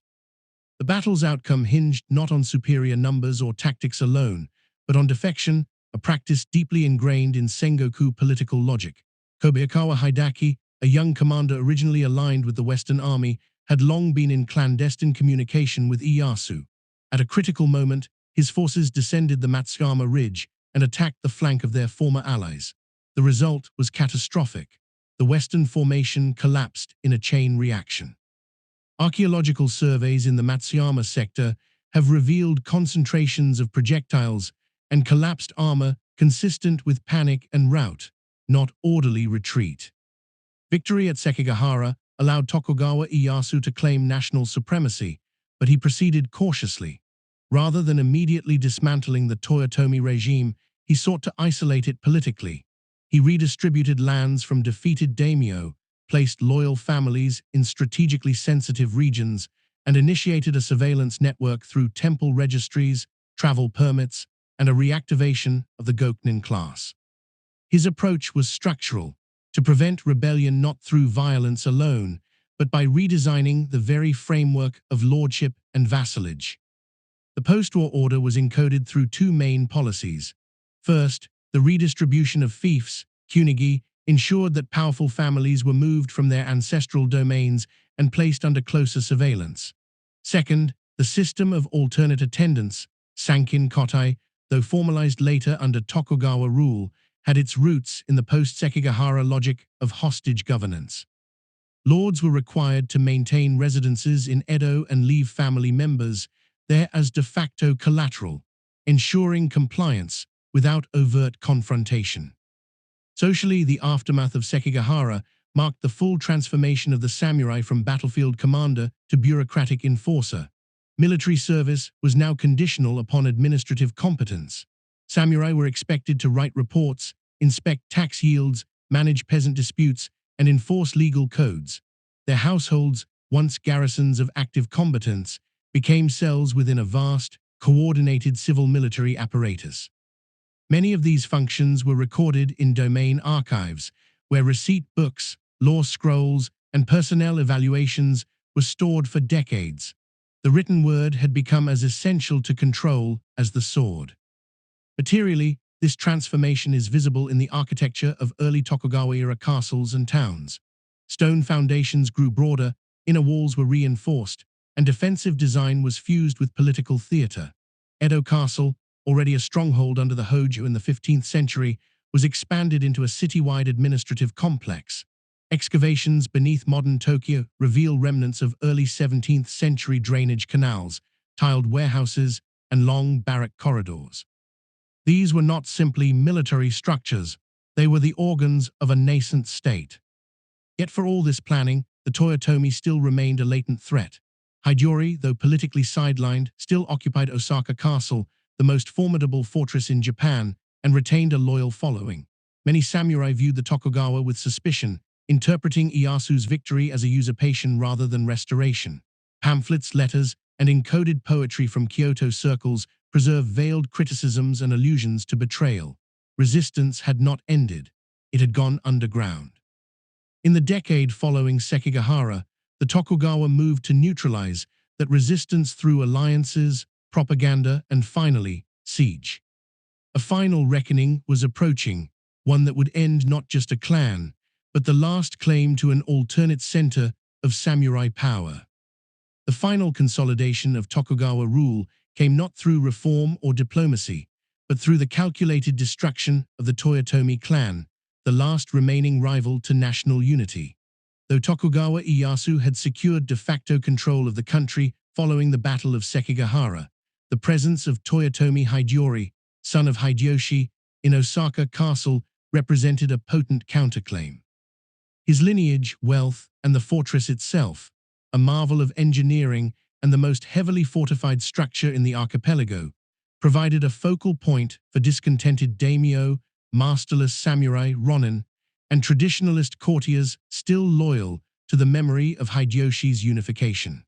[SPEAKER 1] The battle's outcome hinged not on superior numbers or tactics alone, but on defection, a practice deeply ingrained in Sengoku political logic. Kobayakawa Hidaki, a young commander originally aligned with the Western Army, had long been in clandestine communication with Ieyasu. At a critical moment, his forces descended the Matsuyama Ridge and attacked the flank of their former allies. The result was catastrophic. The Western formation collapsed in a chain reaction. Archaeological surveys in the Matsuyama sector have revealed concentrations of projectiles and collapsed armor consistent with panic and rout, not orderly retreat. Victory at Sekigahara allowed Tokugawa Ieyasu to claim national supremacy, but he proceeded cautiously. Rather than immediately dismantling the Toyotomi regime, he sought to isolate it politically. He redistributed lands from defeated daimyo, placed loyal families in strategically sensitive regions, and initiated a surveillance network through temple registries, travel permits, and a reactivation of the Gokunin class. His approach was structural, to prevent rebellion not through violence alone, but by redesigning the very framework of lordship and vassalage. The post-war order was encoded through two main policies. First, the redistribution of fiefs, kunigi, ensured that powerful families were moved from their ancestral domains and placed under closer surveillance. Second, the system of alternate attendants, sankin kotai, though formalized later under Tokugawa rule, had its roots in the post-Sekigahara logic of hostage governance. Lords were required to maintain residences in Edo and leave family members there as de facto collateral, ensuring compliance without overt confrontation. Socially, the aftermath of Sekigahara marked the full transformation of the samurai from battlefield commander to bureaucratic enforcer. Military service was now conditional upon administrative competence. Samurai were expected to write reports, inspect tax yields, manage peasant disputes, and enforce legal codes. Their households, once garrisons of active combatants, became cells within a vast, coordinated civil-military apparatus. Many of these functions were recorded in domain archives, where receipt books, law scrolls, and personnel evaluations were stored for decades. The written word had become as essential to control as the sword. Materially, this transformation is visible in the architecture of early Tokugawa-era castles and towns. Stone foundations grew broader, inner walls were reinforced, and defensive design was fused with political theater. Edo Castle, already a stronghold under the Hojo in the 15th century, was expanded into a citywide administrative complex. Excavations beneath modern Tokyo reveal remnants of early 17th century drainage canals, tiled warehouses, and long barrack corridors. These were not simply military structures, they were the organs of a nascent state. Yet for all this planning, the Toyotomi still remained a latent threat. Hideyori, though politically sidelined, still occupied Osaka Castle, the most formidable fortress in Japan, and retained a loyal following. Many samurai viewed the Tokugawa with suspicion, interpreting Ieyasu's victory as a usurpation rather than restoration. Pamphlets, letters, and encoded poetry from Kyoto circles preserve veiled criticisms and allusions to betrayal. Resistance had not ended. It had gone underground. In the decade following Sekigahara, the Tokugawa moved to neutralize that resistance through alliances, propaganda, and finally, siege. A final reckoning was approaching, one that would end not just a clan, but the last claim to an alternate center of samurai power. The final consolidation of Tokugawa rule came not through reform or diplomacy, but through the calculated destruction of the Toyotomi clan, the last remaining rival to national unity. Though Tokugawa Ieyasu had secured de facto control of the country following the Battle of Sekigahara, the presence of Toyotomi Hideyori, son of Hideyoshi, in Osaka Castle represented a potent counterclaim. His lineage, wealth, and the fortress itself, a marvel of engineering and the most heavily fortified structure in the archipelago, provided a focal point for discontented daimyo, masterless samurai, ronin, and traditionalist courtiers still loyal to the memory of Hideyoshi's unification.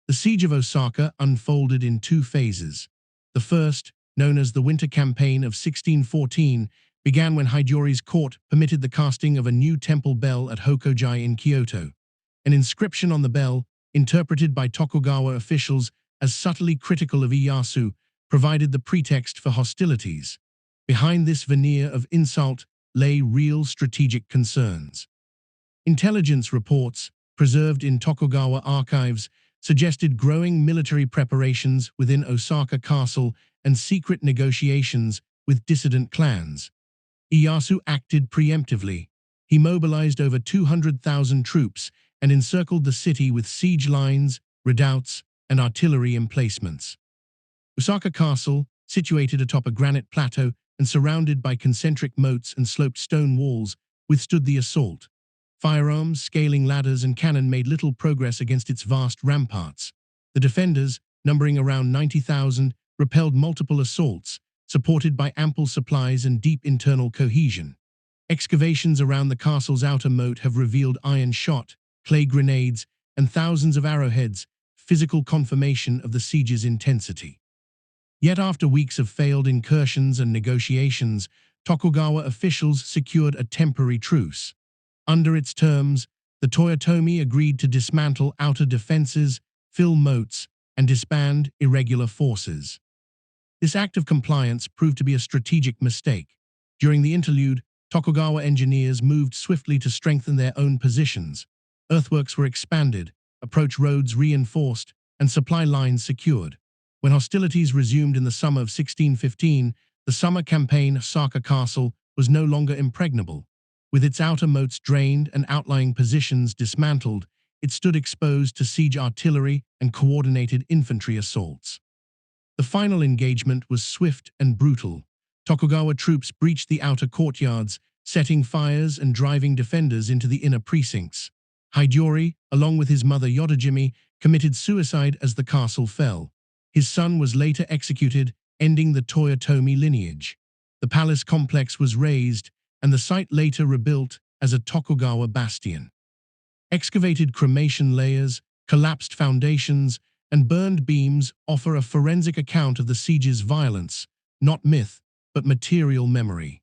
[SPEAKER 1] The siege of Osaka unfolded in two phases. The first, known as the Winter Campaign of 1614, began when Hideyori's court permitted the casting of a new temple bell at Hokoji in Kyoto. An inscription on the bell, interpreted by Tokugawa officials as subtly critical of Ieyasu, provided the pretext for hostilities. Behind this veneer of insult lay real strategic concerns. Intelligence reports, preserved in Tokugawa archives, suggested growing military preparations within Osaka Castle and secret negotiations with dissident clans. Ieyasu acted preemptively. He mobilized over 200,000 troops and encircled the city with siege lines, redoubts, and artillery emplacements. Osaka Castle, situated atop a granite plateau and surrounded by concentric moats and sloped stone walls, withstood the assault. Firearms, scaling ladders, and cannon made little progress against its vast ramparts. The defenders, numbering around 90,000, repelled multiple assaults, supported by ample supplies and deep internal cohesion. Excavations around the castle's outer moat have revealed iron shot, clay grenades, and thousands of arrowheads, physical confirmation of the siege's intensity. Yet after weeks of failed incursions and negotiations, Tokugawa officials secured a temporary truce. Under its terms, the Toyotomi agreed to dismantle outer defenses, fill moats, and disband irregular forces. This act of compliance proved to be a strategic mistake. During the interlude, Tokugawa engineers moved swiftly to strengthen their own positions. Earthworks were expanded, approach roads reinforced, and supply lines secured. When hostilities resumed in the summer of 1615, the summer campaign Osaka Castle was no longer impregnable. With its outer moats drained and outlying positions dismantled, it stood exposed to siege artillery and coordinated infantry assaults. The final engagement was swift and brutal. Tokugawa troops breached the outer courtyards, setting fires and driving defenders into the inner precincts. Hideyori, along with his mother Yodajimi, committed suicide as the castle fell. His son was later executed, ending the Toyotomi lineage. The palace complex was razed, and the site later rebuilt as a Tokugawa bastion. Excavated cremation layers, collapsed foundations, and burned beams offer a forensic account of the siege's violence, not myth, but material memory.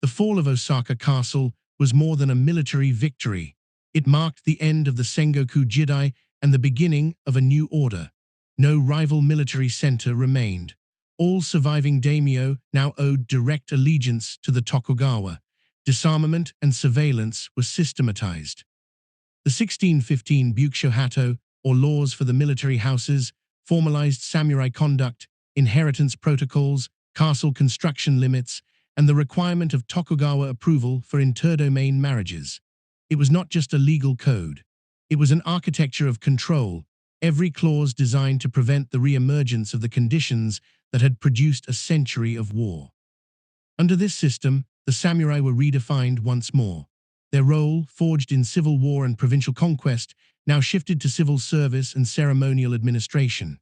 [SPEAKER 1] The fall of Osaka Castle was more than a military victory. It marked the end of the Sengoku Jidai and the beginning of a new order. No rival military center remained. All surviving daimyo now owed direct allegiance to the Tokugawa. Disarmament and surveillance were systematized. The 1615 Bukushohato, or laws for the military houses, formalized samurai conduct, inheritance protocols, castle construction limits, and the requirement of Tokugawa approval for interdomain marriages. It was not just a legal code. It was an architecture of control, every clause designed to prevent the re-emergence of the conditions that had produced a century of war. Under this system, the samurai were redefined once more. Their role, forged in civil war and provincial conquest, now shifted to civil service and ceremonial administration.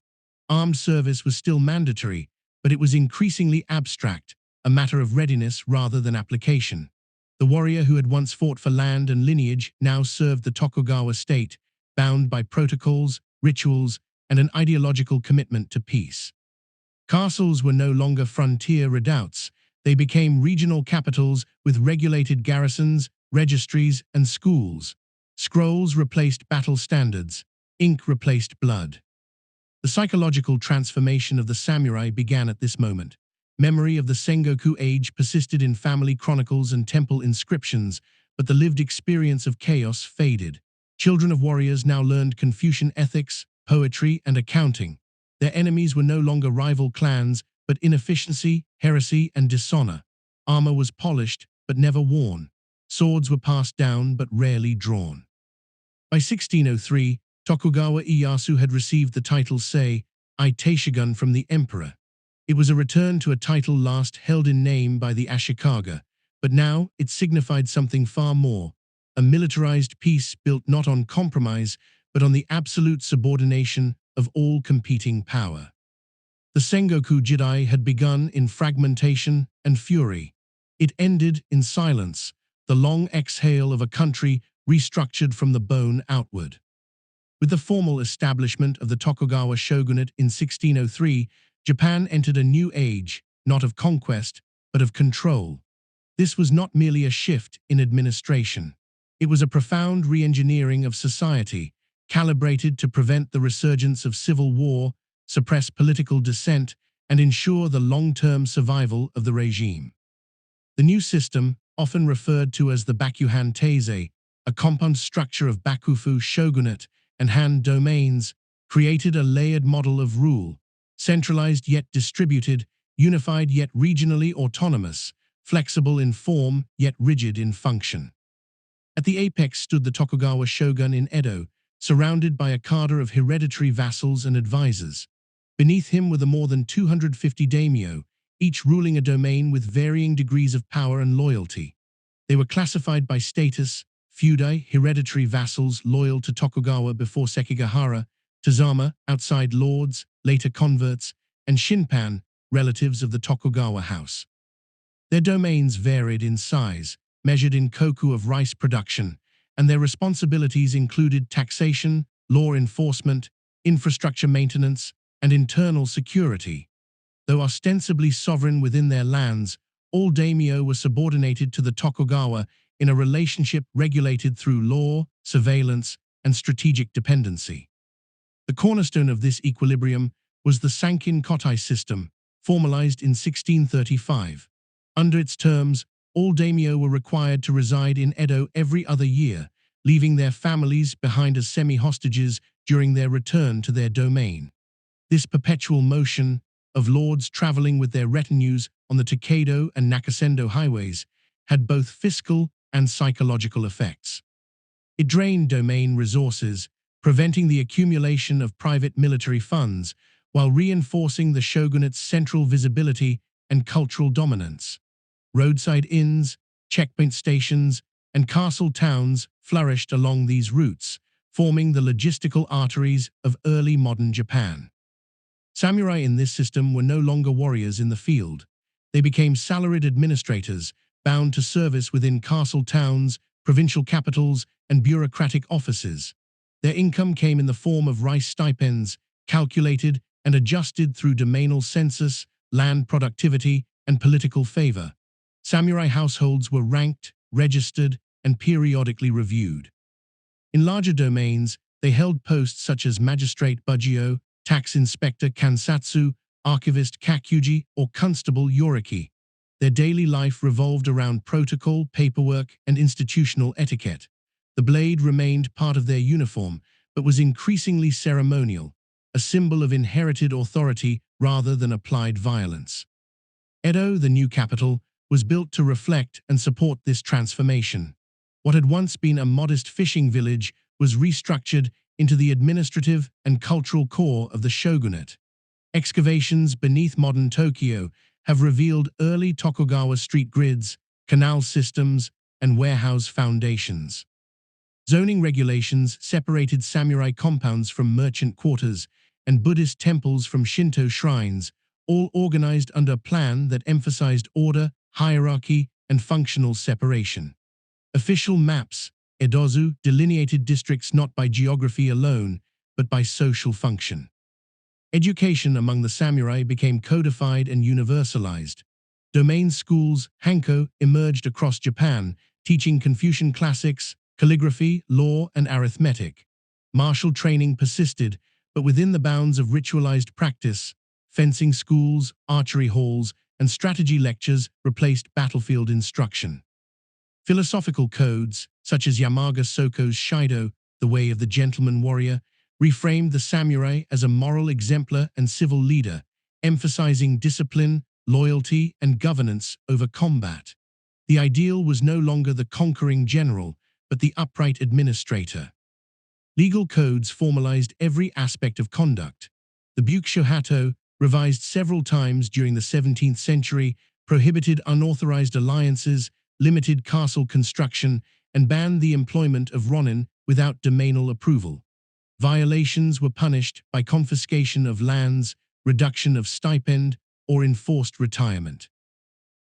[SPEAKER 1] Armed service was still mandatory, but it was increasingly abstract, a matter of readiness rather than application. The warrior who had once fought for land and lineage now served the Tokugawa state, bound by protocols, rituals, and an ideological commitment to peace. Castles were no longer frontier redoubts. They became regional capitals with regulated garrisons, registries, and schools. Scrolls replaced battle standards. Ink replaced blood. The psychological transformation of the samurai began at this moment. Memory of the Sengoku age persisted in family chronicles and temple inscriptions, but the lived experience of chaos faded. Children of warriors now learned Confucian ethics, poetry, and accounting. Their enemies were no longer rival clans, but inefficiency, heresy, and dishonor. Armor was polished, but never worn. Swords were passed down, but rarely drawn. By 1603, Tokugawa Ieyasu had received the title Sei, Taishogun from the emperor. It was a return to a title last held in name by the Ashikaga, but now it signified something far more, a militarized peace built not on compromise, but on the absolute subordination of all competing power. The Sengoku Jidai had begun in fragmentation and fury. It ended in silence, the long exhale of a country restructured from the bone outward. With the formal establishment of the Tokugawa shogunate in 1603, Japan entered a new age, not of conquest, but of control. This was not merely a shift in administration. It was a profound re-engineering of society, calibrated to prevent the resurgence of civil war, suppress political dissent, and ensure the long-term survival of the regime. The new system, often referred to as the Bakuhan Teizei, a compound structure of Bakufu shogunate and Han domains, created a layered model of rule, centralized yet distributed, unified yet regionally autonomous, flexible in form yet rigid in function. At the apex stood the Tokugawa shogun in Edo, surrounded by a cadre of hereditary vassals and advisors. Beneath him were the more than 250 daimyo, each ruling a domain with varying degrees of power and loyalty. They were classified by status: feudai, hereditary vassals loyal to Tokugawa before Sekigahara; Tazama, outside lords, later converts; and Shinpan, relatives of the Tokugawa house. Their domains varied in size, measured in koku of rice production, and their responsibilities included taxation, law enforcement, infrastructure maintenance, and internal security. Though ostensibly sovereign within their lands, all daimyo were subordinated to the Tokugawa in a relationship regulated through law, surveillance, and strategic dependency. The cornerstone of this equilibrium was the Sankin Kotai system, formalized in 1635. Under its terms, all daimyo were required to reside in Edo every other year, leaving their families behind as semi-hostages during their return to their domain. This perpetual motion of lords traveling with their retinues on the Takeido and Nakasendo highways had both fiscal and psychological effects. It drained domain resources, preventing the accumulation of private military funds, while reinforcing the shogunate's central visibility and cultural dominance. Roadside inns, checkpoint stations, and castle towns flourished along these routes, forming the logistical arteries of early modern Japan. Samurai in this system were no longer warriors in the field. They became salaried administrators, bound to service within castle towns, provincial capitals, and bureaucratic offices. Their income came in the form of rice stipends, calculated, and adjusted through domainal census, land productivity, and political favor. Samurai households were ranked, registered, and periodically reviewed. In larger domains, they held posts such as magistrate Bujio, tax inspector Kansatsu, archivist Kakuji, or constable Yoriki. Their daily life revolved around protocol, paperwork, and institutional etiquette. The blade remained part of their uniform, but was increasingly ceremonial, a symbol of inherited authority rather than applied violence. Edo, the new capital, was built to reflect and support this transformation. What had once been a modest fishing village was restructured into the administrative and cultural core of the shogunate. Excavations beneath modern Tokyo have revealed early Tokugawa street grids, canal systems, and warehouse foundations. Zoning regulations separated samurai compounds from merchant quarters and Buddhist temples from Shinto shrines, all organized under a plan that emphasized order, hierarchy, and functional separation. Official maps, edozu, delineated districts not by geography alone, but by social function. Education among the samurai became codified and universalized. Domain schools, hanko, emerged across Japan, teaching Confucian classics, calligraphy, law, and arithmetic. Martial training persisted, but within the bounds of ritualized practice. Fencing schools, archery halls, and strategy lectures replaced battlefield instruction. Philosophical codes, such as Yamaga Soko's Shido, the way of the gentleman warrior, reframed the samurai as a moral exemplar and civil leader, emphasizing discipline, loyalty, and governance over combat. The ideal was no longer the conquering general, but the upright administrator. Legal codes formalized every aspect of conduct. The Bukeshohato, revised several times during the 17th century, prohibited unauthorized alliances, limited castle construction, and banned the employment of ronin without domainal approval. Violations were punished by confiscation of lands, reduction of stipend, or enforced retirement.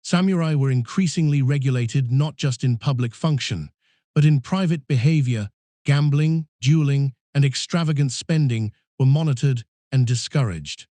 [SPEAKER 1] Samurai were increasingly regulated not just in public function, but in private behavior. Gambling, dueling, and extravagant spending were monitored and discouraged.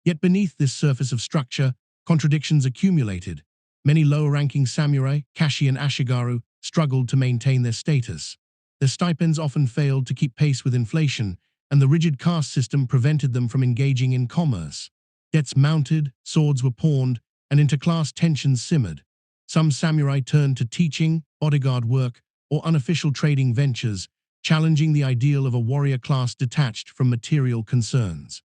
[SPEAKER 1] Yet beneath this surface of structure, contradictions accumulated. Many lower-ranking samurai, kashi and ashigaru, struggled to maintain their status. Their stipends often failed to keep pace with inflation, and the rigid caste system prevented them from engaging in commerce. Debts mounted, swords were pawned, and interclass tensions simmered. Some samurai turned to teaching, bodyguard work, or unofficial trading ventures, challenging the ideal of a warrior class detached from material concerns.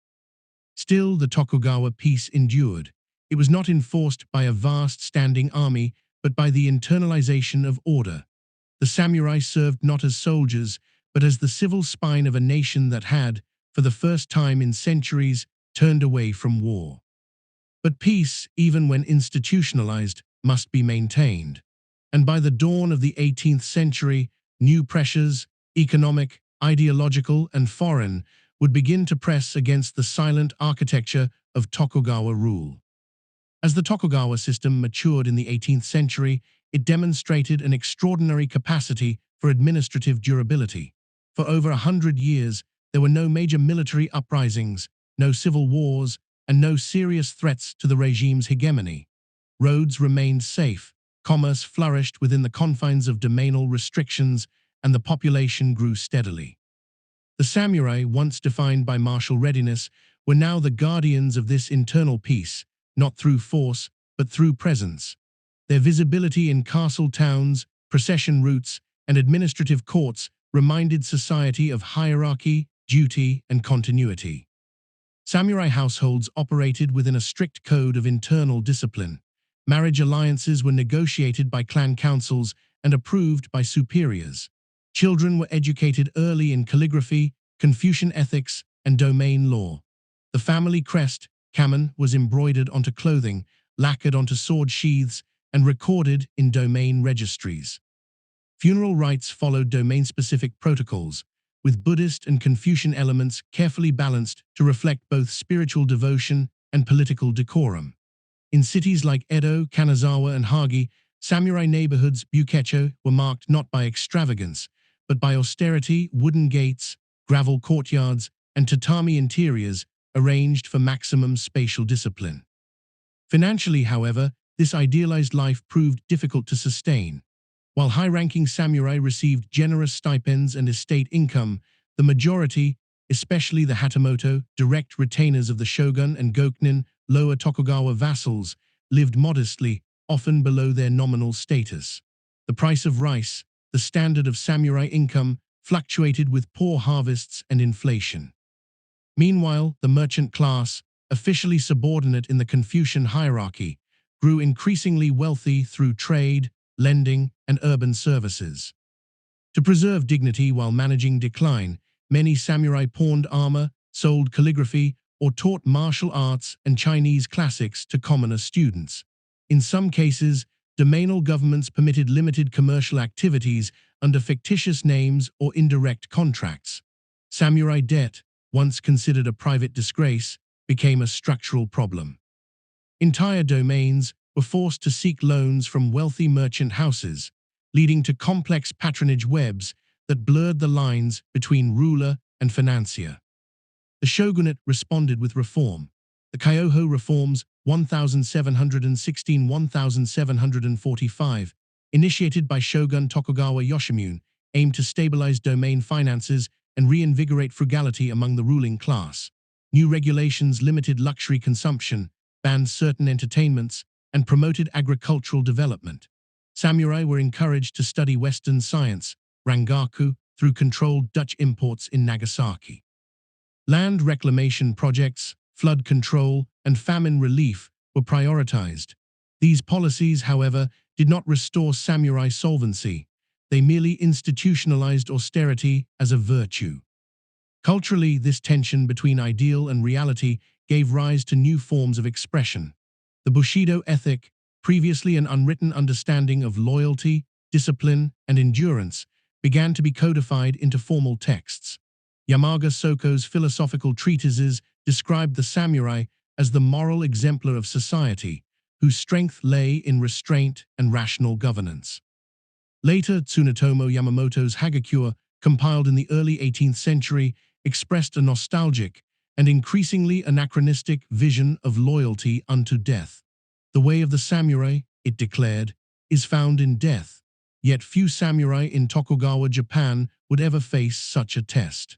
[SPEAKER 1] Still, the Tokugawa peace endured. It was not enforced by a vast standing army, but by the internalization of order. The samurai served not as soldiers, but as the civil spine of a nation that had, for the first time in centuries, turned away from war. But peace, even when institutionalized, must be maintained. And by the dawn of the 18th century, new pressures, economic, ideological, and foreign, would begin to press against the silent architecture of Tokugawa rule. As the Tokugawa system matured in the 18th century, it demonstrated an extraordinary capacity for administrative durability. For over 100 years, there were no major military uprisings, no civil wars, and no serious threats to the regime's hegemony. Roads remained safe, commerce flourished within the confines of domainal restrictions, and the population grew steadily. The samurai, once defined by martial readiness, were now the guardians of this internal peace, not through force, but through presence. Their visibility in castle towns, procession routes, and administrative courts reminded society of hierarchy, duty, and continuity. Samurai households operated within a strict code of internal discipline. Marriage alliances were negotiated by clan councils and approved by superiors. Children were educated early in calligraphy, Confucian ethics, and domain law. The family crest, kamen, was embroidered onto clothing, lacquered onto sword sheaths, and recorded in domain registries. Funeral rites followed domain-specific protocols, with Buddhist and Confucian elements carefully balanced to reflect both spiritual devotion and political decorum. In cities like Edo, Kanazawa, and Hagi, samurai neighborhoods, bukecho, were marked not by extravagance, but by austerity, wooden gates, gravel courtyards, and tatami interiors arranged for maximum spatial discipline. Financially, however, this idealized life proved difficult to sustain. While high-ranking samurai received generous stipends and estate income, the majority, especially the Hatamoto, direct retainers of the shogun, and Gokunin, lower Tokugawa vassals, lived modestly, often below their nominal status. The price of rice, the standard of samurai income, fluctuated with poor harvests and inflation. Meanwhile, the merchant class, officially subordinate in the Confucian hierarchy, grew increasingly wealthy through trade, lending, and urban services. To preserve dignity while managing decline, many samurai pawned armor, sold calligraphy, or taught martial arts and Chinese classics to commoner students. In some cases, domainal governments permitted limited commercial activities under fictitious names or indirect contracts. Samurai debt, once considered a private disgrace, became a structural problem. Entire domains were forced to seek loans from wealthy merchant houses, leading to complex patronage webs that blurred the lines between ruler and financier. The shogunate responded with reform. The Kyoho reforms 1716–1745, initiated by Shogun Tokugawa Yoshimune, aimed to stabilize domain finances and reinvigorate frugality among the ruling class. New regulations limited luxury consumption, banned certain entertainments, and promoted agricultural development. Samurai were encouraged to study Western science, rangaku, through controlled Dutch imports in Nagasaki. Land reclamation projects, flood control, and famine relief were prioritized. These policies, however, did not restore samurai solvency. They merely institutionalized austerity as a virtue. Culturally, this tension between ideal and reality gave rise to new forms of expression. The Bushido ethic, previously an unwritten understanding of loyalty, discipline, and endurance, began to be codified into formal texts. Yamaga Soko's philosophical treatises described the samurai as the moral exemplar of society, whose strength lay in restraint and rational governance. Later, Tsunetomo Yamamoto's Hagakure, compiled in the early 18th century, expressed a nostalgic and increasingly anachronistic vision of loyalty unto death. The way of the samurai, it declared, is found in death, yet few samurai in Tokugawa Japan would ever face such a test.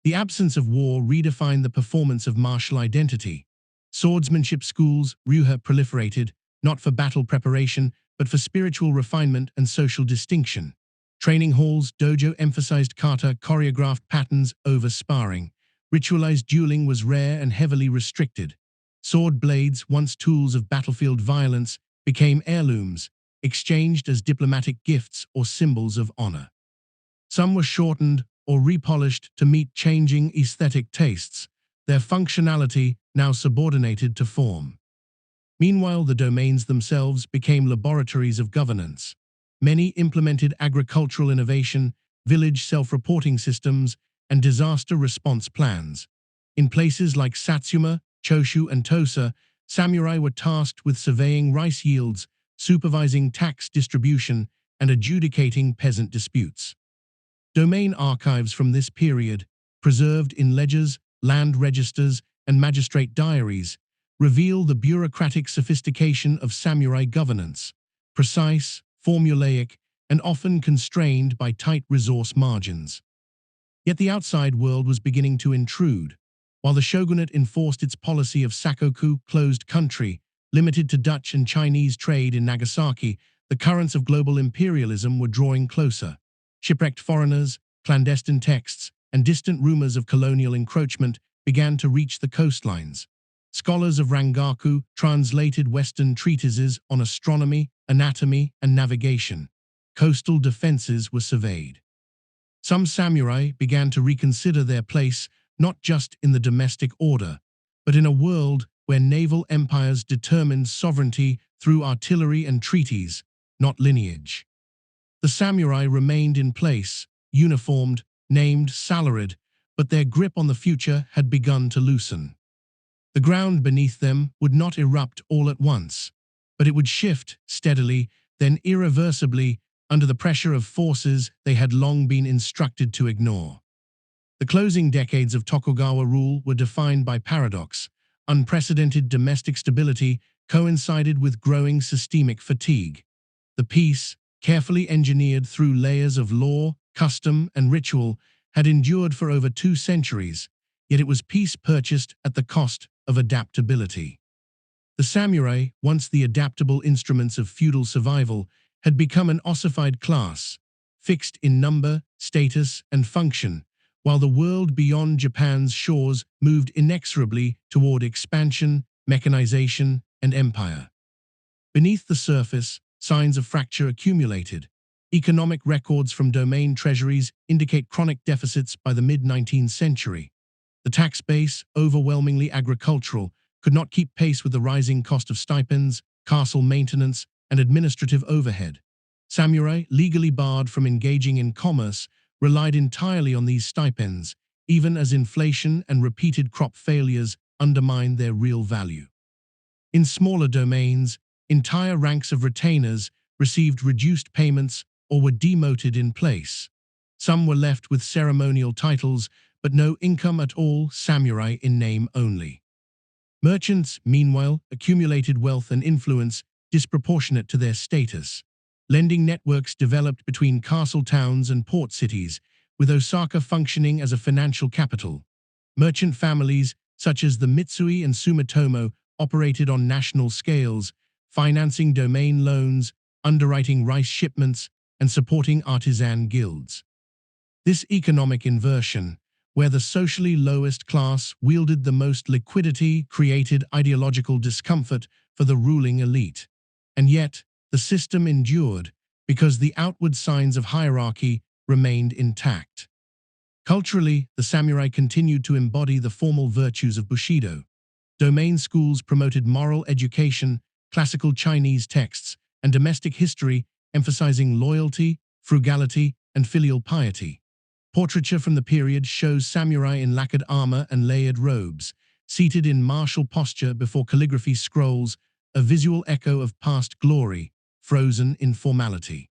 [SPEAKER 1] The absence of war redefined the performance of martial identity. Swordsmanship schools, ryuha, proliferated, not for battle preparation, but for spiritual refinement and social distinction. Training halls, dojo emphasized kata, choreographed patterns over sparring. Ritualized dueling was rare and heavily restricted. Sword blades, once tools of battlefield violence, became heirlooms, exchanged as diplomatic gifts or symbols of honor. Some were shortened or repolished to meet changing aesthetic tastes, their functionality now subordinated to form. Meanwhile, the domains themselves became laboratories of governance. Many implemented agricultural innovation, village self-reporting systems, and disaster response plans. In places like Satsuma, Choshu, and Tosa, samurai were tasked with surveying rice yields, supervising tax distribution, and adjudicating peasant disputes. Domain archives from this period, preserved in ledgers, land registers, and magistrate diaries, reveal the bureaucratic sophistication of samurai governance, precise, formulaic, and often constrained by tight resource margins. Yet the outside world was beginning to intrude. While the shogunate enforced its policy of sakoku, closed country, limited to Dutch and Chinese trade in Nagasaki, the currents of global imperialism were drawing closer. Shipwrecked foreigners, clandestine texts, and distant rumors of colonial encroachment began to reach the coastlines. Scholars of rangaku translated Western treatises on astronomy, anatomy, and navigation. Coastal defenses were surveyed. Some samurai began to reconsider their place not just in the domestic order, but in a world where naval empires determined sovereignty through artillery and treaties, not lineage. The samurai remained in place, uniformed, named, salaried, but their grip on the future had begun to loosen. The ground beneath them would not erupt all at once, but it would shift steadily, then irreversibly, under the pressure of forces they had long been instructed to ignore. The closing decades of Tokugawa rule were defined by paradox. Unprecedented domestic stability coincided with growing systemic fatigue. The peace, carefully engineered through layers of law, custom, and ritual, had endured for over 2 centuries, yet it was peace purchased at the cost of adaptability. The samurai, once the adaptable instruments of feudal survival, had become an ossified class, fixed in number, status, and function, while the world beyond Japan's shores moved inexorably toward expansion, mechanization, and empire. Beneath the surface, signs of fracture accumulated. Economic records from domain treasuries indicate chronic deficits by the mid-19th century. The tax base, overwhelmingly agricultural, could not keep pace with the rising cost of stipends, castle maintenance, and administrative overhead. Samurai, legally barred from engaging in commerce, relied entirely on these stipends, even as inflation and repeated crop failures undermined their real value. In smaller domains, entire ranks of retainers received reduced payments or were demoted in place. Some were left with ceremonial titles, but no income at all, samurai in name only. Merchants, meanwhile, accumulated wealth and influence disproportionate to their status. Lending networks developed between castle towns and port cities, with Osaka functioning as a financial capital. Merchant families, such as the Mitsui and Sumitomo, operated on national scales, financing domain loans, underwriting rice shipments, and supporting artisan guilds. This economic inversion, where the socially lowest class wielded the most liquidity, created ideological discomfort for the ruling elite. And yet, the system endured because the outward signs of hierarchy remained intact. Culturally, the samurai continued to embody the formal virtues of Bushido. Domain schools promoted moral education, classical Chinese texts, and domestic history, emphasizing loyalty, frugality, and filial piety. Portraiture from the period shows samurai in lacquered armor and layered robes, seated in martial posture before calligraphy scrolls, a visual echo of past glory, frozen in formality.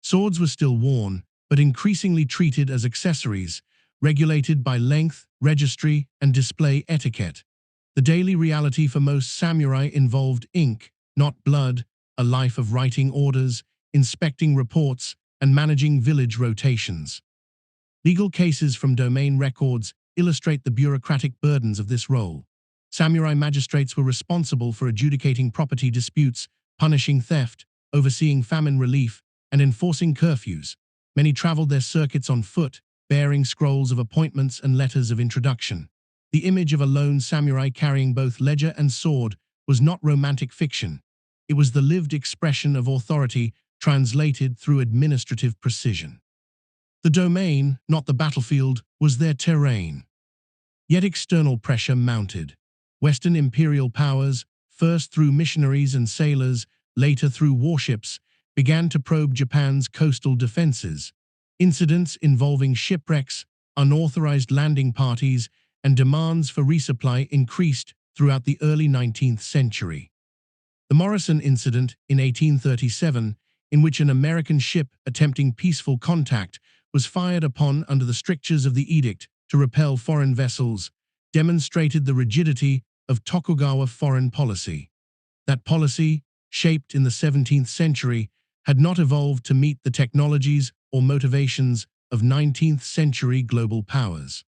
[SPEAKER 1] Swords were still worn, but increasingly treated as accessories, regulated by length, registry, and display etiquette. The daily reality for most samurai involved ink, not blood, a life of writing orders, inspecting reports, and managing village rotations. Legal cases from domain records illustrate the bureaucratic burdens of this role. Samurai magistrates were responsible for adjudicating property disputes, punishing theft, overseeing famine relief, and enforcing curfews. Many traveled their circuits on foot, bearing scrolls of appointments and letters of introduction. The image of a lone samurai carrying both ledger and sword was not romantic fiction. It was the lived expression of authority translated through administrative precision. The domain, not the battlefield, was their terrain. Yet external pressure mounted. Western imperial powers, first through missionaries and sailors, later through warships, began to probe Japan's coastal defenses. Incidents involving shipwrecks, unauthorized landing parties, and demands for resupply increased throughout the early 19th century. The Morrison Incident in 1837, in which an American ship attempting peaceful contact was fired upon under the strictures of the edict to repel foreign vessels, demonstrated the rigidity of Tokugawa foreign policy. That policy, shaped in the 17th century, had not evolved to meet the technologies or motivations of 19th century global powers.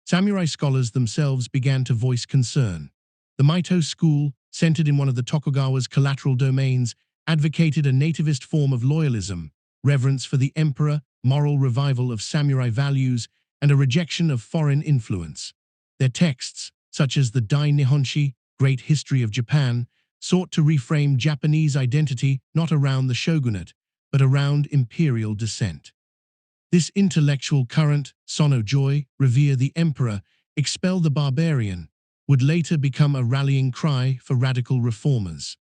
[SPEAKER 1] Samurai scholars themselves began to voice concern. The Meito school, centered in one of the Tokugawa's collateral domains, advocated a nativist form of loyalism, reverence for the emperor, moral revival of samurai values, and a rejection of foreign influence. Their texts, such as the Dai Nihonshi, Great History of Japan, sought to reframe Japanese identity not around the shogunate, but around imperial descent. This intellectual current, Sono Joy, Revere the Emperor, Expel the Barbarian, would later become a rallying cry for radical reformers.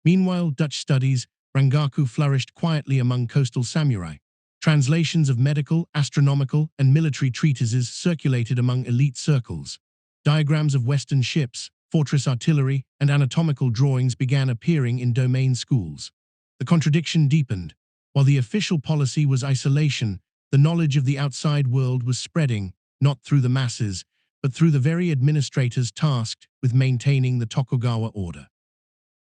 [SPEAKER 1] Meanwhile, Dutch studies, Rangaku, flourished quietly among coastal samurai. Translations of medical, astronomical, and military treatises circulated among elite circles. Diagrams of Western ships, fortress artillery, and anatomical drawings began appearing in domain schools. The contradiction deepened. While the official policy was isolation, The knowledge of the outside world was spreading, not through the masses, but through the very administrators tasked with maintaining the Tokugawa order.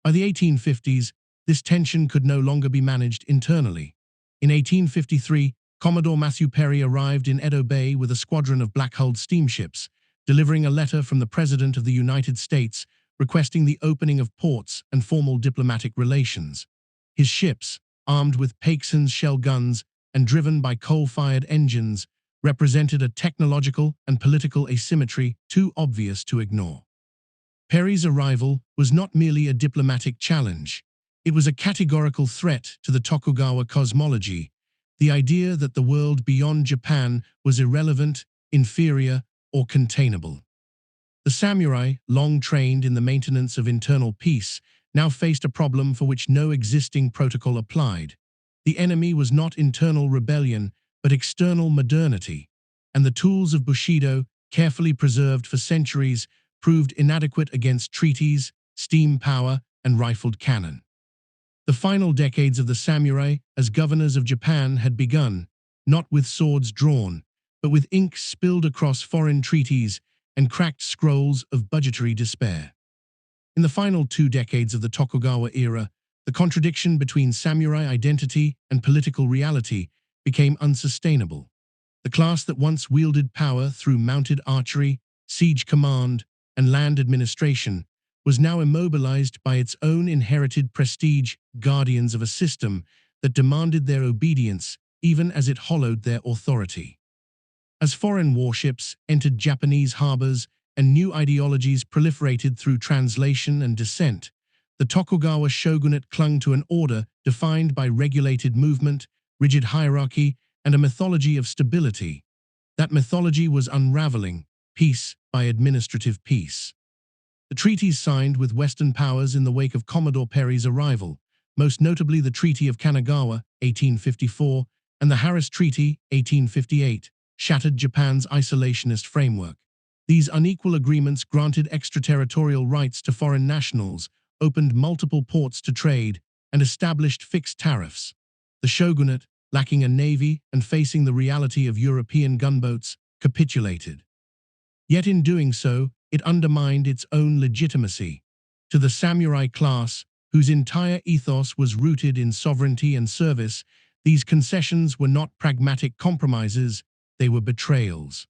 [SPEAKER 1] By the 1850s, this tension could no longer be managed internally. In 1853, Commodore Matthew Perry arrived in Edo Bay with a squadron of black-hulled steamships, delivering a letter from the President of the United States requesting the opening of ports and formal diplomatic relations. His ships, armed with Paixhan's shell guns and driven by coal-fired engines, represented a technological and political asymmetry too obvious to ignore. Perry's arrival was not merely a diplomatic challenge. It was a categorical threat to the Tokugawa cosmology, the idea that the world beyond Japan was irrelevant, inferior, or containable. The samurai, long trained in the maintenance of internal peace, now faced a problem for which no existing protocol applied. The enemy was not internal rebellion, but external modernity, and the tools of Bushido, carefully preserved for centuries, proved inadequate against treaties, steam power, and rifled cannon. The final decades of the samurai as governors of Japan had begun, not with swords drawn, but with ink spilled across foreign treaties and cracked scrolls of budgetary despair. In the final 2 decades of the Tokugawa era, the contradiction between samurai identity and political reality became unsustainable. The class that once wielded power through mounted archery, siege command, and land administration was now immobilized by its own inherited prestige, guardians of a system that demanded their obedience even as it hollowed their authority. As foreign warships entered Japanese harbors and new ideologies proliferated through translation and dissent, the Tokugawa shogunate clung to an order defined by regulated movement, rigid hierarchy, and a mythology of stability. That mythology was unraveling, piece by administrative piece. The treaties signed with Western powers in the wake of Commodore Perry's arrival, most notably the Treaty of Kanagawa, 1854, and the Harris Treaty, 1858, shattered Japan's isolationist framework. These unequal agreements granted extraterritorial rights to foreign nationals, opened multiple ports to trade, and established fixed tariffs. The shogunate, lacking a navy and facing the reality of European gunboats, capitulated. Yet in doing so, it undermined its own legitimacy. To the samurai class, whose entire ethos was rooted in sovereignty and service, these concessions were not pragmatic compromises, they were betrayals.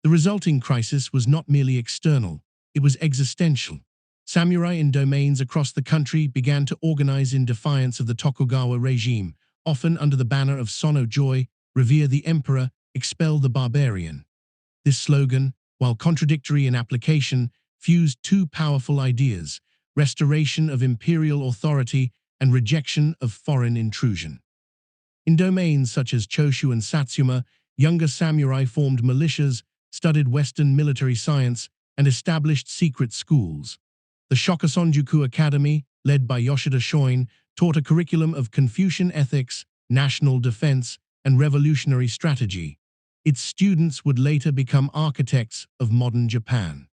[SPEAKER 1] The resulting crisis was not merely external, it was existential. Samurai in domains across the country began to organize in defiance of the Tokugawa regime, often under the banner of Sono Joy, revere the emperor, expel the barbarian. This slogan, while contradictory in application, fused 2 powerful ideas: restoration of imperial authority and rejection of foreign intrusion. In domains such as Choshu and Satsuma, younger samurai formed militias, studied Western military science, and established secret schools. The Shokasonjuku Academy, led by Yoshida Shoin, taught a curriculum of Confucian ethics, national defense, and revolutionary strategy. Its students would later become architects of modern Japan.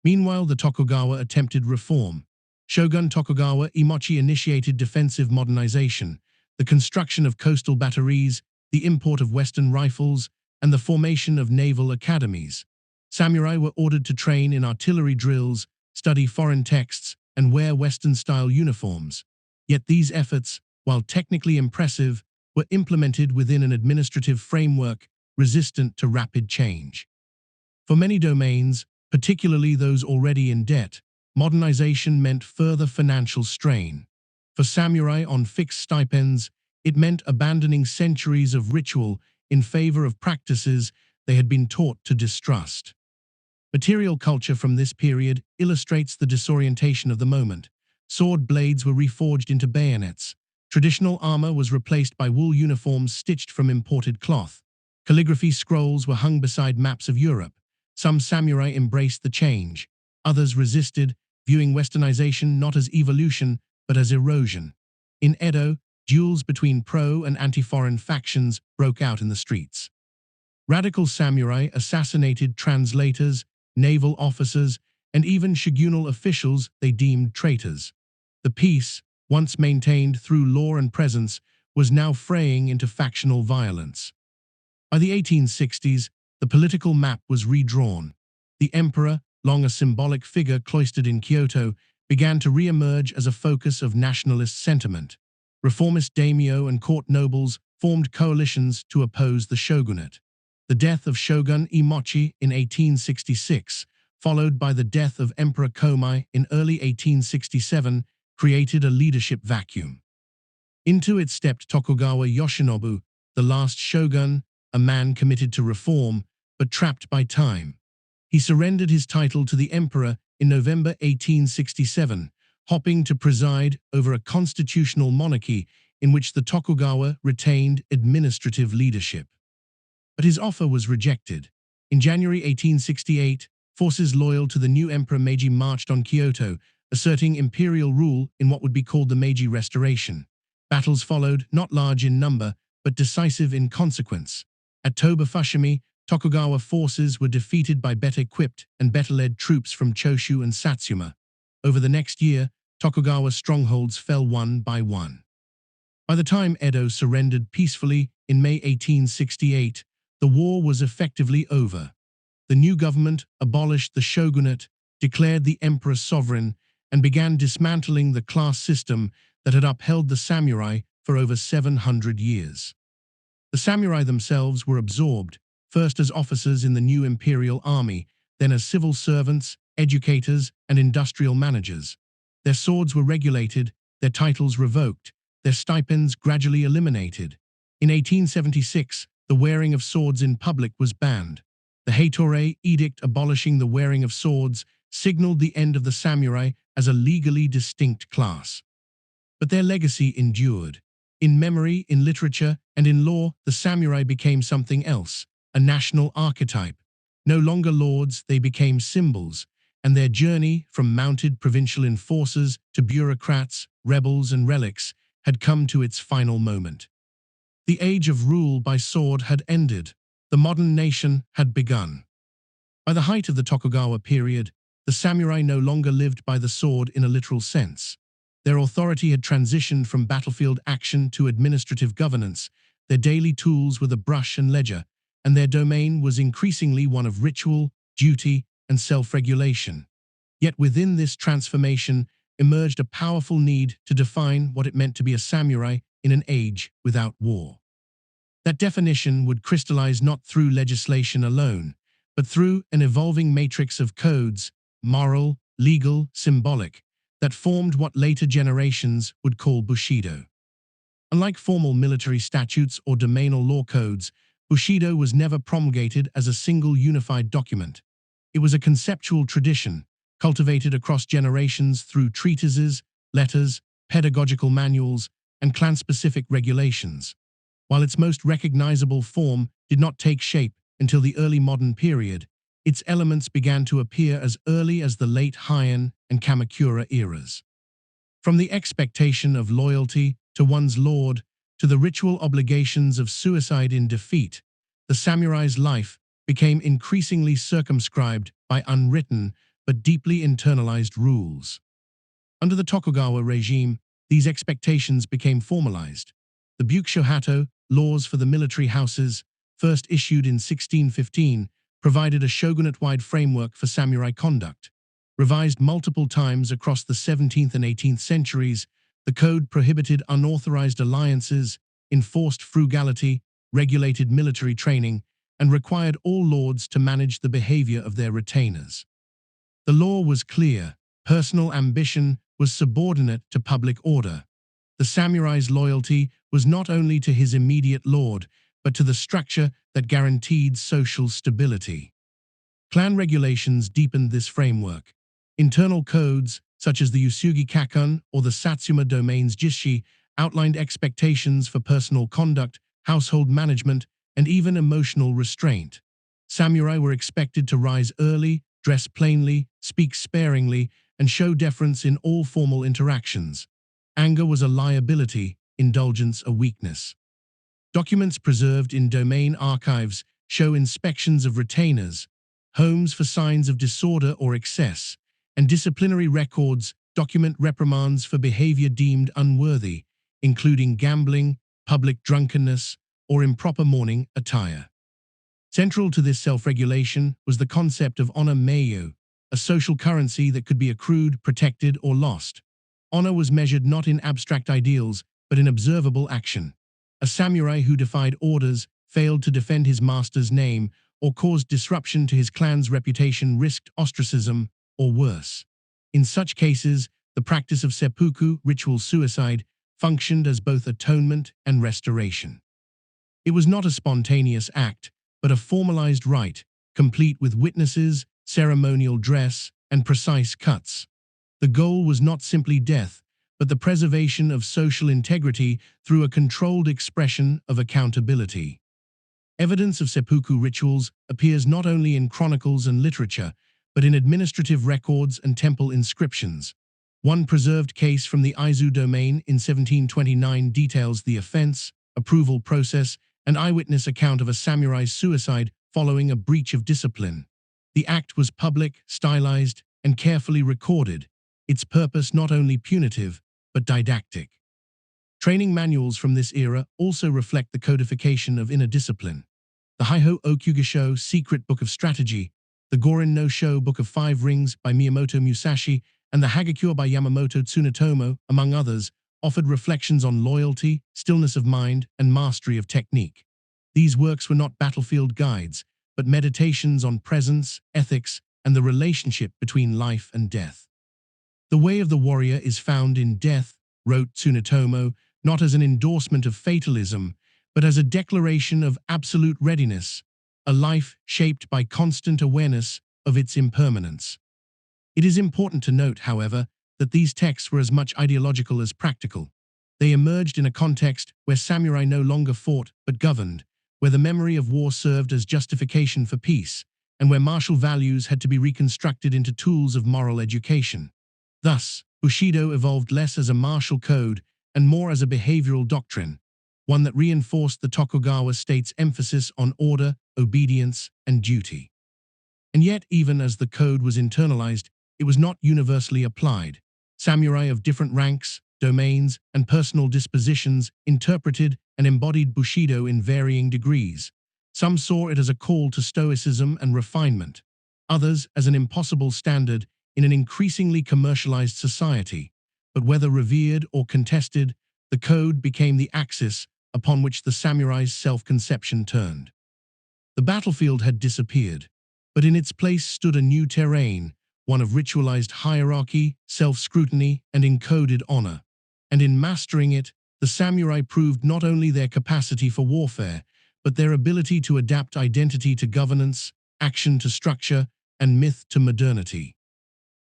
[SPEAKER 1] Meanwhile, the Tokugawa attempted reform. Shogun Tokugawa Iemochi initiated defensive modernization, the construction of coastal batteries, the import of Western rifles, and the formation of naval academies. Samurai were ordered to train in artillery drills, study foreign texts, and wear Western-style uniforms. Yet these efforts, while technically impressive, were implemented within an administrative framework resistant to rapid change. For many domains, particularly those already in debt, modernization meant further financial strain. For samurai on fixed stipends, it meant abandoning centuries of ritual in favor of practices they had been taught to distrust. Material culture from this period illustrates the disorientation of the moment. Sword blades were reforged into bayonets. Traditional armor was replaced by wool uniforms stitched from imported cloth. Calligraphy scrolls were hung beside maps of Europe. Some samurai embraced the change. Others resisted, viewing Westernization not as evolution, but as erosion. In Edo, duels between pro- and anti-foreign factions broke out in the streets. Radical samurai assassinated translators, naval officers, and even shogunal officials they deemed traitors. The peace, once maintained through law and presence, was now fraying into factional violence. By the 1860s, the political map was redrawn. The emperor, long a symbolic figure cloistered in Kyoto, began to re-emerge as a focus of nationalist sentiment. Reformist daimyo and court nobles formed coalitions to oppose the shogunate. The death of Shogun Iemochi in 1866, followed by the death of Emperor Komai in early 1867, created a leadership vacuum. Into it stepped Tokugawa Yoshinobu, the last shogun, a man committed to reform, but trapped by time. He surrendered his title to the emperor in November 1867, hoping to preside over a constitutional monarchy in which the Tokugawa retained administrative leadership. But his offer was rejected. In January 1868, forces loyal to the new Emperor Meiji marched on Kyoto, asserting imperial rule in what would be called the Meiji Restoration. Battles followed, not large in number, but decisive in consequence. At Toba Fushimi, Tokugawa forces were defeated by better-equipped and better-led troops from Choshu and Satsuma. Over the next year, Tokugawa's strongholds fell one by one. By the time Edo surrendered peacefully in May 1868, the war was effectively over. The new government abolished the shogunate, declared the emperor sovereign, and began dismantling the class system that had upheld the samurai for over 700 years. The samurai themselves were absorbed, first as officers in the new imperial army, then as civil servants, educators, and industrial managers. Their swords were regulated, their titles revoked, their stipends gradually eliminated. In 1876, the wearing of swords in public was banned. The Heitorei Edict abolishing the wearing of swords signaled the end of the samurai as a legally distinct class. But their legacy endured. In memory, in literature, and in law, the samurai became something else, a national archetype. No longer lords, they became symbols, and their journey from mounted provincial enforcers to bureaucrats, rebels, and relics had come to its final moment. The age of rule by sword had ended. The modern nation had begun. By the height of the Tokugawa period, the samurai no longer lived by the sword in a literal sense. Their authority had transitioned from battlefield action to administrative governance. Their daily tools were the brush and ledger, and their domain was increasingly one of ritual, duty, and self-regulation. Yet within this transformation emerged a powerful need to define what it meant to be a samurai in an age without war. That definition would crystallize not through legislation alone, but through an evolving matrix of codes, moral, legal, symbolic, that formed what later generations would call Bushido. Unlike formal military statutes or domainal law codes, Bushido was never promulgated as a single unified document. It was a conceptual tradition, cultivated across generations through treatises, letters, pedagogical manuals, and clan-specific regulations. While its most recognizable form did not take shape until the early modern period, its elements began to appear as early as the late Heian and Kamakura eras. From the expectation of loyalty to one's lord to the ritual obligations of suicide in defeat, the samurai's life became increasingly circumscribed by unwritten but deeply internalized rules. Under the Tokugawa regime, these expectations became formalized. The Bukeshohato, laws for the military houses, first issued in 1615, provided a shogunate-wide framework for samurai conduct. Revised multiple times across the 17th and 18th centuries, the code prohibited unauthorized alliances, enforced frugality, regulated military training, and required all lords to manage the behavior of their retainers. The law was clear: personal ambition was subordinate to public order. The samurai's loyalty was not only to his immediate lord, but to the structure that guaranteed social stability. Clan regulations deepened this framework. Internal codes, such as the Usugi Kakun or the Satsuma Domain's Jishi, outlined expectations for personal conduct, household management, and even emotional restraint. Samurai were expected to rise early, dress plainly, speak sparingly, and show deference in all formal interactions. Anger was a liability, indulgence a weakness. Documents preserved in domain archives show inspections of retainers, homes for signs of disorder or excess, and disciplinary records document reprimands for behavior deemed unworthy, including gambling, public drunkenness, or improper mourning attire. Central to this self-regulation was the concept of honor meio, a social currency that could be accrued, protected, or lost. Honor was measured not in abstract ideals, but in observable action. A samurai who defied orders, failed to defend his master's name, or caused disruption to his clan's reputation risked ostracism, or worse. In such cases, the practice of seppuku, ritual suicide, functioned as both atonement and restoration. It was not a spontaneous act, but a formalized rite, complete with witnesses, ceremonial dress, and precise cuts. The goal was not simply death, but the preservation of social integrity through a controlled expression of accountability. Evidence of seppuku rituals appears not only in chronicles and literature, but in administrative records and temple inscriptions. One preserved case from the Aizu domain in 1729 details the offense, approval process, and eyewitness account of a samurai's suicide following a breach of discipline. The act was public, stylized, and carefully recorded, its purpose not only punitive, but didactic. Training manuals from this era also reflect the codification of inner discipline. The Heiho Okugasho Secret Book of Strategy, the Gorin no Sho Book of Five Rings by Miyamoto Musashi, and the Hagakure by Yamamoto Tsunetomo, among others, offered reflections on loyalty, stillness of mind, and mastery of technique. These works were not battlefield guides, but meditations on presence, ethics, and the relationship between life and death. The way of the warrior is found in death, wrote Tsunetomo, not as an endorsement of fatalism, but as a declaration of absolute readiness, a life shaped by constant awareness of its impermanence. It is important to note, however, that these texts were as much ideological as practical. They emerged in a context where samurai no longer fought but governed, where the memory of war served as justification for peace, and where martial values had to be reconstructed into tools of moral education. Thus, Bushido evolved less as a martial code and more as a behavioral doctrine, one that reinforced the Tokugawa state's emphasis on order, obedience, and duty. And yet, even as the code was internalized, it was not universally applied. Samurai of different ranks, domains, and personal dispositions interpreted and embodied Bushido in varying degrees. Some saw it as a call to stoicism and refinement, others as an impossible standard in an increasingly commercialized society. But whether revered or contested, the code became the axis upon which the samurai's self-conception turned. The battlefield had disappeared, but in its place stood a new terrain, one of ritualized hierarchy, self-scrutiny, and encoded honor. And in mastering it, the samurai proved not only their capacity for warfare, but their ability to adapt identity to governance, action to structure, and myth to modernity.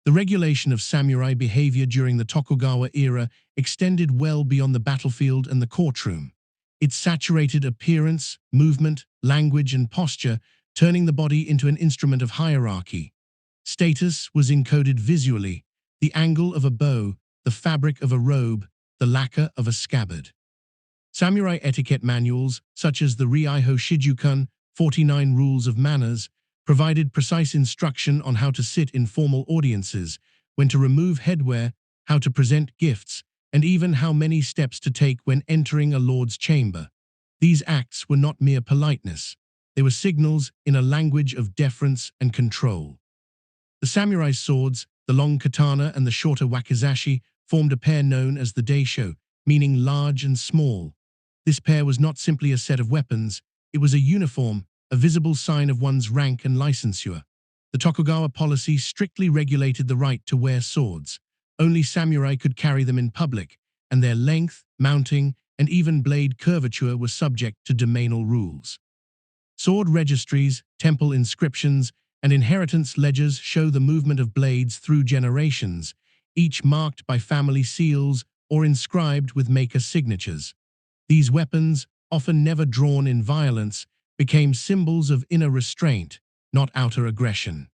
[SPEAKER 1] The regulation of samurai behavior during the Tokugawa era extended well beyond the battlefield and the courtroom. It saturated appearance, movement, language, and posture, turning the body into an instrument of hierarchy. Status was encoded visually: the angle of a bow, the fabric of a robe, the lacquer of a scabbard. Samurai etiquette manuals, such as the Riaiho Shijukun, 49 Rules of Manners, provided precise instruction on how to sit in formal audiences, when to remove headwear, how to present gifts, and even how many steps to take when entering a lord's chamber. These acts were not mere politeness. They were signals in a language of deference and control. The samurai's swords, the long katana and the shorter wakizashi, formed a pair known as the daisho, meaning large and small. This pair was not simply a set of weapons, it was a uniform, a visible sign of one's rank and licensure. The Tokugawa policy strictly regulated the right to wear swords. Only samurai could carry them in public, and their length, mounting, and even blade curvature were subject to domainal rules. Sword registries, temple inscriptions, and inheritance ledgers show the movement of blades through generations, each marked by family seals or inscribed with maker signatures. These weapons, often never drawn in violence, became symbols of inner restraint, not outer aggression.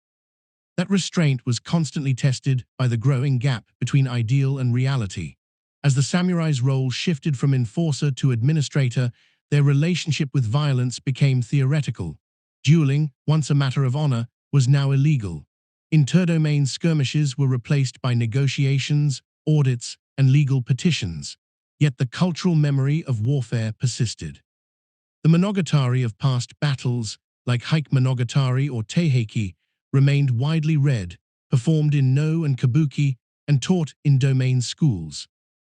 [SPEAKER 1] That restraint was constantly tested by the growing gap between ideal and reality. As the samurai's role shifted from enforcer to administrator, their relationship with violence became theoretical. Dueling, once a matter of honor, was now illegal. Interdomain skirmishes were replaced by negotiations, audits, and legal petitions. Yet the cultural memory of warfare persisted. The monogatari of past battles, like Hike Monogatari or Teiheki, remained widely read, performed in no and kabuki, and taught in domain schools.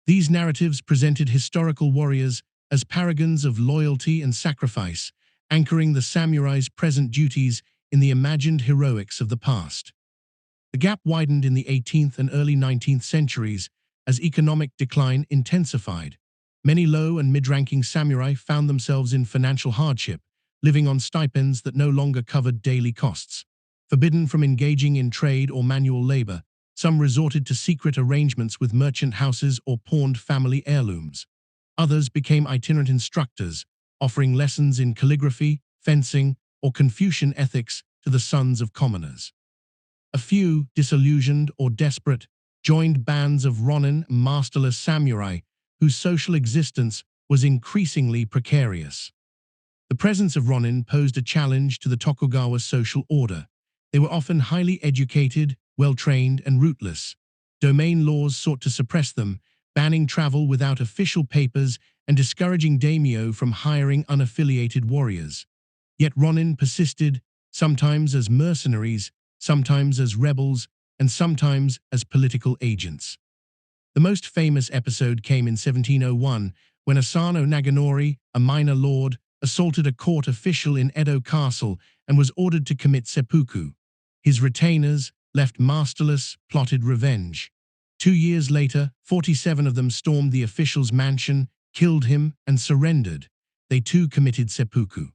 [SPEAKER 1] These narratives presented historical warriors as paragons of loyalty and sacrifice, anchoring the samurai's present duties in the imagined heroics of the past. The gap widened in the 18th and early 19th centuries as economic decline intensified. Many low and mid-ranking samurai found themselves in financial hardship, living on stipends that no longer covered daily costs. Forbidden from engaging in trade or manual labor, some resorted to secret arrangements with merchant houses or pawned family heirlooms. Others became itinerant instructors, offering lessons in calligraphy, fencing, or Confucian ethics to the sons of commoners. A few, disillusioned or desperate, joined bands of ronin, masterless samurai, whose social existence was increasingly precarious. The presence of ronin posed a challenge to the Tokugawa social order. They were often highly educated, well-trained, and rootless. Domain laws sought to suppress them, banning travel without official papers and discouraging daimyo from hiring unaffiliated warriors. Yet ronin persisted, sometimes as mercenaries, sometimes as rebels, and sometimes as political agents. The most famous episode came in 1701, when Asano Naganori, a minor lord, assaulted a court official in Edo Castle and was ordered to commit seppuku. His retainers, left masterless, plotted revenge. 2 years later, 47 of them stormed the official's mansion, killed him, and surrendered. They too committed seppuku.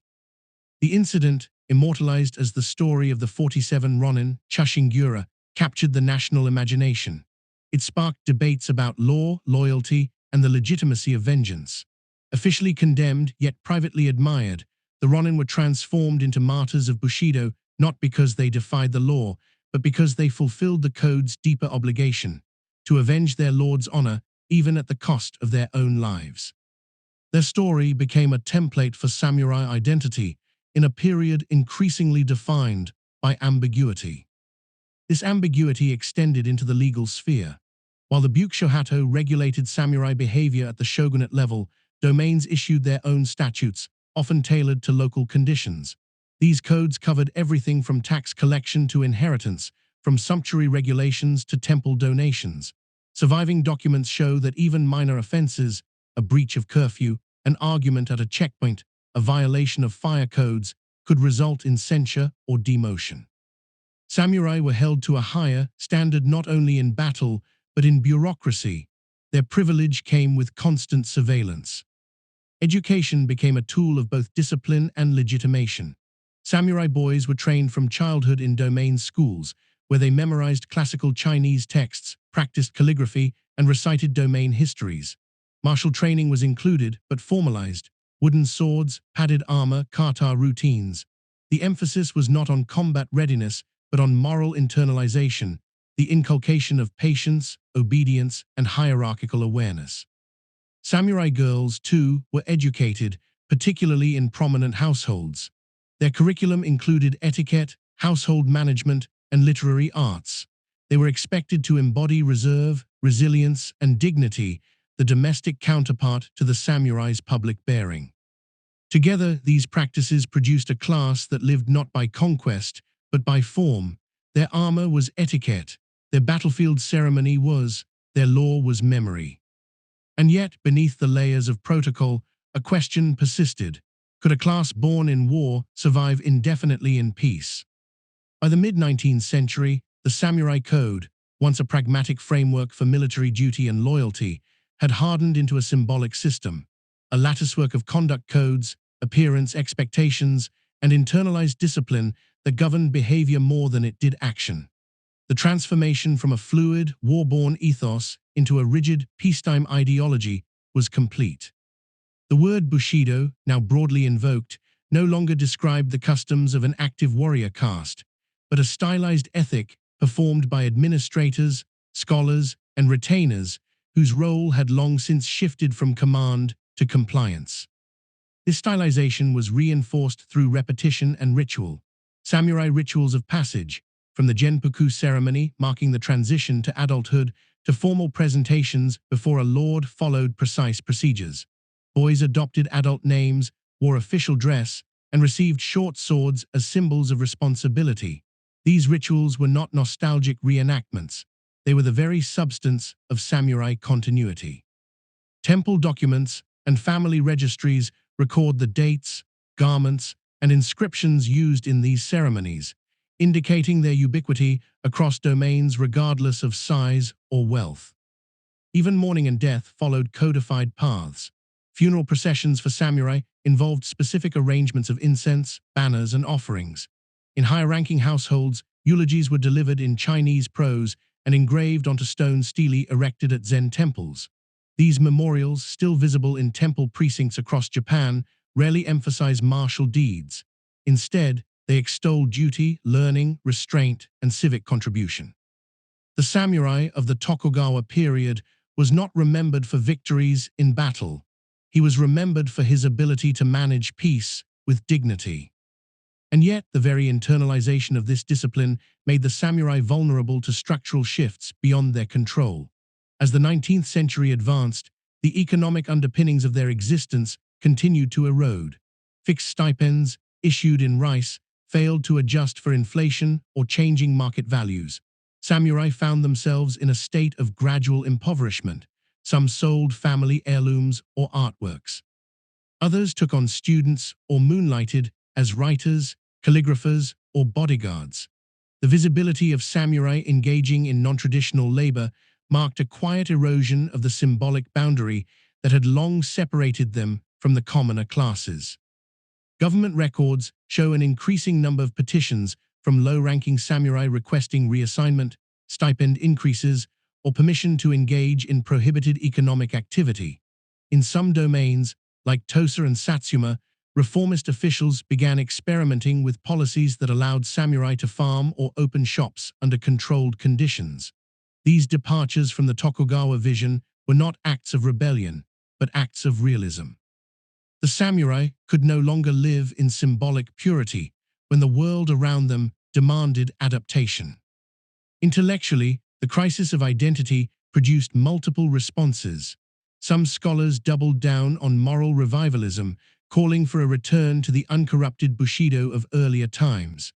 [SPEAKER 1] The incident, immortalized as the story of the 47 Ronin, Chushingura, captured the national imagination. It sparked debates about law, loyalty, and the legitimacy of vengeance. Officially condemned, yet privately admired, the Ronin were transformed into martyrs of Bushido not because they defied the law, but because they fulfilled the code's deeper obligation, to avenge their lord's honor even at the cost of their own lives. Their story became a template for samurai identity in a period increasingly defined by ambiguity. This ambiguity extended into the legal sphere. While the Bukeshohato regulated samurai behavior at the shogunate level, domains issued their own statutes, often tailored to local conditions. These codes covered everything from tax collection to inheritance, from sumptuary regulations to temple donations. Surviving documents show that even minor offenses, a breach of curfew, an argument at a checkpoint, a violation of fire codes, could result in censure or demotion. Samurai were held to a higher standard not only in battle, but in bureaucracy. Their privilege came with constant surveillance. Education became a tool of both discipline and legitimation. Samurai boys were trained from childhood in domain schools, where they memorized classical Chinese texts, practiced calligraphy, and recited domain histories. Martial training was included, but formalized. Wooden swords, padded armor, kata routines. The emphasis was not on combat readiness, but on moral internalization, the inculcation of patience, obedience, and hierarchical awareness. Samurai girls, too, were educated, particularly in prominent households. Their curriculum included etiquette, household management, and literary arts. They were expected to embody reserve, resilience, and dignity, the domestic counterpart to the samurai's public bearing. Together, these practices produced a class that lived not by conquest, but by form. Their armor was etiquette, their battlefield ceremony was, their law was memory. And yet, beneath the layers of protocol, a question persisted. Could a class born in war survive indefinitely in peace? By the mid-19th century, the samurai code, once a pragmatic framework for military duty and loyalty, had hardened into a symbolic system, a latticework of conduct codes, appearance expectations, and internalized discipline that governed behavior more than it did action. The transformation from a fluid, war-born ethos into a rigid, peacetime ideology was complete. The word Bushido, now broadly invoked, no longer described the customs of an active warrior caste, but a stylized ethic performed by administrators, scholars, and retainers whose role had long since shifted from command to compliance. This stylization was reinforced through repetition and ritual. Samurai rituals of passage, from the Genpuku ceremony marking the transition to adulthood to formal presentations before a lord, followed precise procedures. Boys adopted adult names, wore official dress, and received short swords as symbols of responsibility. These rituals were not nostalgic reenactments. They were the very substance of samurai continuity. Temple documents and family registries record the dates, garments, and inscriptions used in these ceremonies, indicating their ubiquity across domains regardless of size or wealth. Even mourning and death followed codified paths. Funeral processions for samurai involved specific arrangements of incense, banners, and offerings. In high-ranking households, eulogies were delivered in Chinese prose and engraved onto stone stelae erected at Zen temples. These memorials, still visible in temple precincts across Japan, rarely emphasize martial deeds. Instead, they extol duty, learning, restraint, and civic contribution. The samurai of the Tokugawa period was not remembered for victories in battle. He was remembered for his ability to manage peace with dignity. And yet, the very internalization of this discipline made the samurai vulnerable to structural shifts beyond their control. As the 19th century advanced, the economic underpinnings of their existence continued to erode. Fixed stipends, issued in rice, failed to adjust for inflation or changing market values. Samurai found themselves in a state of gradual impoverishment. Some sold family heirlooms or artworks. Others took on students or moonlighted as writers, calligraphers, or bodyguards. The visibility of samurai engaging in non-traditional labor marked a quiet erosion of the symbolic boundary that had long separated them from the commoner classes. Government records show an increasing number of petitions from low-ranking samurai requesting reassignment, stipend increases, or permission to engage in prohibited economic activity. In some domains, like Tosa and Satsuma, reformist officials began experimenting with policies that allowed samurai to farm or open shops under controlled conditions. These departures from the Tokugawa vision were not acts of rebellion, but acts of realism. The samurai could no longer live in symbolic purity when the world around them demanded adaptation. Intellectually, the crisis of identity produced multiple responses. Some scholars doubled down on moral revivalism, calling for a return to the uncorrupted Bushido of earlier times.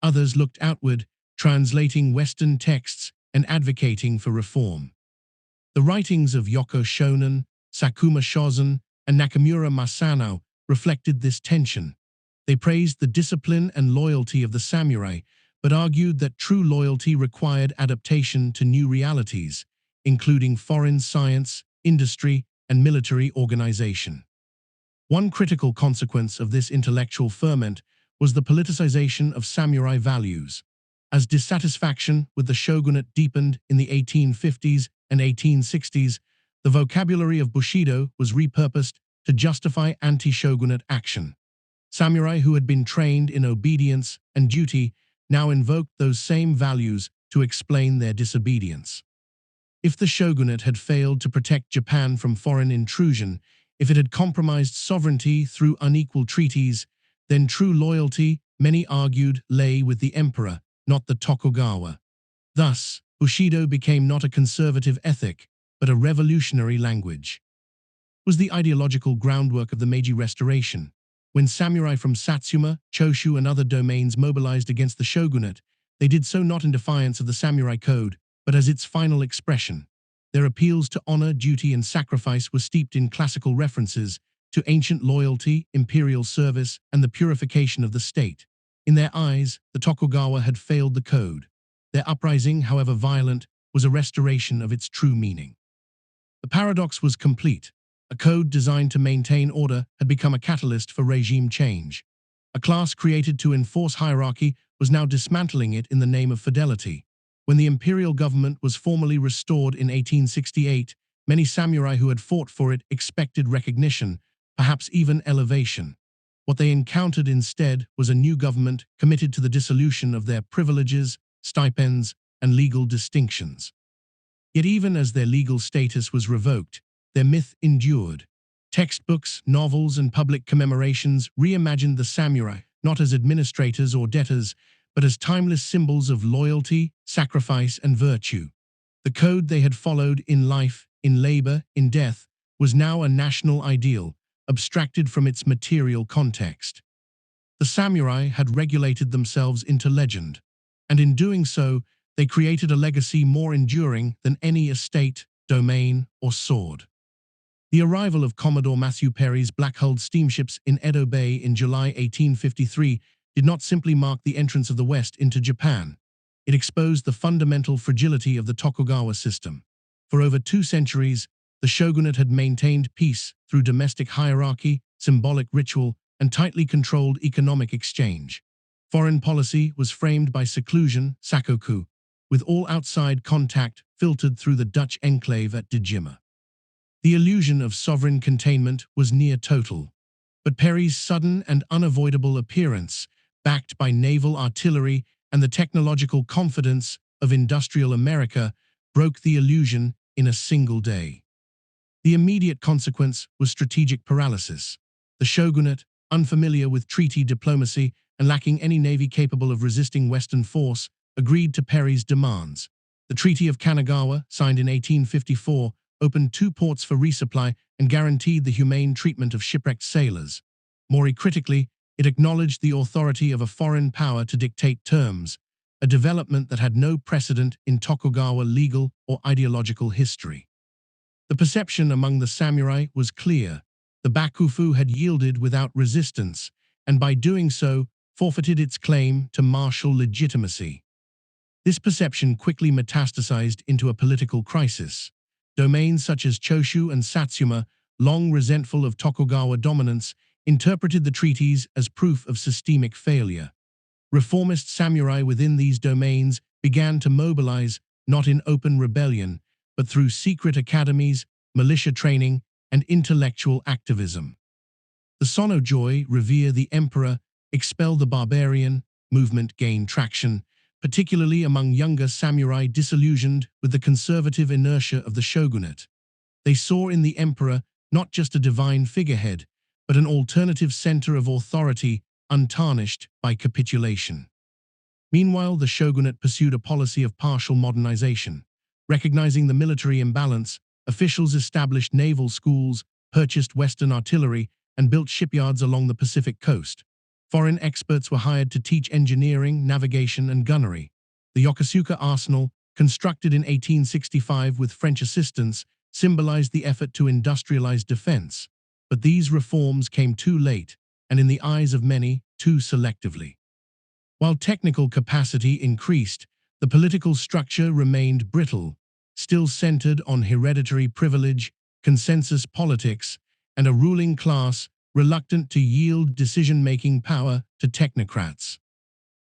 [SPEAKER 1] Others looked outward, translating Western texts and advocating for reform. The writings of Yoko Shonen, Sakuma Shozen, and Nakamura Masano reflected this tension. They praised the discipline and loyalty of the samurai, but argued that true loyalty required adaptation to new realities, including foreign science, industry, and military organization. One critical consequence of this intellectual ferment was the politicization of samurai values. As dissatisfaction with the shogunate deepened in the 1850s and 1860s, the vocabulary of Bushido was repurposed to justify anti-shogunate action. Samurai who had been trained in obedience and duty now invoked those same values to explain their disobedience. If the shogunate had failed to protect Japan from foreign intrusion, if it had compromised sovereignty through unequal treaties, then true loyalty, many argued, lay with the emperor, not the Tokugawa. Thus, Bushido became not a conservative ethic, but a revolutionary language. It was the ideological groundwork of the Meiji Restoration. When samurai from Satsuma, Choshu, and other domains mobilized against the shogunate, they did so not in defiance of the samurai code, but as its final expression. Their appeals to honor, duty, and sacrifice were steeped in classical references to ancient loyalty, imperial service, and the purification of the state. In their eyes, the Tokugawa had failed the code. Their uprising, however violent, was a restoration of its true meaning. The paradox was complete. A code designed to maintain order had become a catalyst for regime change. A class created to enforce hierarchy was now dismantling it in the name of fidelity. When the imperial government was formally restored in 1868, many samurai who had fought for it expected recognition, perhaps even elevation. What they encountered instead was a new government committed to the dissolution of their privileges, stipends, and legal distinctions. Yet even as their legal status was revoked, their myth endured. Textbooks, novels, and public commemorations reimagined the samurai not as administrators or debtors, but as timeless symbols of loyalty, sacrifice, and virtue. The code they had followed in life, in labor, in death, was now a national ideal, abstracted from its material context. The samurai had regulated themselves into legend, and in doing so, they created a legacy more enduring than any estate, domain, or sword. The arrival of Commodore Matthew Perry's black-hulled steamships in Edo Bay in July 1853 did not simply mark the entrance of the West into Japan. It exposed the fundamental fragility of the Tokugawa system. For over 2 centuries, the shogunate had maintained peace through domestic hierarchy, symbolic ritual, and tightly controlled economic exchange. Foreign policy was framed by seclusion, sakoku, with all outside contact filtered through the Dutch enclave at Dejima. The illusion of sovereign containment was near total, but Perry's sudden and unavoidable appearance, backed by naval artillery and the technological confidence of industrial America, broke the illusion in a single day. The immediate consequence was strategic paralysis. The shogunate, unfamiliar with treaty diplomacy and lacking any navy capable of resisting Western force, agreed to Perry's demands. The Treaty of Kanagawa, signed in 1854, opened 2 ports for resupply and guaranteed the humane treatment of shipwrecked sailors. More critically, it acknowledged the authority of a foreign power to dictate terms, a development that had no precedent in Tokugawa legal or ideological history. The perception among the samurai was clear. The Bakufu had yielded without resistance, and by doing so, forfeited its claim to martial legitimacy. This perception quickly metastasized into a political crisis. Domains such as Choshu and Satsuma, long resentful of Tokugawa dominance, interpreted the treaties as proof of systemic failure. Reformist samurai within these domains began to mobilize, not in open rebellion, but through secret academies, militia training, and intellectual activism. The Sonojoi, revere the emperor, expel the barbarian movement gained traction, particularly among younger samurai disillusioned with the conservative inertia of the shogunate. They saw in the emperor not just a divine figurehead, but an alternative center of authority untarnished by capitulation. Meanwhile, the shogunate pursued a policy of partial modernization. Recognizing the military imbalance, officials established naval schools, purchased Western artillery, and built shipyards along the Pacific coast. Foreign experts were hired to teach engineering, navigation, and gunnery. The Yokosuka Arsenal, constructed in 1865 with French assistance, symbolized the effort to industrialize defense. But these reforms came too late, and in the eyes of many, too selectively. While technical capacity increased, the political structure remained brittle, still centered on hereditary privilege, consensus politics, and a ruling class reluctant to yield decision-making power to technocrats.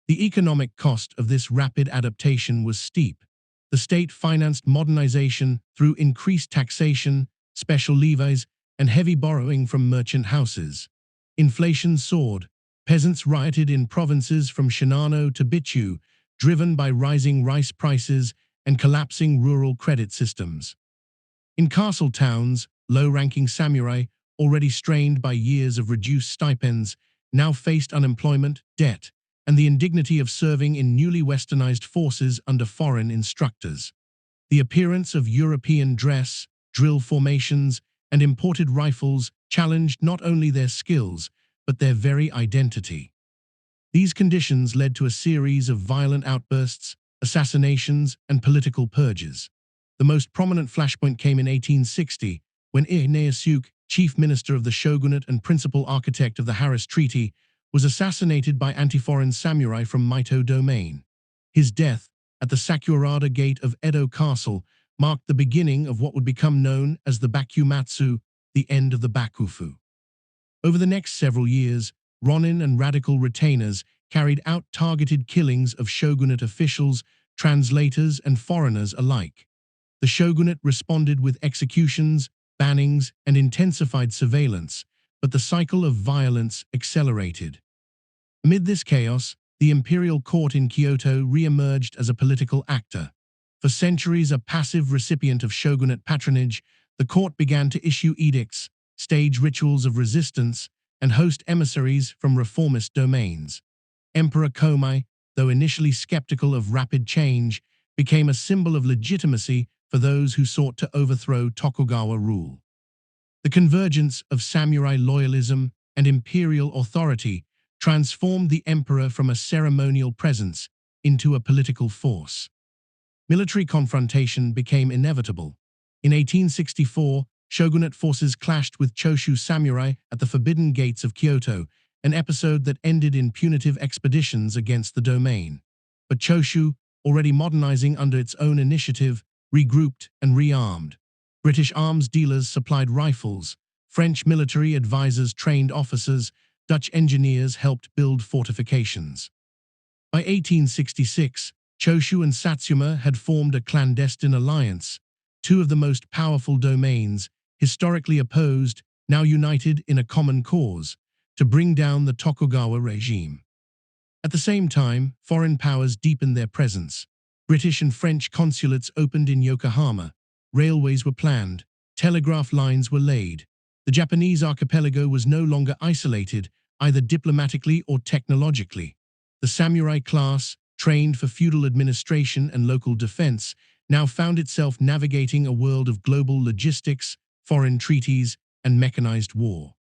[SPEAKER 1] The economic cost of this rapid adaptation was steep. The state financed modernization through increased taxation, special levies, and heavy borrowing from merchant houses. Inflation soared. Peasants rioted in provinces from Shinano to Bitchu, driven by rising rice prices and collapsing rural credit systems. In castle towns, low-ranking samurai, already strained by years of reduced stipends, now faced unemployment, debt, and the indignity of serving in newly westernized forces under foreign instructors. The appearance of European dress, drill formations, and imported rifles challenged not only their skills, but their very identity. These conditions led to a series of violent outbursts, assassinations, and political purges. The most prominent flashpoint came in 1860, when Ieyasu, chief minister of the shogunate and principal architect of the Harris Treaty, was assassinated by anti-foreign samurai from Mito domain. His death, at the Sakurada Gate of Edo Castle, marked the beginning of what would become known as the Bakumatsu, the end of the Bakufu. Over the next several years, ronin and radical retainers carried out targeted killings of shogunate officials, translators, and foreigners alike. The shogunate responded with executions, bannings, and intensified surveillance, but the cycle of violence accelerated. Amid this chaos, the imperial court in Kyoto re-emerged as a political actor. For centuries a passive recipient of shogunate patronage, the court began to issue edicts, stage rituals of resistance, and host emissaries from reformist domains. Emperor Komei, though initially skeptical of rapid change, became a symbol of legitimacy for those who sought to overthrow Tokugawa rule. The convergence of samurai loyalism and imperial authority transformed the emperor from a ceremonial presence into a political force. Military confrontation became inevitable. In 1864, shogunate forces clashed with Choshu samurai at the Forbidden Gates of Kyoto, an episode that ended in punitive expeditions against the domain. But Choshu, already modernizing under its own initiative, regrouped and rearmed. British arms dealers supplied rifles, French military advisors trained officers, Dutch engineers helped build fortifications. By 1866, Choshu and Satsuma had formed a clandestine alliance, two of the most powerful domains, historically opposed, now united in a common cause, to bring down the Tokugawa regime. At the same time, foreign powers deepened their presence. British and French consulates opened in Yokohama, railways were planned, telegraph lines were laid. The Japanese archipelago was no longer isolated, either diplomatically or technologically. The samurai class, trained for feudal administration and local defense, now found itself navigating a world of global logistics, foreign treaties, and mechanized war.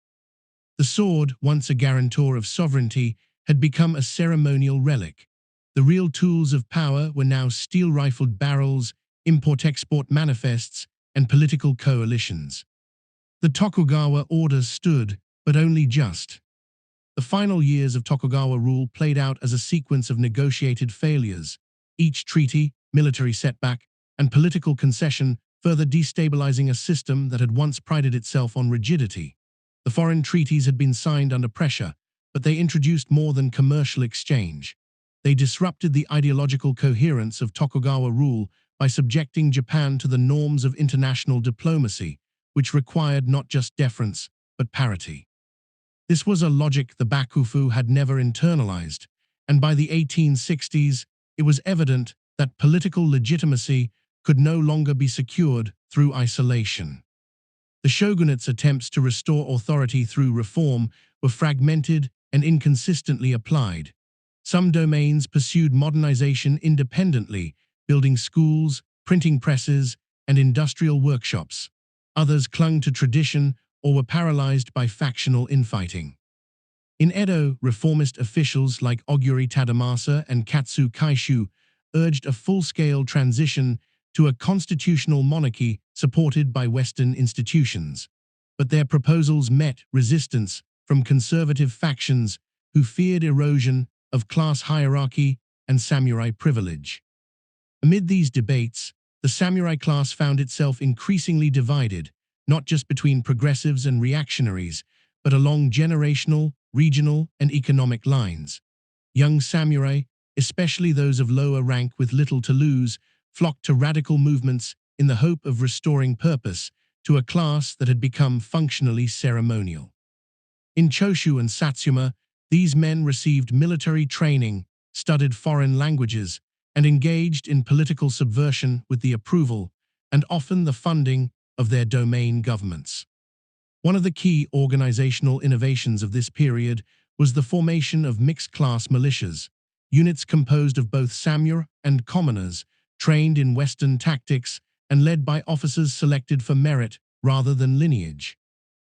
[SPEAKER 1] The sword, once a guarantor of sovereignty, had become a ceremonial relic. The real tools of power were now steel-rifled barrels, import-export manifests, and political coalitions. The Tokugawa order stood, but only just. The final years of Tokugawa rule played out as a sequence of negotiated failures, each treaty, military setback, and political concession further destabilizing a system that had once prided itself on rigidity. The foreign treaties had been signed under pressure, but they introduced more than commercial exchange. They disrupted the ideological coherence of Tokugawa rule by subjecting Japan to the norms of international diplomacy, which required not just deference, but parity. This was a logic the Bakufu had never internalized, and by the 1860s, it was evident that political legitimacy could no longer be secured through isolation. The shogunate's attempts to restore authority through reform were fragmented and inconsistently applied. Some domains pursued modernization independently, building schools, printing presses, and industrial workshops. Others clung to tradition or were paralyzed by factional infighting. In Edo, reformist officials like Oguri Tadamasa and Katsu Kaishu urged a full-scale transition to a constitutional monarchy supported by Western institutions. But their proposals met resistance from conservative factions who feared erosion of class hierarchy and samurai privilege. Amid these debates, the samurai class found itself increasingly divided, not just between progressives and reactionaries, but along generational, regional, and economic lines. Young samurai, especially those of lower rank with little to lose, flocked to radical movements in the hope of restoring purpose to a class that had become functionally ceremonial. In Choshu and Satsuma, these men received military training, studied foreign languages, and engaged in political subversion with the approval and often the funding of their domain governments. One of the key organizational innovations of this period was the formation of mixed-class militias, units composed of both samurai and commoners, trained in Western tactics and led by officers selected for merit rather than lineage.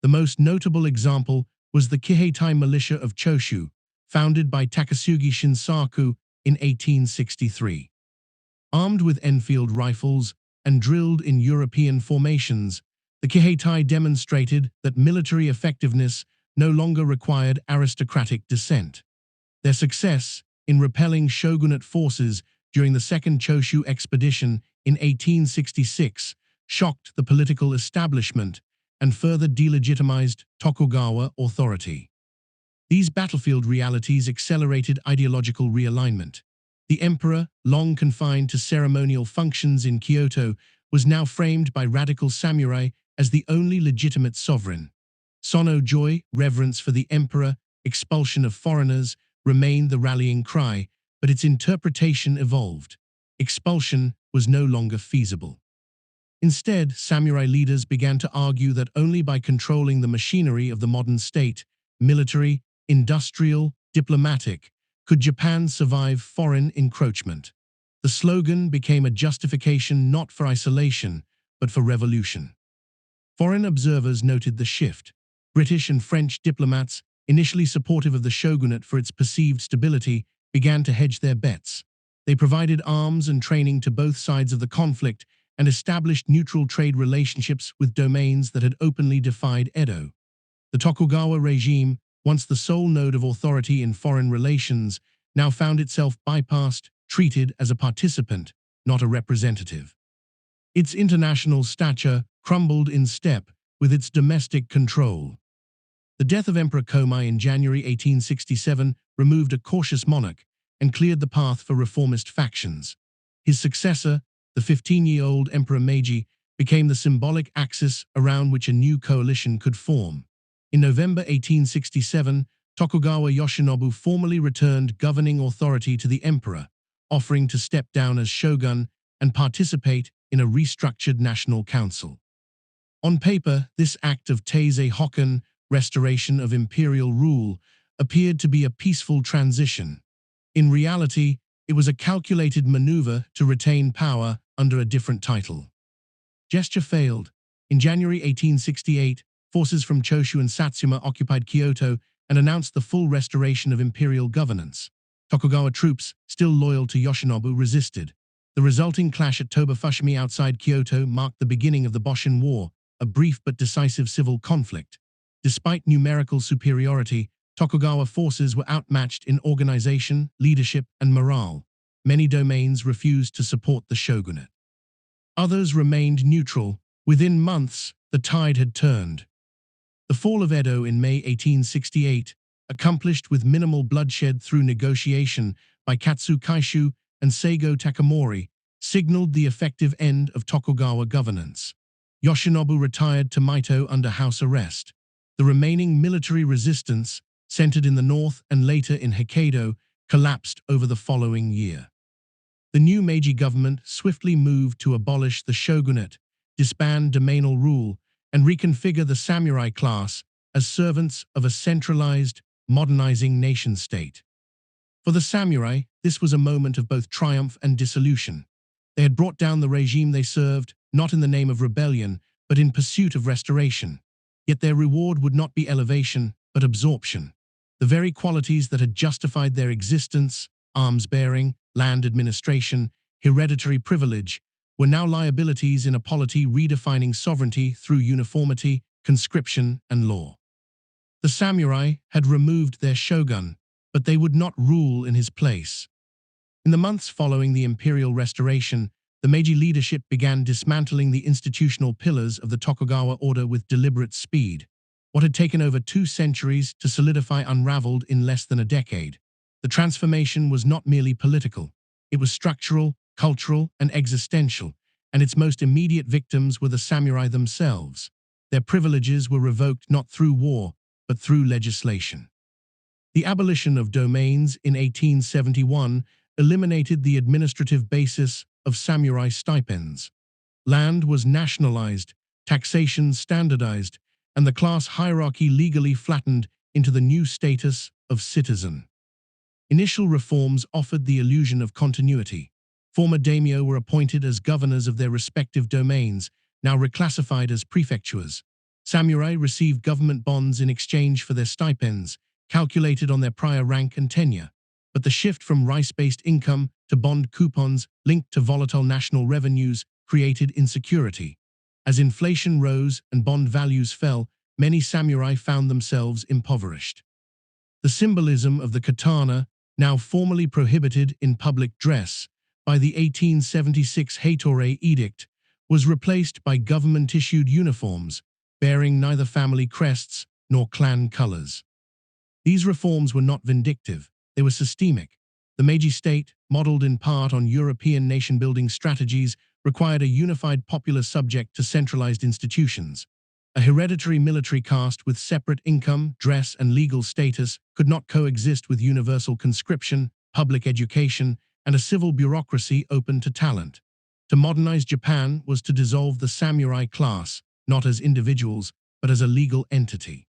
[SPEAKER 1] The most notable example was the Kiheitai militia of Choshu, founded by Takasugi Shinsaku in 1863. Armed with Enfield rifles and drilled in European formations, the Kiheitai demonstrated that military effectiveness no longer required aristocratic descent. Their success in repelling shogunate forces during the Second Choshu expedition in 1866 shocked the political establishment and further delegitimized Tokugawa authority. These battlefield realities accelerated ideological realignment. The emperor, long confined to ceremonial functions in Kyoto, was now framed by radical samurai as the only legitimate sovereign. Sono joy, reverence for the emperor, expulsion of foreigners, remained the rallying cry, but its interpretation evolved. Expulsion was no longer feasible. Instead, samurai leaders began to argue that only by controlling the machinery of the modern state, military, industrial, diplomatic, could Japan survive foreign encroachment. The slogan became a justification not for isolation, but for revolution. Foreign observers noted the shift. British and French diplomats initially supportive of the shogunate for its perceived stability, began to hedge their bets. They provided arms and training to both sides of the conflict and established neutral trade relationships with domains that had openly defied Edo. The Tokugawa regime, once the sole node of authority in foreign relations, now found itself bypassed, treated as a participant, not a representative. Its international stature crumbled in step with its domestic control. The death of Emperor Komai in January 1867 removed a cautious monarch and cleared the path for reformist factions. His successor, the 15-year-old Emperor Meiji, became the symbolic axis around which a new coalition could form. In November 1867, Tokugawa Yoshinobu formally returned governing authority to the emperor, offering to step down as shogun and participate in a restructured national council. On paper, this act of Taizei Hokken, restoration of imperial rule, appeared to be a peaceful transition. In reality, it was a calculated maneuver to retain power under a different title. Gesture failed. In January 1868, forces from Choshu and Satsuma occupied Kyoto and announced the full restoration of imperial governance. Tokugawa troops, still loyal to Yoshinobu, resisted. The resulting clash at Toba-Fushimi outside Kyoto marked the beginning of the Boshin War, a brief but decisive civil conflict. Despite numerical superiority, Tokugawa forces were outmatched in organization, leadership, and morale. Many domains refused to support the shogunate. Others remained neutral. Within months, the tide had turned. The fall of Edo in May 1868, accomplished with minimal bloodshed through negotiation by Katsu Kaishu and Seigo Takamori, signaled the effective end of Tokugawa governance. Yoshinobu retired to Mito under house arrest. The remaining military resistance, centered in the north and later in Hokkaido, collapsed over the following year. The new Meiji government swiftly moved to abolish the shogunate, disband domainal rule, and reconfigure the samurai class as servants of a centralized, modernizing nation-state. For the samurai, this was a moment of both triumph and dissolution. They had brought down the regime they served, not in the name of rebellion, but in pursuit of restoration. Yet their reward would not be elevation, but absorption. The very qualities that had justified their existence, arms-bearing, land administration, hereditary privilege, were now liabilities in a polity redefining sovereignty through uniformity, conscription, and law. The samurai had removed their shogun, but they would not rule in his place. In the months following the imperial restoration, the Meiji leadership began dismantling the institutional pillars of the Tokugawa order with deliberate speed. What had taken over 2 centuries to solidify unraveled in less than a decade. The transformation was not merely political. It was structural, cultural, and existential, and its most immediate victims were the samurai themselves. Their privileges were revoked not through war, but through legislation. The abolition of domains in 1871 eliminated the administrative basis of samurai stipends. Land was nationalized, taxation standardized, and the class hierarchy legally flattened into the new status of citizen. Initial reforms offered the illusion of continuity. Former daimyo were appointed as governors of their respective domains, now reclassified as prefectures. Samurai received government bonds in exchange for their stipends, calculated on their prior rank and tenure. But the shift from rice-based income to bond coupons linked to volatile national revenues created insecurity. As inflation rose and bond values fell, many samurai found themselves impoverished. The symbolism of the katana, now formally prohibited in public dress by the 1876 Heitorei Edict, was replaced by government-issued uniforms, bearing neither family crests nor clan colors. These reforms were not vindictive, they were systemic. The Meiji state, modeled in part on European nation-building strategies, required a unified popular subject to centralized institutions. A hereditary military caste with separate income, dress, and legal status could not coexist with universal conscription, public education, and a civil bureaucracy open to talent. To modernize Japan was to dissolve the samurai class, not as individuals, but as a legal entity.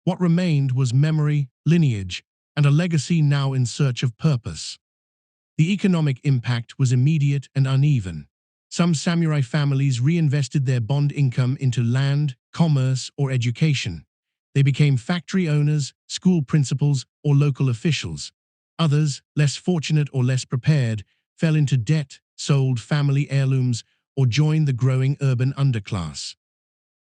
[SPEAKER 1] What remained was memory, lineage, and a legacy now in search of purpose. The economic impact was immediate and uneven. Some samurai families reinvested their bond income into land, commerce, or education. They became factory owners, school principals, or local officials. Others, less fortunate or less prepared, fell into debt, sold family heirlooms, or joined the growing urban underclass.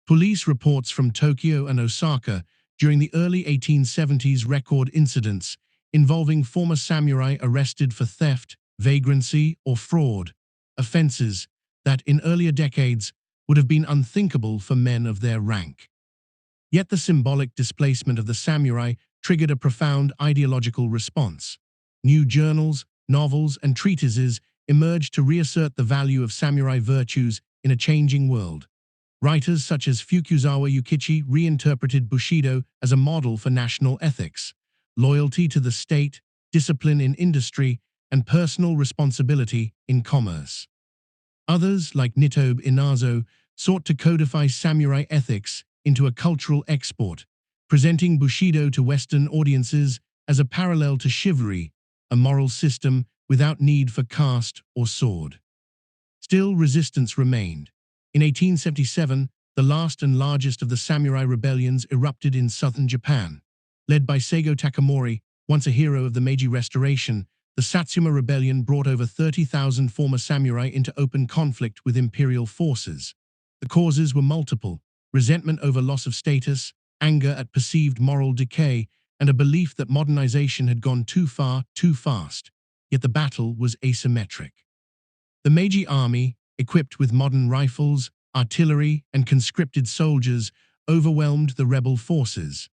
[SPEAKER 1] Police reports from Tokyo and Osaka during the early 1870s record incidents involving former samurai arrested for theft, vagrancy, or fraud, offenses that in earlier decades would have been unthinkable for men of their rank. Yet the symbolic displacement of the samurai triggered a profound ideological response. New journals, novels, and treatises emerged to reassert the value of samurai virtues in a changing world. Writers such as Fukuzawa Yukichi reinterpreted Bushido as a model for national ethics, loyalty to the state, discipline in industry, and personal responsibility in commerce. Others, like Nitobe Inazo, sought to codify samurai ethics into a cultural export, presenting Bushido to Western audiences as a parallel to chivalry, a moral system without need for caste or sword. Still, resistance remained. In 1877, the last and largest of the samurai rebellions erupted in southern Japan. Led by Seigo Takamori, once a hero of the Meiji Restoration, the Satsuma Rebellion brought over 30,000 former samurai into open conflict with imperial forces. The causes were multiple: resentment over loss of status, anger at perceived moral decay, and a belief that modernization had gone too far, too fast. Yet the battle was asymmetric. The Meiji army, equipped with modern rifles, artillery, and conscripted soldiers, overwhelmed the rebel forces.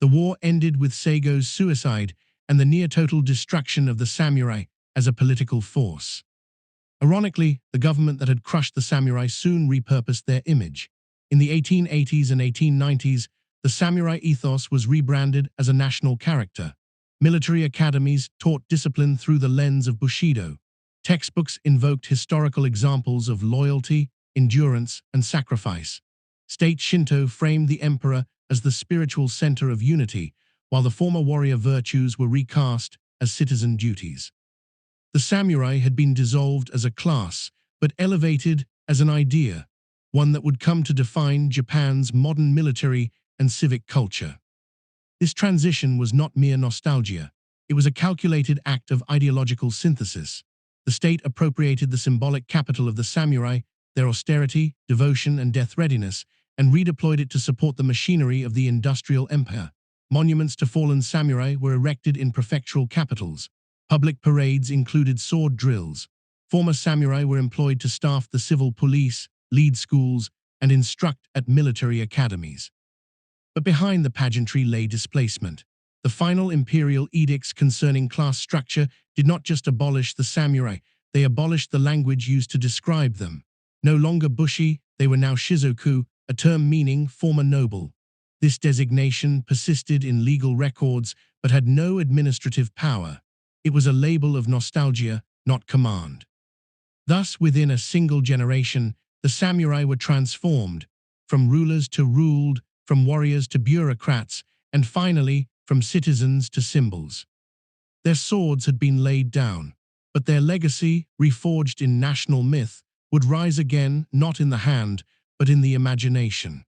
[SPEAKER 1] The war ended with Seigo's suicide and the near-total destruction of the samurai as a political force. Ironically, the government that had crushed the samurai soon repurposed their image. In the 1880s and 1890s, the samurai ethos was rebranded as a national character. Military academies taught discipline through the lens of Bushido. Textbooks invoked historical examples of loyalty, endurance, and sacrifice. State Shinto framed the emperor as the spiritual center of unity, while the former warrior virtues were recast as citizen duties. The samurai had been dissolved as a class, but elevated as an idea, one that would come to define Japan's modern military and civic culture. This transition was not mere nostalgia. It was a calculated act of ideological synthesis. The state appropriated the symbolic capital of the samurai, their austerity, devotion, and death readiness, and redeployed it to support the machinery of the industrial empire. Monuments to fallen samurai were erected in prefectural capitals. Public parades included sword drills. Former samurai were employed to staff the civil police, lead schools, and instruct at military academies. But behind the pageantry lay displacement. The final imperial edicts concerning class structure did not just abolish the samurai, they abolished the language used to describe them. No longer bushi, they were now shizoku, a term meaning former noble. This designation persisted in legal records but had no administrative power. It was a label of nostalgia, not command. Thus, within a single generation, the samurai were transformed, from rulers to ruled, from warriors to bureaucrats, and finally, from citizens to symbols. Their swords had been laid down, but their legacy, reforged in national myth, would rise again not in the hand, but in the imagination.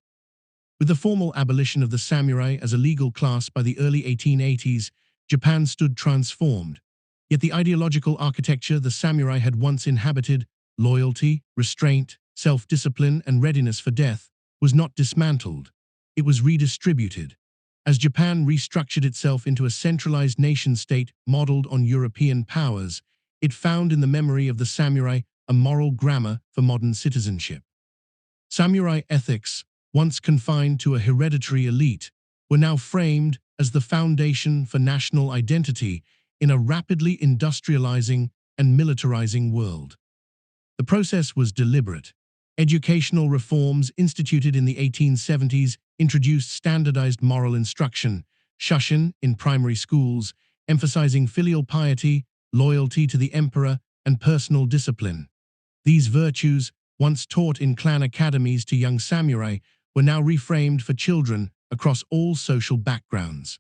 [SPEAKER 1] With the formal abolition of the samurai as a legal class by the early 1880s, Japan stood transformed. Yet the ideological architecture the samurai had once inhabited, loyalty, restraint, self-discipline, and readiness for death, was not dismantled. It was redistributed. As Japan restructured itself into a centralized nation-state modeled on European powers, it found in the memory of the samurai a moral grammar for modern citizenship. Samurai ethics, once confined to a hereditary elite, were now framed as the foundation for national identity in a rapidly industrializing and militarizing world. The process was deliberate. Educational reforms instituted in the 1870s introduced standardized moral instruction, shushin, in primary schools, emphasizing filial piety, loyalty to the emperor, and personal discipline. These virtues, once taught in clan academies to young samurai, were now reframed for children across all social backgrounds.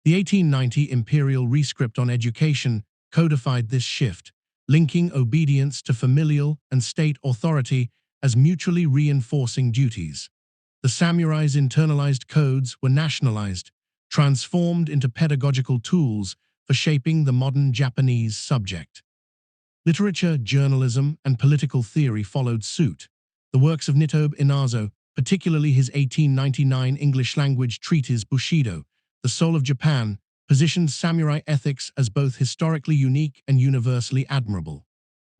[SPEAKER 1] The 1890 Imperial Rescript on Education codified this shift, linking obedience to familial and state authority as mutually reinforcing duties. The samurai's internalized codes were nationalized, transformed into pedagogical tools for shaping the modern Japanese subject. Literature, journalism, and political theory followed suit. The works of Nitobe Inazo, particularly his 1899 English-language treatise Bushido, The Soul of Japan, positioned samurai ethics as both historically unique and universally admirable.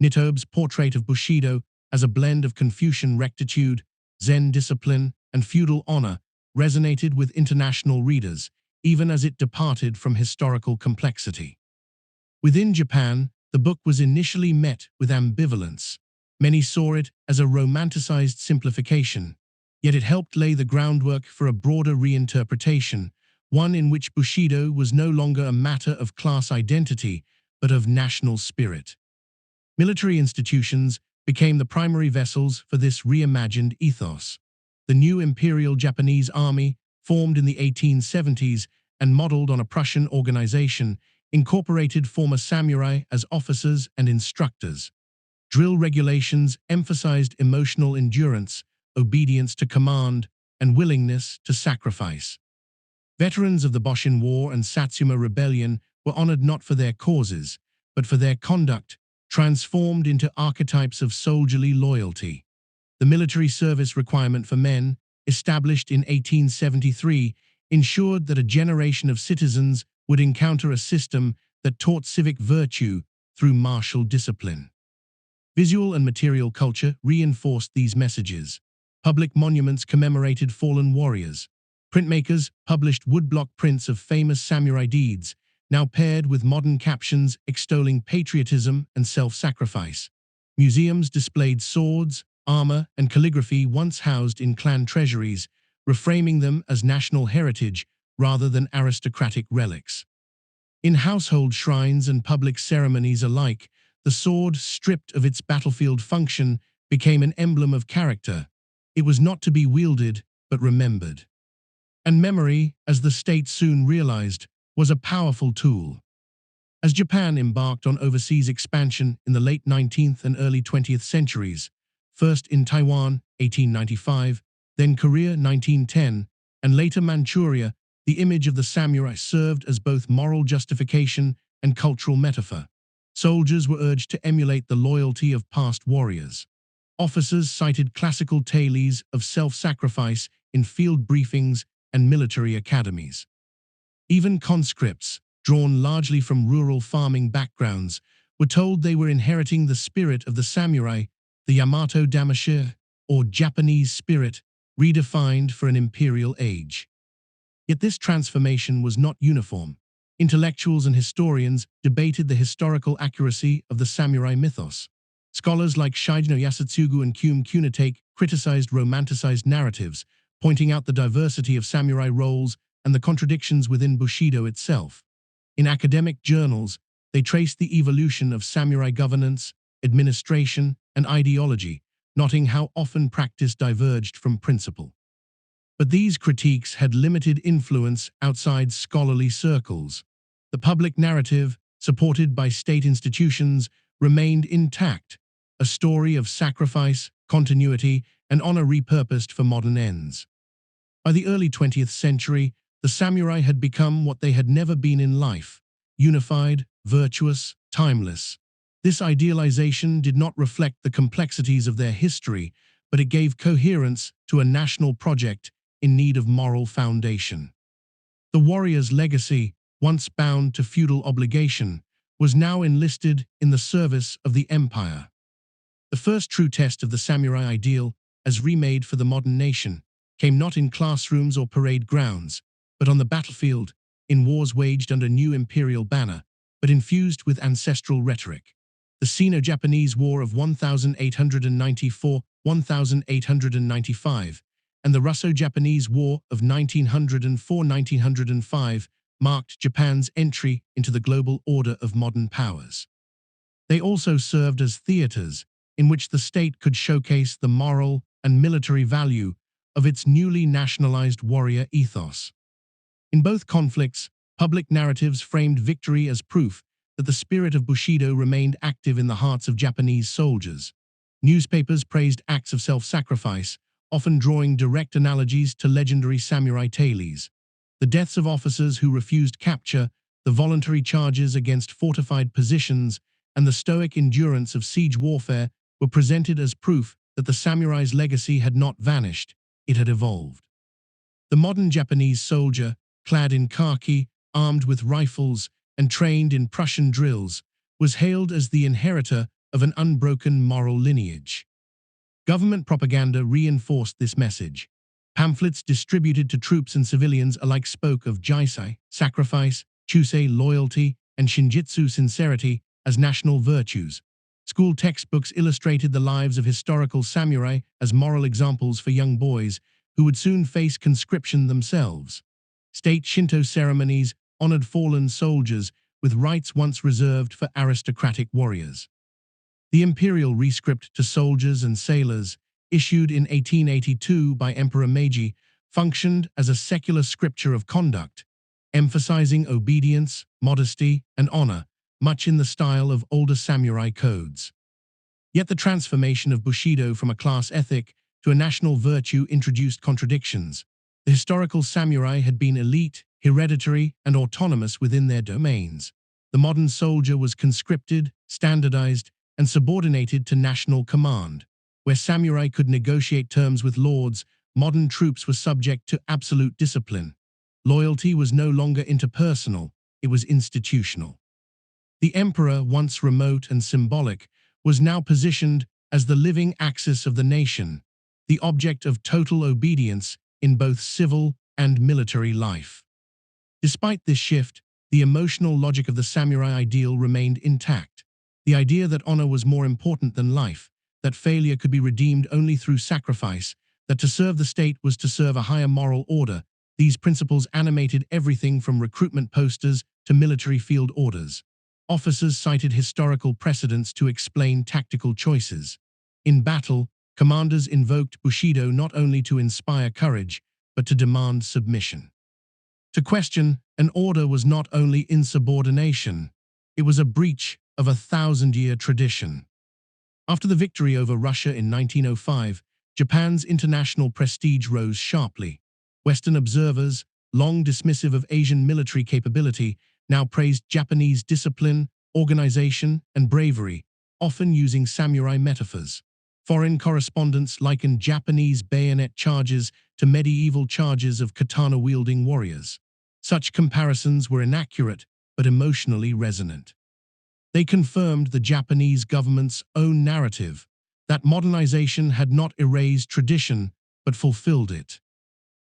[SPEAKER 1] Nitobe's portrait of Bushido as a blend of Confucian rectitude, Zen discipline, and feudal honor resonated with international readers, even as it departed from historical complexity. Within Japan, the book was initially met with ambivalence. Many saw it as a romanticized simplification, yet it helped lay the groundwork for a broader reinterpretation, one in which Bushido was no longer a matter of class identity, but of national spirit. Military institutions became the primary vessels for this reimagined ethos. The new Imperial Japanese Army, formed in the 1870s and modeled on a Prussian organization, incorporated former samurai as officers and instructors. Drill regulations emphasized emotional endurance, obedience to command, and willingness to sacrifice. Veterans of the Boshin War and Satsuma Rebellion were honored not for their causes, but for their conduct, transformed into archetypes of soldierly loyalty. The military service requirement for men, established in 1873, ensured that a generation of citizens would encounter a system that taught civic virtue through martial discipline. Visual and material culture reinforced these messages. Public monuments commemorated fallen warriors. Printmakers published woodblock prints of famous samurai deeds, now paired with modern captions extolling patriotism and self-sacrifice. Museums displayed swords, armor, and calligraphy once housed in clan treasuries, reframing them as national heritage rather than aristocratic relics. In household shrines and public ceremonies alike, the sword, stripped of its battlefield function, became an emblem of character. It was not to be wielded, but remembered. And memory, as the state soon realized, was a powerful tool. As Japan embarked on overseas expansion in the late 19th and early 20th centuries, first in Taiwan, 1895, then Korea, 1910, and later Manchuria, the image of the samurai served as both moral justification and cultural metaphor. Soldiers were urged to emulate the loyalty of past warriors. Officers cited classical tales of self-sacrifice in field briefings and military academies. Even conscripts, drawn largely from rural farming backgrounds, were told they were inheriting the spirit of the samurai, the Yamato Damashe, or Japanese spirit, redefined for an imperial age. Yet this transformation was not uniform. Intellectuals and historians debated the historical accuracy of the samurai mythos. Scholars like Shigeno Yasutsugu and Kume Kunitake criticized romanticized narratives, pointing out the diversity of samurai roles and the contradictions within Bushido itself. In academic journals, they traced the evolution of samurai governance, administration, and ideology, noting how often practice diverged from principle. But these critiques had limited influence outside scholarly circles. The public narrative, supported by state institutions, remained intact, a story of sacrifice, continuity, and honor repurposed for modern ends. By the early 20th century, the samurai had become what they had never been in life: unified, virtuous, timeless. This idealization did not reflect the complexities of their history, but it gave coherence to a national project in need of moral foundation. The warrior's legacy, once bound to feudal obligation, was now enlisted in the service of the empire. The first true test of the samurai ideal, as remade for the modern nation, came not in classrooms or parade grounds, but on the battlefield, in wars waged under new imperial banner, but infused with ancestral rhetoric. The Sino-Japanese War of 1894–1895 and the Russo-Japanese War of 1904–1905 marked Japan's entry into the global order of modern powers. They also served as theaters in which the state could showcase the moral and military value of its newly nationalized warrior ethos. In both conflicts, public narratives framed victory as proof that the spirit of Bushido remained active in the hearts of Japanese soldiers. Newspapers praised acts of self-sacrifice, often drawing direct analogies to legendary samurai tales. The deaths of officers who refused capture, the voluntary charges against fortified positions, and the stoic endurance of siege warfare were presented as proof that the samurai's legacy had not vanished, it had evolved. The modern Japanese soldier, clad in khaki, armed with rifles, and trained in Prussian drills, was hailed as the inheritor of an unbroken moral lineage. Government propaganda reinforced this message. Pamphlets distributed to troops and civilians alike spoke of Jisai, sacrifice, Chusei, loyalty, and Shinjitsu, sincerity, as national virtues. School textbooks illustrated the lives of historical samurai as moral examples for young boys who would soon face conscription themselves. State Shinto ceremonies honored fallen soldiers with rites once reserved for aristocratic warriors. The imperial rescript to soldiers and sailors, issued in 1882 by Emperor Meiji, functioned as a secular scripture of conduct, emphasizing obedience, modesty, and honor, much in the style of older samurai codes. Yet the transformation of Bushido from a class ethic to a national virtue introduced contradictions. The historical samurai had been elite, hereditary, and autonomous within their domains. The modern soldier was conscripted, standardized, and subordinated to national command. Where samurai could negotiate terms with lords, modern troops were subject to absolute discipline. Loyalty was no longer interpersonal, it was institutional. The emperor, once remote and symbolic, was now positioned as the living axis of the nation, the object of total obedience in both civil and military life. Despite this shift, the emotional logic of the samurai ideal remained intact. The idea that honor was more important than life, that failure could be redeemed only through sacrifice, that to serve the state was to serve a higher moral order, these principles animated everything from recruitment posters to military field orders. Officers cited historical precedents to explain tactical choices. In battle, commanders invoked Bushido not only to inspire courage, but to demand submission. To question an order was not only insubordination, it was a breach of a thousand-year tradition. After the victory over Russia in 1905, Japan's international prestige rose sharply. Western observers, long dismissive of Asian military capability, now praised Japanese discipline, organization, and bravery, often using samurai metaphors. Foreign correspondents likened Japanese bayonet charges to medieval charges of katana-wielding warriors. Such comparisons were inaccurate but emotionally resonant. They confirmed the Japanese government's own narrative that modernization had not erased tradition but fulfilled it.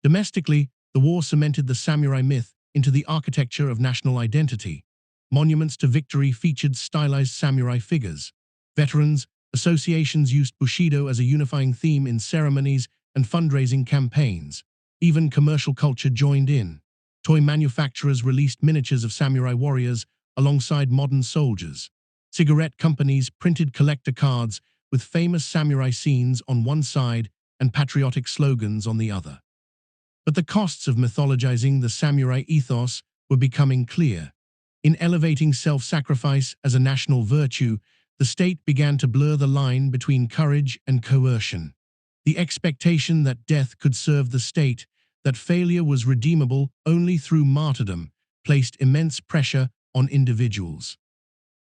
[SPEAKER 1] Domestically, the war cemented the samurai myth into the architecture of national identity. Monuments to victory featured stylized samurai figures. Veterans associations used Bushido as a unifying theme in ceremonies and fundraising campaigns. Even commercial culture joined in. Toy manufacturers released miniatures of samurai warriors alongside modern soldiers. Cigarette companies printed collector cards with famous samurai scenes on one side and patriotic slogans on the other. But the costs of mythologizing the samurai ethos were becoming clear. In elevating self-sacrifice as a national virtue, the state began to blur the line between courage and coercion. The expectation that death could serve the state, that failure was redeemable only through martyrdom, placed immense pressure on individuals.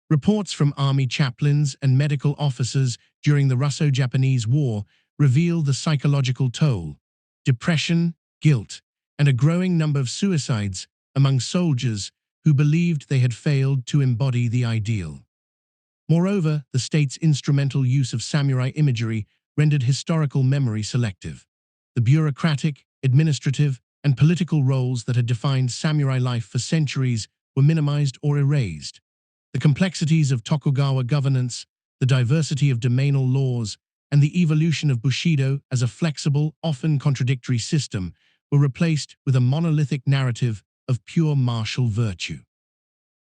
[SPEAKER 1] Reports from army chaplains and medical officers during the Russo-Japanese War reveal the psychological toll: depression, guilt, and a growing number of suicides among soldiers who believed they had failed to embody the ideal. Moreover, the state's instrumental use of samurai imagery rendered historical memory selective. The bureaucratic, administrative, and political roles that had defined samurai life for centuries were minimized or erased. The complexities of Tokugawa governance, the diversity of domainal laws, and the evolution of Bushido as a flexible, often contradictory system were replaced with a monolithic narrative of pure martial virtue.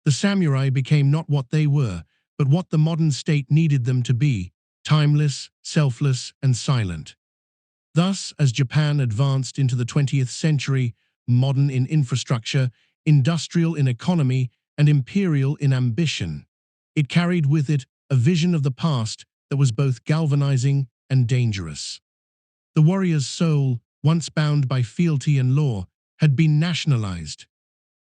[SPEAKER 1] The samurai became not what they were, but what the modern state needed them to be: timeless, selfless, and silent. Thus, as Japan advanced into the 20th century, modern in infrastructure, industrial in economy, and imperial in ambition, it carried with it a vision of the past that was both galvanizing and dangerous. The warrior's soul, once bound by fealty and law, had been nationalized.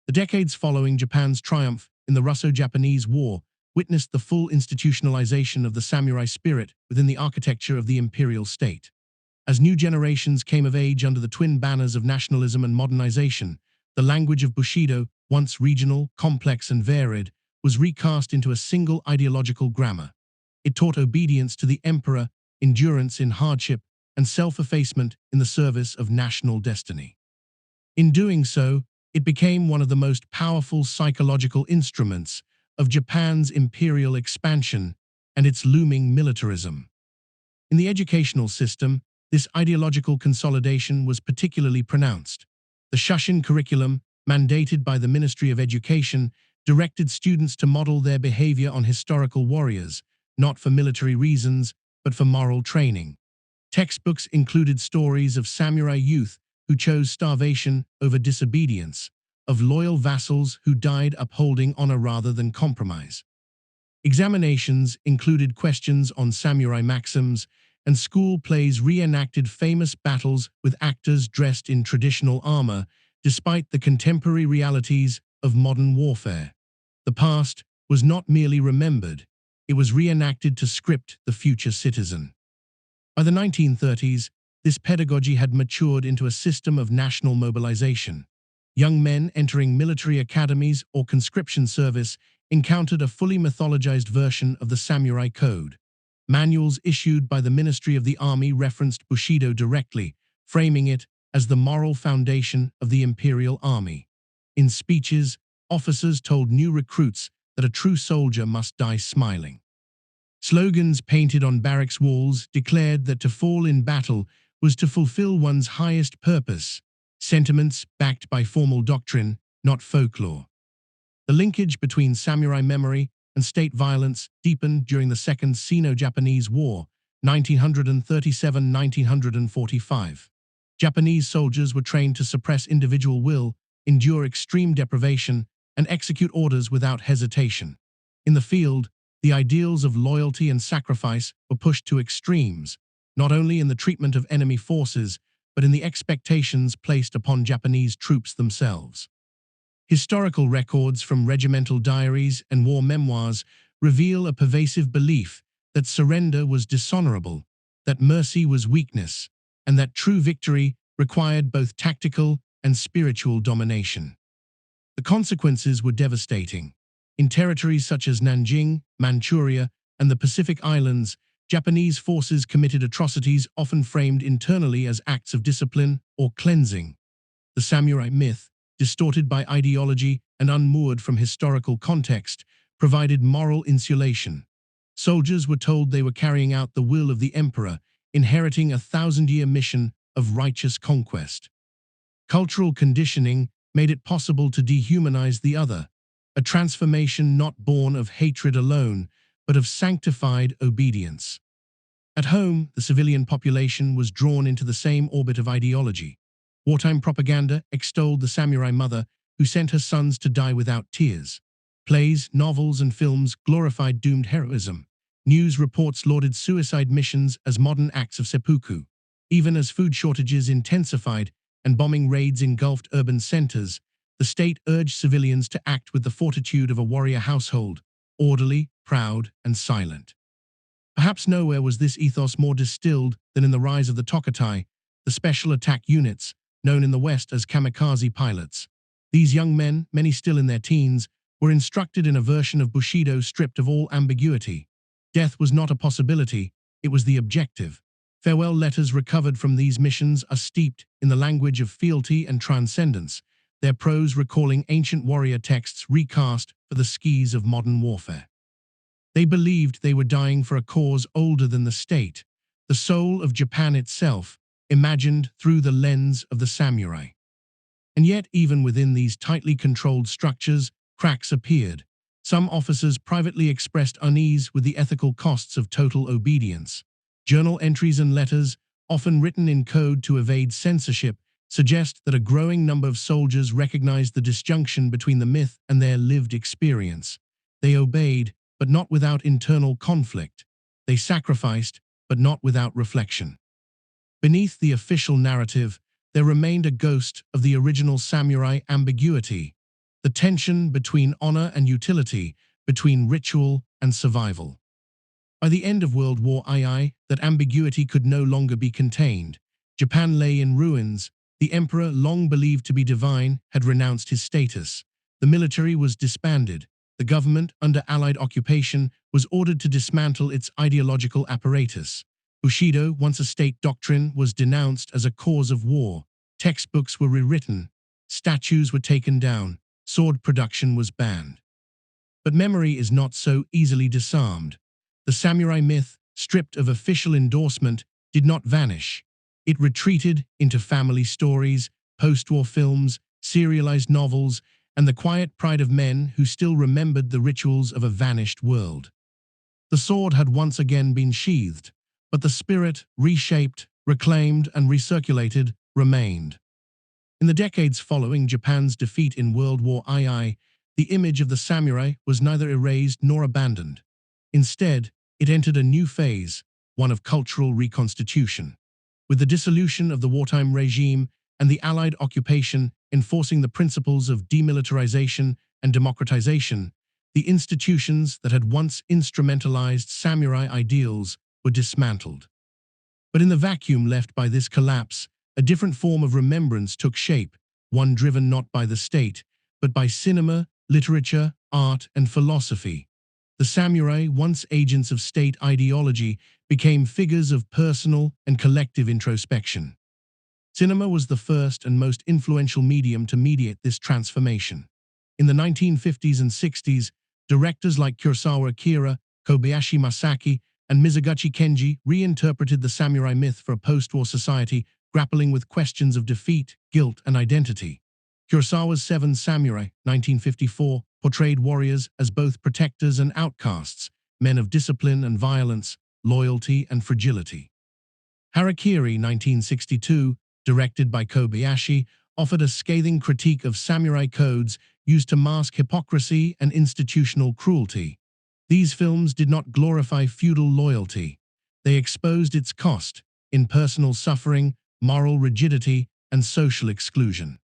[SPEAKER 1] The decades following Japan's triumph in the Russo-Japanese War witnessed the full institutionalization of the samurai spirit within the architecture of the imperial state. As new generations came of age under the twin banners of nationalism and modernization, the language of Bushido, once regional, complex, and varied, was recast into a single ideological grammar. It taught obedience to the emperor, endurance in hardship, and self-effacement in the service of national destiny. In doing so, it became one of the most powerful psychological instruments of Japan's imperial expansion and its looming militarism. In the educational system, this ideological consolidation was particularly pronounced. The Shushin curriculum, mandated by the Ministry of Education, directed students to model their behavior on historical warriors, not for military reasons, but for moral training. Textbooks included stories of samurai youth who chose starvation over disobedience, of loyal vassals who died upholding honor rather than compromise. Examinations included questions on samurai maxims, and school plays reenacted famous battles with actors dressed in traditional armor, despite the contemporary realities of modern warfare. The past was not merely remembered, it was reenacted to script the future citizen. By the 1930s, this pedagogy had matured into a system of national mobilization. Young men entering military academies or conscription service encountered a fully mythologized version of the samurai code. Manuals issued by the Ministry of the Army referenced Bushido directly, framing it as the moral foundation of the imperial army. In speeches, officers told new recruits that a true soldier must die smiling. Slogans painted on barracks walls declared that to fall in battle was to fulfill one's highest purpose, sentiments backed by formal doctrine, not folklore. The linkage between samurai memory and state violence deepened during the Second Sino-Japanese War, 1937–1945. Japanese soldiers were trained to suppress individual will, endure extreme deprivation, and execute orders without hesitation. In the field, the ideals of loyalty and sacrifice were pushed to extremes, not only in the treatment of enemy forces, but in the expectations placed upon Japanese troops themselves. Historical records from regimental diaries and war memoirs reveal a pervasive belief that surrender was dishonorable, that mercy was weakness, and that true victory required both tactical and spiritual domination. The consequences were devastating. In territories such as Nanjing, Manchuria, and the Pacific Islands, Japanese forces committed atrocities often framed internally as acts of discipline or cleansing. The samurai myth, distorted by ideology and unmoored from historical context, provided moral insulation. Soldiers were told they were carrying out the will of the emperor, inheriting a thousand-year mission of righteous conquest. Cultural conditioning made it possible to dehumanize the other, a transformation not born of hatred alone, but of sanctified obedience. At home, the civilian population was drawn into the same orbit of ideology. Wartime propaganda extolled the samurai mother who sent her sons to die without tears. Plays, novels, and films glorified doomed heroism. News reports lauded suicide missions as modern acts of seppuku. Even as food shortages intensified and bombing raids engulfed urban centers, the state urged civilians to act with the fortitude of a warrior household, orderly, proud, and silent. Perhaps nowhere was this ethos more distilled than in the rise of the Tokutai, the special attack units, known in the West as kamikaze pilots. These young men, many still in their teens, were instructed in a version of Bushido stripped of all ambiguity. Death was not a possibility, it was the objective. Farewell letters recovered from these missions are steeped in the language of fealty and transcendence, their prose recalling ancient warrior texts recast for the skis of modern warfare. They believed they were dying for a cause older than the state, the soul of Japan itself, imagined through the lens of the samurai. And yet, even within these tightly controlled structures, cracks appeared. Some officers privately expressed unease with the ethical costs of total obedience. Journal entries and letters, often written in code to evade censorship, suggest that a growing number of soldiers recognized the disjunction between the myth and their lived experience. They obeyed, but not without internal conflict. They sacrificed, but not without reflection. Beneath the official narrative, there remained a ghost of the original samurai ambiguity, the tension between honor and utility, between ritual and survival. By the end of World War II, that ambiguity could no longer be contained. Japan lay in ruins. The emperor, long believed to be divine, had renounced his status. The military was disbanded. The government, under Allied occupation, was ordered to dismantle its ideological apparatus. Bushido, once a state doctrine, was denounced as a cause of war. Textbooks were rewritten. Statues were taken down. Sword production was banned. But memory is not so easily disarmed. The samurai myth, stripped of official endorsement, did not vanish. It retreated into family stories, post-war films, serialized novels, and the quiet pride of men who still remembered the rituals of a vanished world. The sword had once again been sheathed, but the spirit, reshaped, reclaimed, and recirculated, remained. In the decades following Japan's defeat in World War II, the image of the samurai was neither erased nor abandoned. Instead, it entered a new phase, one of cultural reconstitution. With the dissolution of the wartime regime and the Allied occupation enforcing the principles of demilitarization and democratization, the institutions that had once instrumentalized samurai ideals were dismantled. But in the vacuum left by this collapse, a different form of remembrance took shape, one driven not by the state, but by cinema, literature, art, and philosophy. The samurai, once agents of state ideology, became figures of personal and collective introspection. Cinema was the first and most influential medium to mediate this transformation. In the 1950s and 60s, directors like Kurosawa Akira, Kobayashi Masaki, and Mizoguchi Kenji reinterpreted the samurai myth for a post-war society grappling with questions of defeat, guilt, and identity. Kurosawa's Seven Samurai, 1954, portrayed warriors as both protectors and outcasts, men of discipline and violence, loyalty and fragility. Harakiri, 1962, directed by Kobayashi, offered a scathing critique of samurai codes used to mask hypocrisy and institutional cruelty. These films did not glorify feudal loyalty. They exposed its cost in personal suffering, moral rigidity, and social exclusion.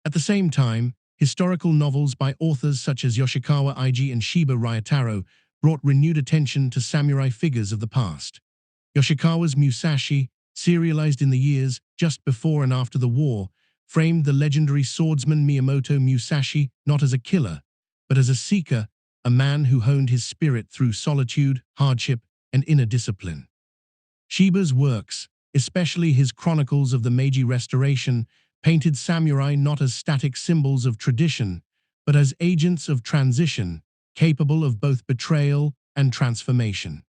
[SPEAKER 1] At the same time, historical novels by authors such as Yoshikawa Eiji and Shiba Ryotaro brought renewed attention to samurai figures of the past. Yoshikawa's Musashi, serialized in the years just before and after the war, framed the legendary swordsman Miyamoto Musashi not as a killer, but as a seeker, a man who honed his spirit through solitude, hardship, and inner discipline. Shiba's works, especially his chronicles of the Meiji Restoration, painted samurai not as static symbols of tradition, but as agents of transition, capable of both betrayal and transformation.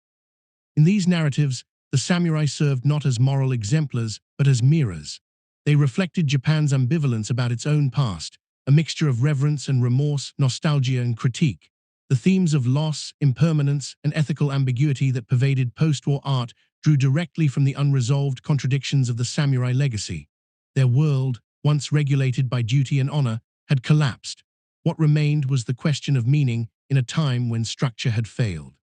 [SPEAKER 1] In these narratives, the samurai served not as moral exemplars, but as mirrors. They reflected Japan's ambivalence about its own past, a mixture of reverence and remorse, nostalgia and critique. The themes of loss, impermanence, and ethical ambiguity that pervaded post-war art drew directly from the unresolved contradictions of the samurai legacy. Their world, once regulated by duty and honor, had collapsed. What remained was the question of meaning in a time when structure had failed.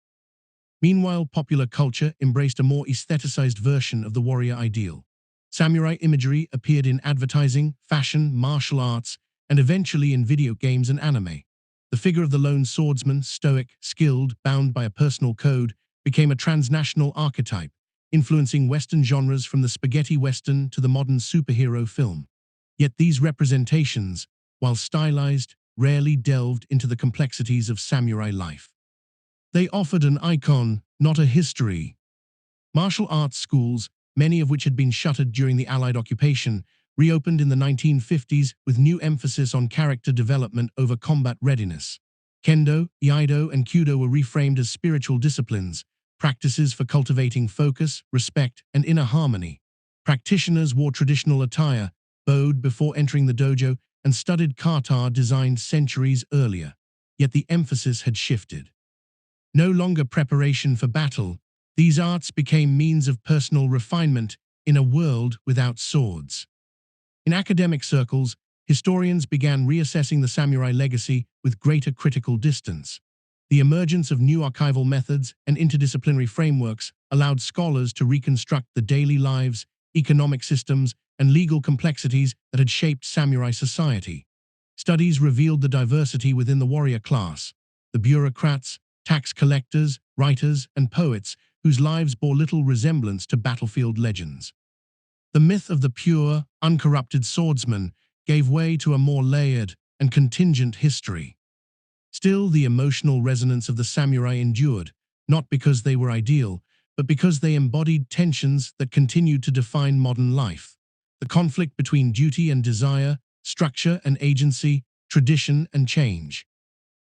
[SPEAKER 1] Meanwhile, popular culture embraced a more aestheticized version of the warrior ideal. Samurai imagery appeared in advertising, fashion, martial arts, and eventually in video games and anime. The figure of the lone swordsman, stoic, skilled, bound by a personal code, became a transnational archetype, influencing Western genres from the spaghetti Western to the modern superhero film. Yet these representations, while stylized, rarely delved into the complexities of samurai life. They offered an icon, not a history. Martial arts schools, many of which had been shuttered during the Allied occupation, reopened in the 1950s with new emphasis on character development over combat readiness. Kendo, Iaido, and Kyudo were reframed as spiritual disciplines, practices for cultivating focus, respect, and inner harmony. Practitioners wore traditional attire, bowed before entering the dojo, and studied kata designed centuries earlier. Yet the emphasis had shifted. No longer preparation for battle, these arts became means of personal refinement in a world without swords. In academic circles, historians began reassessing the samurai legacy with greater critical distance. The emergence of new archival methods and interdisciplinary frameworks allowed scholars to reconstruct the daily lives, economic systems, and legal complexities that had shaped samurai society. Studies revealed the diversity within the warrior class, the bureaucrats, tax collectors, writers, and poets whose lives bore little resemblance to battlefield legends. The myth of the pure, uncorrupted swordsman gave way to a more layered and contingent history. Still, the emotional resonance of the samurai endured, not because they were ideal, but because they embodied tensions that continued to define modern life. The conflict between duty and desire, structure and agency, tradition and change.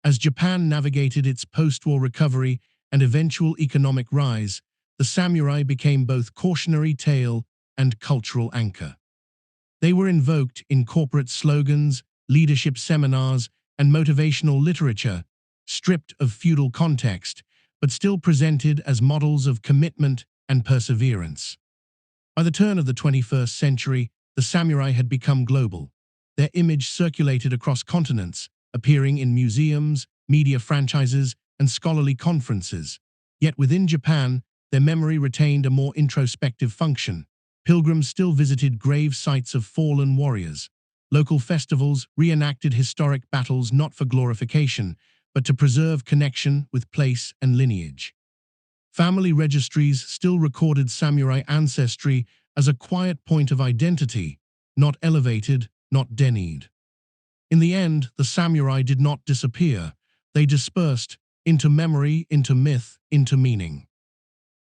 [SPEAKER 1] As Japan navigated its post-war recovery and eventual economic rise, the samurai became both cautionary tale and cultural anchor. They were invoked in corporate slogans, leadership seminars, and motivational literature, stripped of feudal context, but still presented as models of commitment and perseverance. By the turn of the 21st century, the samurai had become global. Their image circulated across continents, appearing in museums, media franchises, and scholarly conferences. Yet within Japan, their memory retained a more introspective function. Pilgrims still visited grave sites of fallen warriors. Local festivals reenacted historic battles not for glorification, but to preserve connection with place and lineage. Family registries still recorded samurai ancestry as a quiet point of identity, not elevated, not denied. In the end, the samurai did not disappear. They dispersed into memory, into myth, into meaning.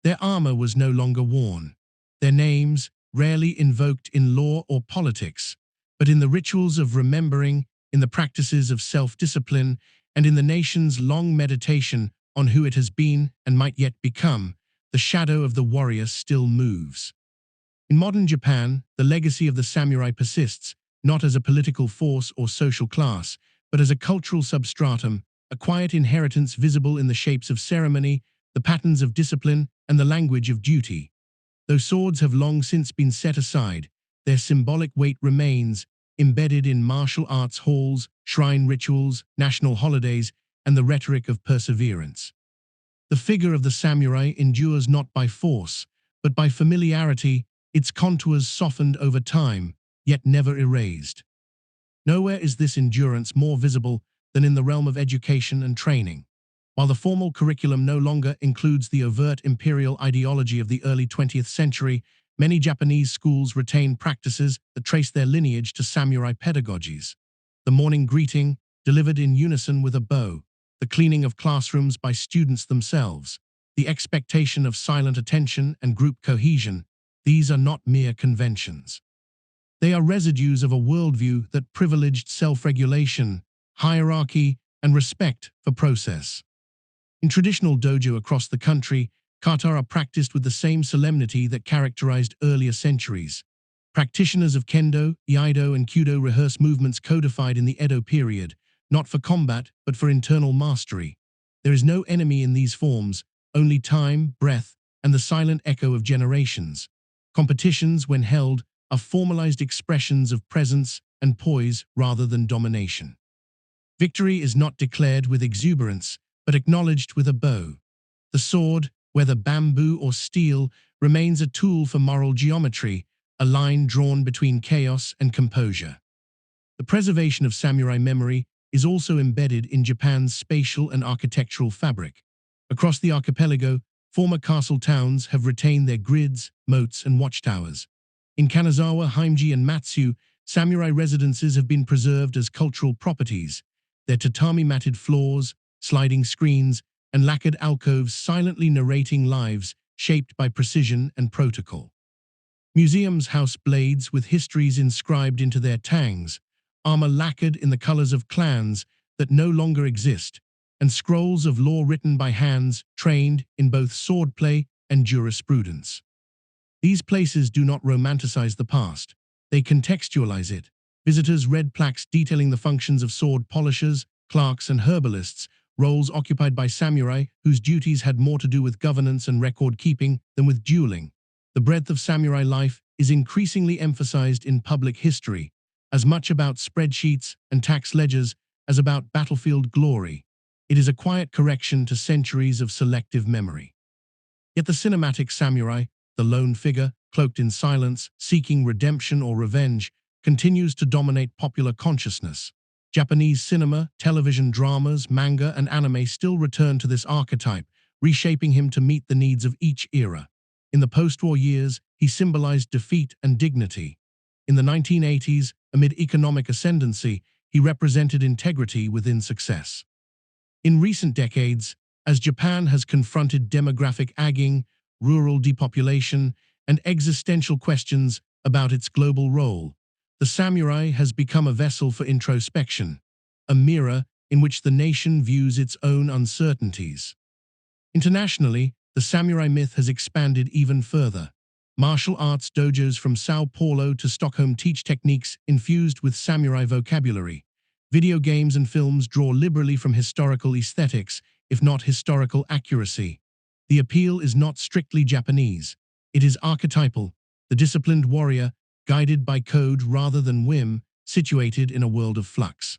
[SPEAKER 1] Their armor was no longer worn. Their names, rarely invoked in law or politics, but in the rituals of remembering, in the practices of self-discipline, and in the nation's long meditation on who it has been and might yet become, the shadow of the warrior still moves. In modern Japan, the legacy of the samurai persists, not as a political force or social class, but as a cultural substratum, a quiet inheritance visible in the shapes of ceremony, the patterns of discipline, and the language of duty. Though swords have long since been set aside, their symbolic weight remains, embedded in martial arts halls, shrine rituals, national holidays, and the rhetoric of perseverance. The figure of the samurai endures not by force, but by familiarity, its contours softened over time, yet never erased. Nowhere is this endurance more visible than in the realm of education and training. While the formal curriculum no longer includes the overt imperial ideology of the early 20th century, many Japanese schools retain practices that trace their lineage to samurai pedagogies. The morning greeting, delivered in unison with a bow, the cleaning of classrooms by students themselves, the expectation of silent attention and group cohesion, these are not mere conventions. They are residues of a worldview that privileged self-regulation, hierarchy, and respect for process. In traditional dojo across the country, kata are practiced with the same solemnity that characterized earlier centuries. Practitioners of kendo, iaido, and kyudo rehearse movements codified in the Edo period, not for combat, but for internal mastery. There is no enemy in these forms, only time, breath, and the silent echo of generations. Competitions, when held, are formalized expressions of presence and poise rather than domination. Victory is not declared with exuberance, but acknowledged with a bow. The sword, whether bamboo or steel, remains a tool for moral geometry, a line drawn between chaos and composure. The preservation of samurai memory is also embedded in Japan's spatial and architectural fabric. Across the archipelago, former castle towns have retained their grids, moats, and watchtowers. In Kanazawa, Haimji, and Matsu, samurai residences have been preserved as cultural properties. Their tatami-matted floors, sliding screens, and lacquered alcoves silently narrating lives shaped by precision and protocol. Museums house blades with histories inscribed into their tangs, armor lacquered in the colors of clans that no longer exist, and scrolls of law written by hands trained in both swordplay and jurisprudence. These places do not romanticize the past, they contextualize it. Visitors read plaques detailing the functions of sword polishers, clerks, and herbalists, roles occupied by samurai whose duties had more to do with governance and record-keeping than with dueling. The breadth of samurai life is increasingly emphasized in public history, as much about spreadsheets and tax ledgers as about battlefield glory. It is a quiet correction to centuries of selective memory. Yet the cinematic samurai, the lone figure, cloaked in silence, seeking redemption or revenge, continues to dominate popular consciousness. Japanese cinema, television dramas, manga, and anime still return to this archetype, reshaping him to meet the needs of each era. In the post-war years, he symbolized defeat and dignity. In the 1980s, amid economic ascendancy, he represented integrity within success. In recent decades, as Japan has confronted demographic aging, rural depopulation, and existential questions about its global role, the samurai has become a vessel for introspection, a mirror in which the nation views its own uncertainties. Internationally, the samurai myth has expanded even further. Martial arts dojos from Sao Paulo to Stockholm teach techniques infused with samurai vocabulary. Video games and films draw liberally from historical aesthetics, if not historical accuracy. The appeal is not strictly Japanese. It is archetypal, the disciplined warrior, guided by code rather than whim, situated in a world of flux.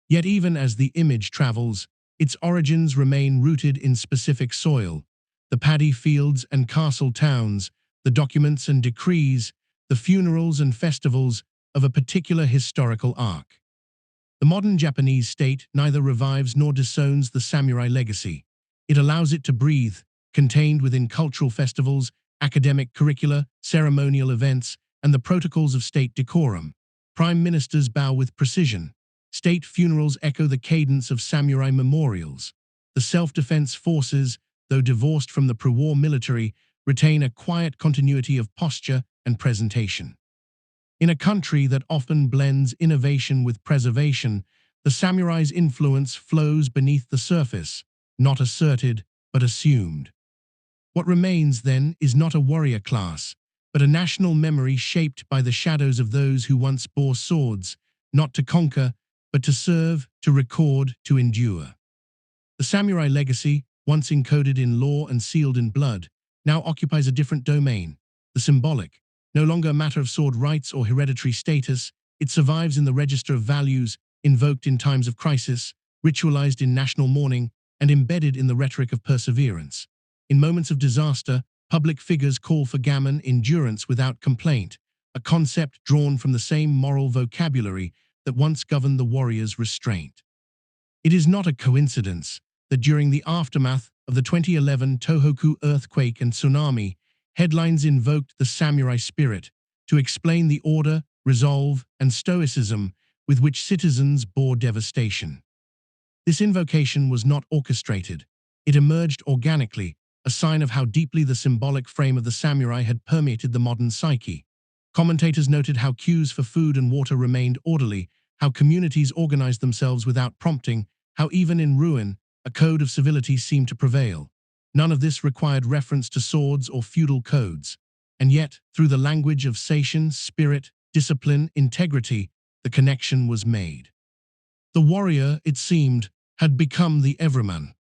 [SPEAKER 1] Yet even as the image travels, its origins remain rooted in specific soil. The paddy fields and castle towns, the documents and decrees, the funerals and festivals of a particular historical arc. The modern Japanese state neither revives nor disowns the samurai legacy. It allows it to breathe, contained within cultural festivals, academic curricula, ceremonial events, and the protocols of state decorum. Prime ministers bow with precision. State funerals echo the cadence of samurai memorials. The self-defense forces, though divorced from the pre-war military, retain a quiet continuity of posture and presentation. In a country that often blends innovation with preservation, the samurai's influence flows beneath the surface, not asserted, but assumed. What remains, then, is not a warrior class, but a national memory shaped by the shadows of those who once bore swords, not to conquer, but to serve, to record, to endure. The samurai legacy, once encoded in law and sealed in blood, now occupies a different domain, the symbolic. No longer a matter of sword rights or hereditary status, it survives in the register of values, invoked in times of crisis, ritualized in national mourning, and embedded in the rhetoric of perseverance. In moments of disaster, public figures call for gammon endurance without complaint, a concept drawn from the same moral vocabulary that once governed the warrior's restraint. It is not a coincidence that during the aftermath of the 2011 Tohoku earthquake and tsunami, headlines invoked the samurai spirit to explain the order, resolve, and stoicism with which citizens bore devastation. This invocation was not orchestrated. It emerged organically, a sign of how deeply the symbolic frame of the samurai had permeated the modern psyche. Commentators noted how queues for food and water remained orderly, how communities organized themselves without prompting, how even in ruin, a code of civility seemed to prevail. None of this required reference to swords or feudal codes. And yet, through the language of sation, spirit, discipline, integrity, the connection was made. The warrior, it seemed, had become the everyman.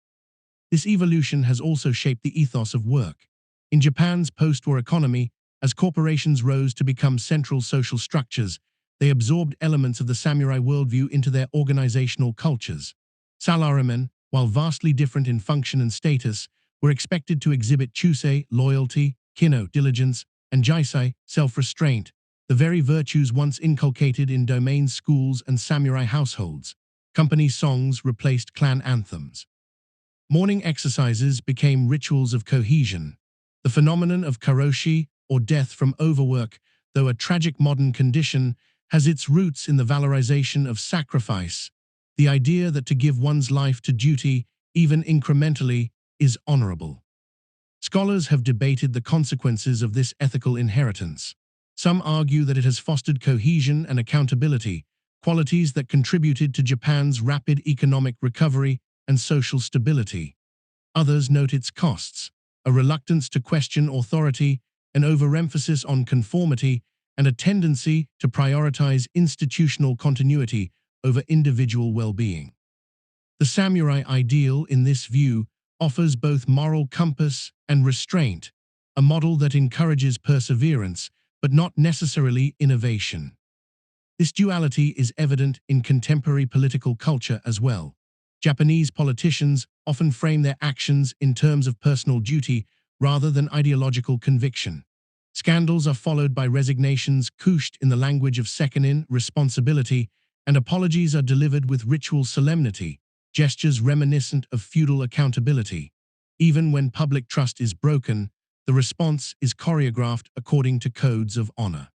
[SPEAKER 1] This evolution has also shaped the ethos of work. In Japan's post-war economy, as corporations rose to become central social structures, they absorbed elements of the samurai worldview into their organizational cultures. Salarymen, while vastly different in function and status, were expected to exhibit chusei, loyalty, kino, diligence, and jisai, self-restraint, the very virtues once inculcated in domain schools and samurai households. Company songs replaced clan anthems. Morning exercises became rituals of cohesion. The phenomenon of karoshi, or death from overwork, though a tragic modern condition, has its roots in the valorization of sacrifice, the idea that to give one's life to duty, even incrementally, is honorable. Scholars have debated the consequences of this ethical inheritance. Some argue that it has fostered cohesion and accountability, qualities that contributed to Japan's rapid economic recovery and social stability. Others note its costs, a reluctance to question authority, an overemphasis on conformity, and a tendency to prioritize institutional continuity over individual well-being. The samurai ideal, in this view, offers both moral compass and restraint, a model that encourages perseverance, but not necessarily innovation. This duality is evident in contemporary political culture as well. Japanese politicians often frame their actions in terms of personal duty rather than ideological conviction. Scandals are followed by resignations couched in the language of sekonin, responsibility, and apologies are delivered with ritual solemnity, gestures reminiscent of feudal accountability. Even when public trust is broken, the response is choreographed according to codes of honor.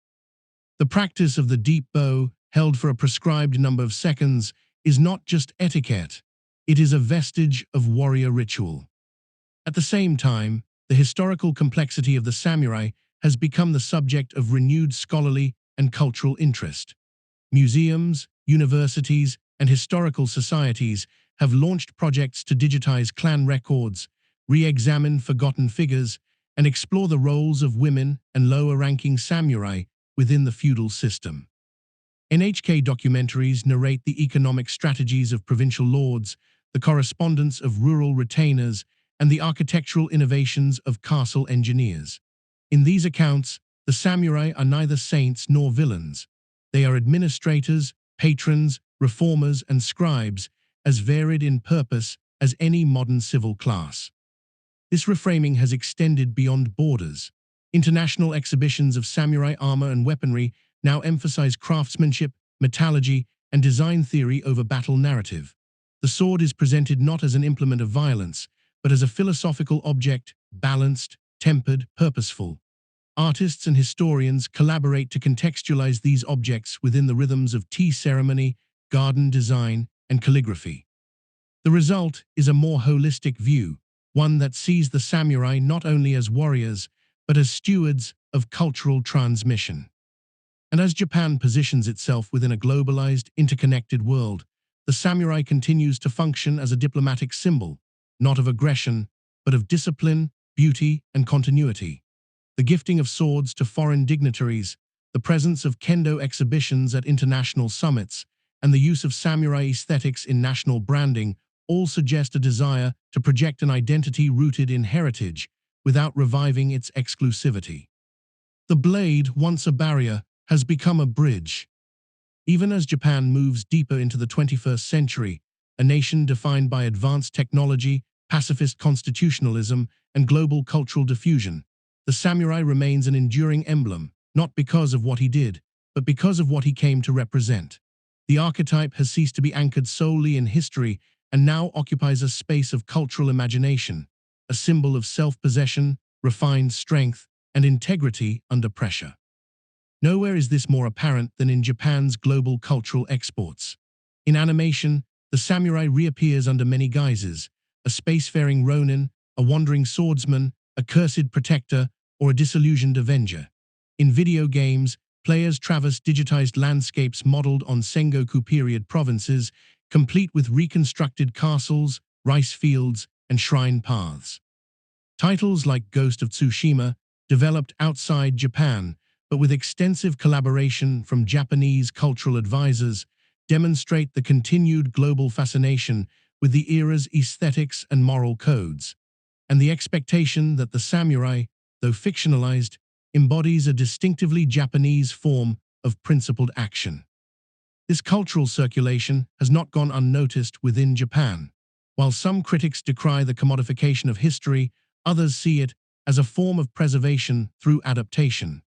[SPEAKER 1] The practice of the deep bow, held for a prescribed number of seconds, is not just etiquette, it is a vestige of warrior ritual. At the same time, the historical complexity of the samurai has become the subject of renewed scholarly and cultural interest. Museums, universities, and historical societies have launched projects to digitize clan records, re-examine forgotten figures, and explore the roles of women and lower-ranking samurai within the feudal system. NHK documentaries narrate the economic strategies of provincial lords, the correspondence of rural retainers, and the architectural innovations of castle engineers. In these accounts, the samurai are neither saints nor villains. They are administrators, patrons, reformers, and scribes, as varied in purpose as any modern civil class. This reframing has extended beyond borders. International exhibitions of samurai armor and weaponry now emphasize craftsmanship, metallurgy, and design theory over battle narrative. The sword is presented not as an implement of violence, but as a philosophical object, balanced, tempered, purposeful. Artists and historians collaborate to contextualize these objects within the rhythms of tea ceremony, garden design, and calligraphy. The result is a more holistic view, one that sees the samurai not only as warriors, but as stewards of cultural transmission. And as Japan positions itself within a globalized, interconnected world, the samurai continues to function as a diplomatic symbol, not of aggression, but of discipline, beauty, and continuity. The gifting of swords to foreign dignitaries, the presence of kendo exhibitions at international summits, and the use of samurai aesthetics in national branding all suggest a desire to project an identity rooted in heritage without reviving its exclusivity. The blade, once a barrier, has become a bridge. Even as Japan moves deeper into the 21st century, a nation defined by advanced technology, pacifist constitutionalism, and global cultural diffusion, the samurai remains an enduring emblem, not because of what he did, but because of what he came to represent. The archetype has ceased to be anchored solely in history and now occupies a space of cultural imagination, a symbol of self-possession, refined strength, and integrity under pressure. Nowhere is this more apparent than in Japan's global cultural exports. In animation, the samurai reappears under many guises: a spacefaring ronin, a wandering swordsman, a cursed protector, or a disillusioned avenger. In video games, players traverse digitized landscapes modeled on Sengoku period provinces, complete with reconstructed castles, rice fields, and shrine paths. Titles like Ghost of Tsushima, developed outside Japan, but with extensive collaboration from Japanese cultural advisors, demonstrate the continued global fascination with the era's aesthetics and moral codes, and the expectation that the samurai, though fictionalized, embodies a distinctively Japanese form of principled action. This cultural circulation has not gone unnoticed within Japan. While some critics decry the commodification of history, others see it as a form of preservation through adaptation.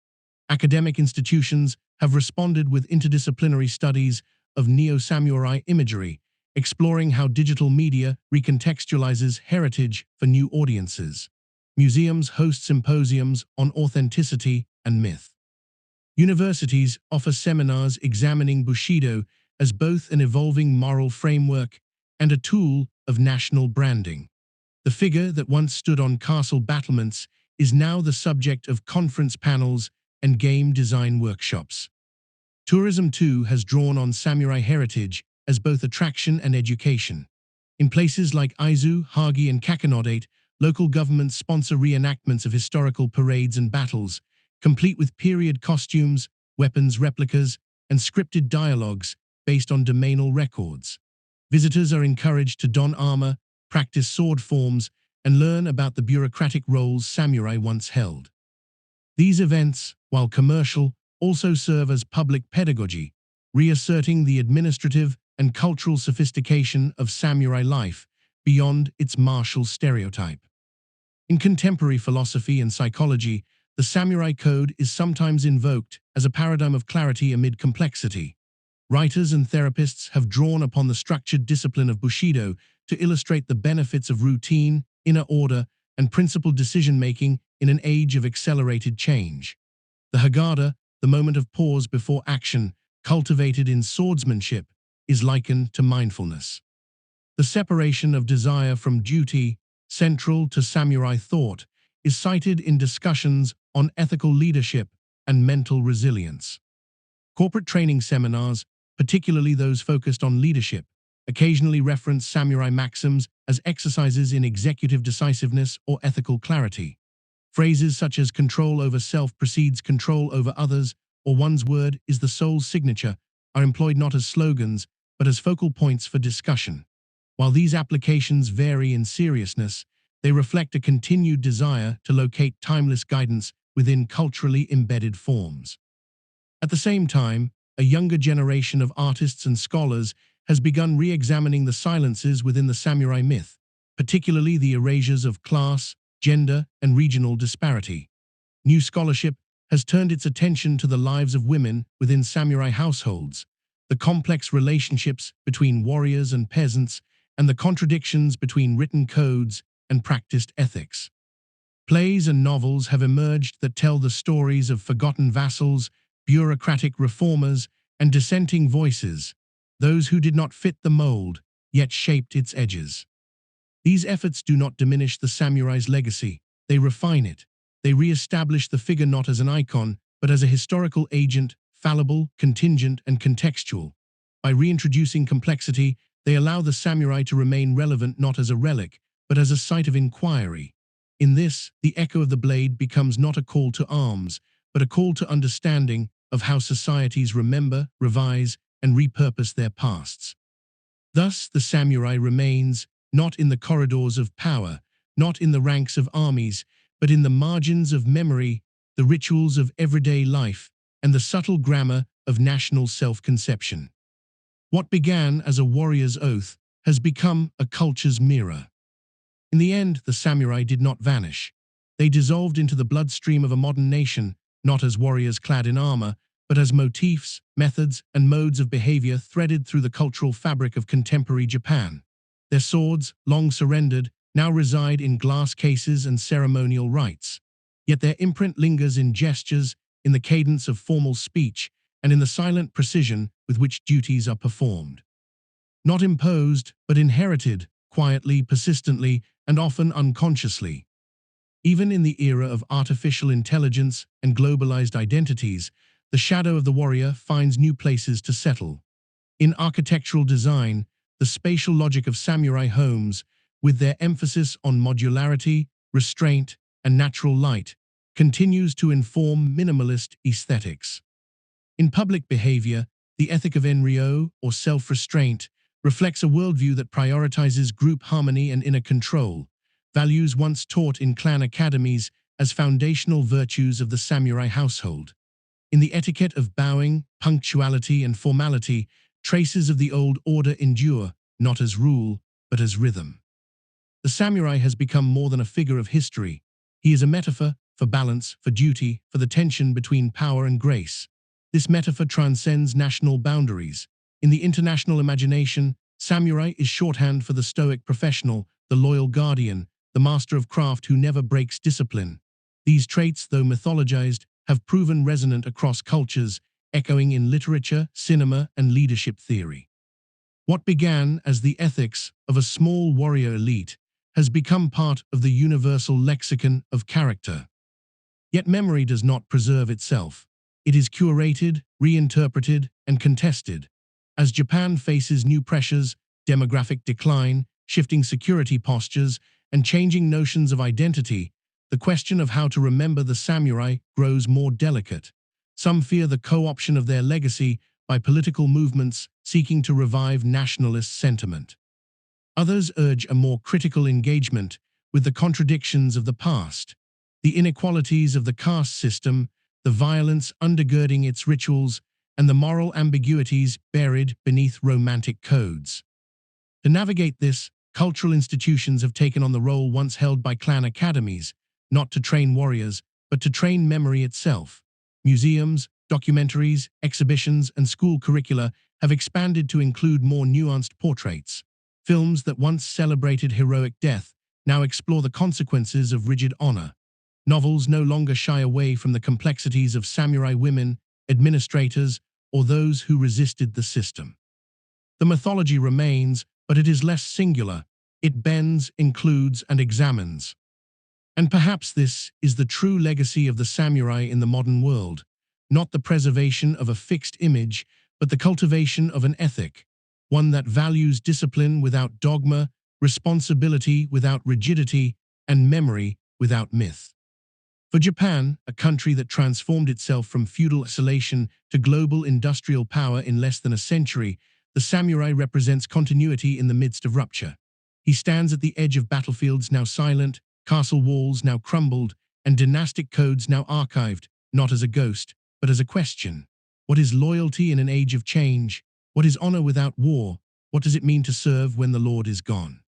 [SPEAKER 1] Academic institutions have responded with interdisciplinary studies of neo-samurai imagery, exploring how digital media recontextualizes heritage for new audiences. Museums host symposiums on authenticity and myth. Universities offer seminars examining Bushido as both an evolving moral framework and a tool of national branding. The figure that once stood on castle battlements is now the subject of conference panels and game design workshops. Tourism, too, has drawn on samurai heritage as both attraction and education. In places like Aizu, Hagi, and Kakinodate, local governments sponsor reenactments of historical parades and battles, complete with period costumes, weapons replicas, and scripted dialogues based on domainal records. Visitors are encouraged to don armor, practice sword forms, and learn about the bureaucratic roles samurai once held. These events, while commercial, also serve as public pedagogy, reasserting the administrative and cultural sophistication of samurai life beyond its martial stereotype. In contemporary philosophy and psychology, the samurai code is sometimes invoked as a paradigm of clarity amid complexity. Writers and therapists have drawn upon the structured discipline of Bushido to illustrate the benefits of routine, inner order, and principled decision-making in an age of accelerated change. The Haggadah, the moment of pause before action, cultivated in swordsmanship, is likened to mindfulness. The separation of desire from duty, central to samurai thought, is cited in discussions on ethical leadership and mental resilience. Corporate training seminars, particularly those focused on leadership, occasionally reference samurai maxims as exercises in executive decisiveness or ethical clarity. Phrases such as control over self precedes control over others, or one's word is the soul's signature, are employed not as slogans, but as focal points for discussion. While these applications vary in seriousness, they reflect a continued desire to locate timeless guidance within culturally embedded forms. At the same time, a younger generation of artists and scholars has begun re-examining the silences within the samurai myth, particularly the erasures of class, gender, and regional disparity. New scholarship has turned its attention to the lives of women within samurai households, the complex relationships between warriors and peasants, and the contradictions between written codes and practiced ethics. Plays and novels have emerged that tell the stories of forgotten vassals, bureaucratic reformers, and dissenting voices, those who did not fit the mold, yet shaped its edges. These efforts do not diminish the samurai's legacy, they refine it. They re-establish the figure not as an icon, but as a historical agent, fallible, contingent, and contextual. By reintroducing complexity, they allow the samurai to remain relevant not as a relic, but as a site of inquiry. In this, the echo of the blade becomes not a call to arms, but a call to understanding of how societies remember, revise, and repurpose their pasts. Thus, the samurai remains not in the corridors of power, not in the ranks of armies, but in the margins of memory, the rituals of everyday life, and the subtle grammar of national self-conception. What began as a warrior's oath has become a culture's mirror. In the end, the samurai did not vanish. They dissolved into the bloodstream of a modern nation, not as warriors clad in armor, but as motifs, methods, and modes of behavior threaded through the cultural fabric of contemporary Japan. Their swords, long surrendered, now reside in glass cases and ceremonial rites. Yet their imprint lingers in gestures, in the cadence of formal speech, and in the silent precision with which duties are performed. Not imposed, but inherited, quietly, persistently, and often unconsciously. Even in the era of artificial intelligence and globalized identities, the shadow of the warrior finds new places to settle. In architectural design, the spatial logic of samurai homes, with their emphasis on modularity, restraint, and natural light, continues to inform minimalist aesthetics. In public behavior, the ethic of enryo, or self-restraint, reflects a worldview that prioritizes group harmony and inner control, values once taught in clan academies as foundational virtues of the samurai household. In the etiquette of bowing, punctuality, and formality, traces of the old order endure, not as rule, but as rhythm. The samurai has become more than a figure of history. He is a metaphor for balance, for duty, for the tension between power and grace. This metaphor transcends national boundaries. In the international imagination, samurai is shorthand for the stoic professional, the loyal guardian, the master of craft who never breaks discipline. These traits, though mythologized, have proven resonant across cultures, echoing in literature, cinema, and leadership theory. What began as the ethics of a small warrior elite has become part of the universal lexicon of character. Yet memory does not preserve itself. It is curated, reinterpreted, and contested. As Japan faces new pressures, demographic decline, shifting security postures, and changing notions of identity, the question of how to remember the samurai grows more delicate. Some fear the co-option of their legacy by political movements seeking to revive nationalist sentiment. Others urge a more critical engagement with the contradictions of the past, the inequalities of the caste system, the violence undergirding its rituals, and the moral ambiguities buried beneath romantic codes. To navigate this, cultural institutions have taken on the role once held by clan academies, not to train warriors, but to train memory itself. Museums, documentaries, exhibitions, and school curricula have expanded to include more nuanced portraits. Films that once celebrated heroic death now explore the consequences of rigid honor. Novels no longer shy away from the complexities of samurai women, administrators, or those who resisted the system. The mythology remains, but it is less singular. It bends, includes, and examines. And perhaps this is the true legacy of the samurai in the modern world, not the preservation of a fixed image, but the cultivation of an ethic, one that values discipline without dogma, responsibility without rigidity, and memory without myth. For Japan, a country that transformed itself from feudal isolation to global industrial power in less than a century, the samurai represents continuity in the midst of rupture. He stands at the edge of battlefields now silent, castle walls now crumbled, and dynastic codes now archived, not as a ghost, but as a question. What is loyalty in an age of change? What is honor without war? What does it mean to serve when the Lord is gone?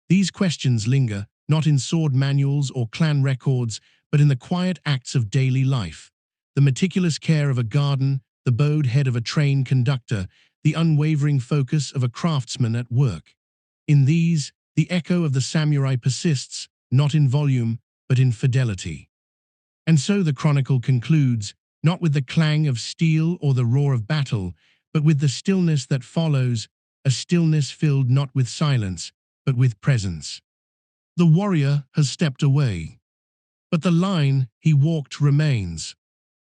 [SPEAKER 1] These questions linger, not in sword manuals or clan records, but in the quiet acts of daily life. The meticulous care of a garden, the bowed head of a train conductor, the unwavering focus of a craftsman at work. In these, the echo of the samurai persists, not in volume, but in fidelity. And so the chronicle concludes, not with the clang of steel or the roar of battle, but with the stillness that follows, a stillness filled not with silence, but with presence. The warrior has stepped away, but the line he walked remains.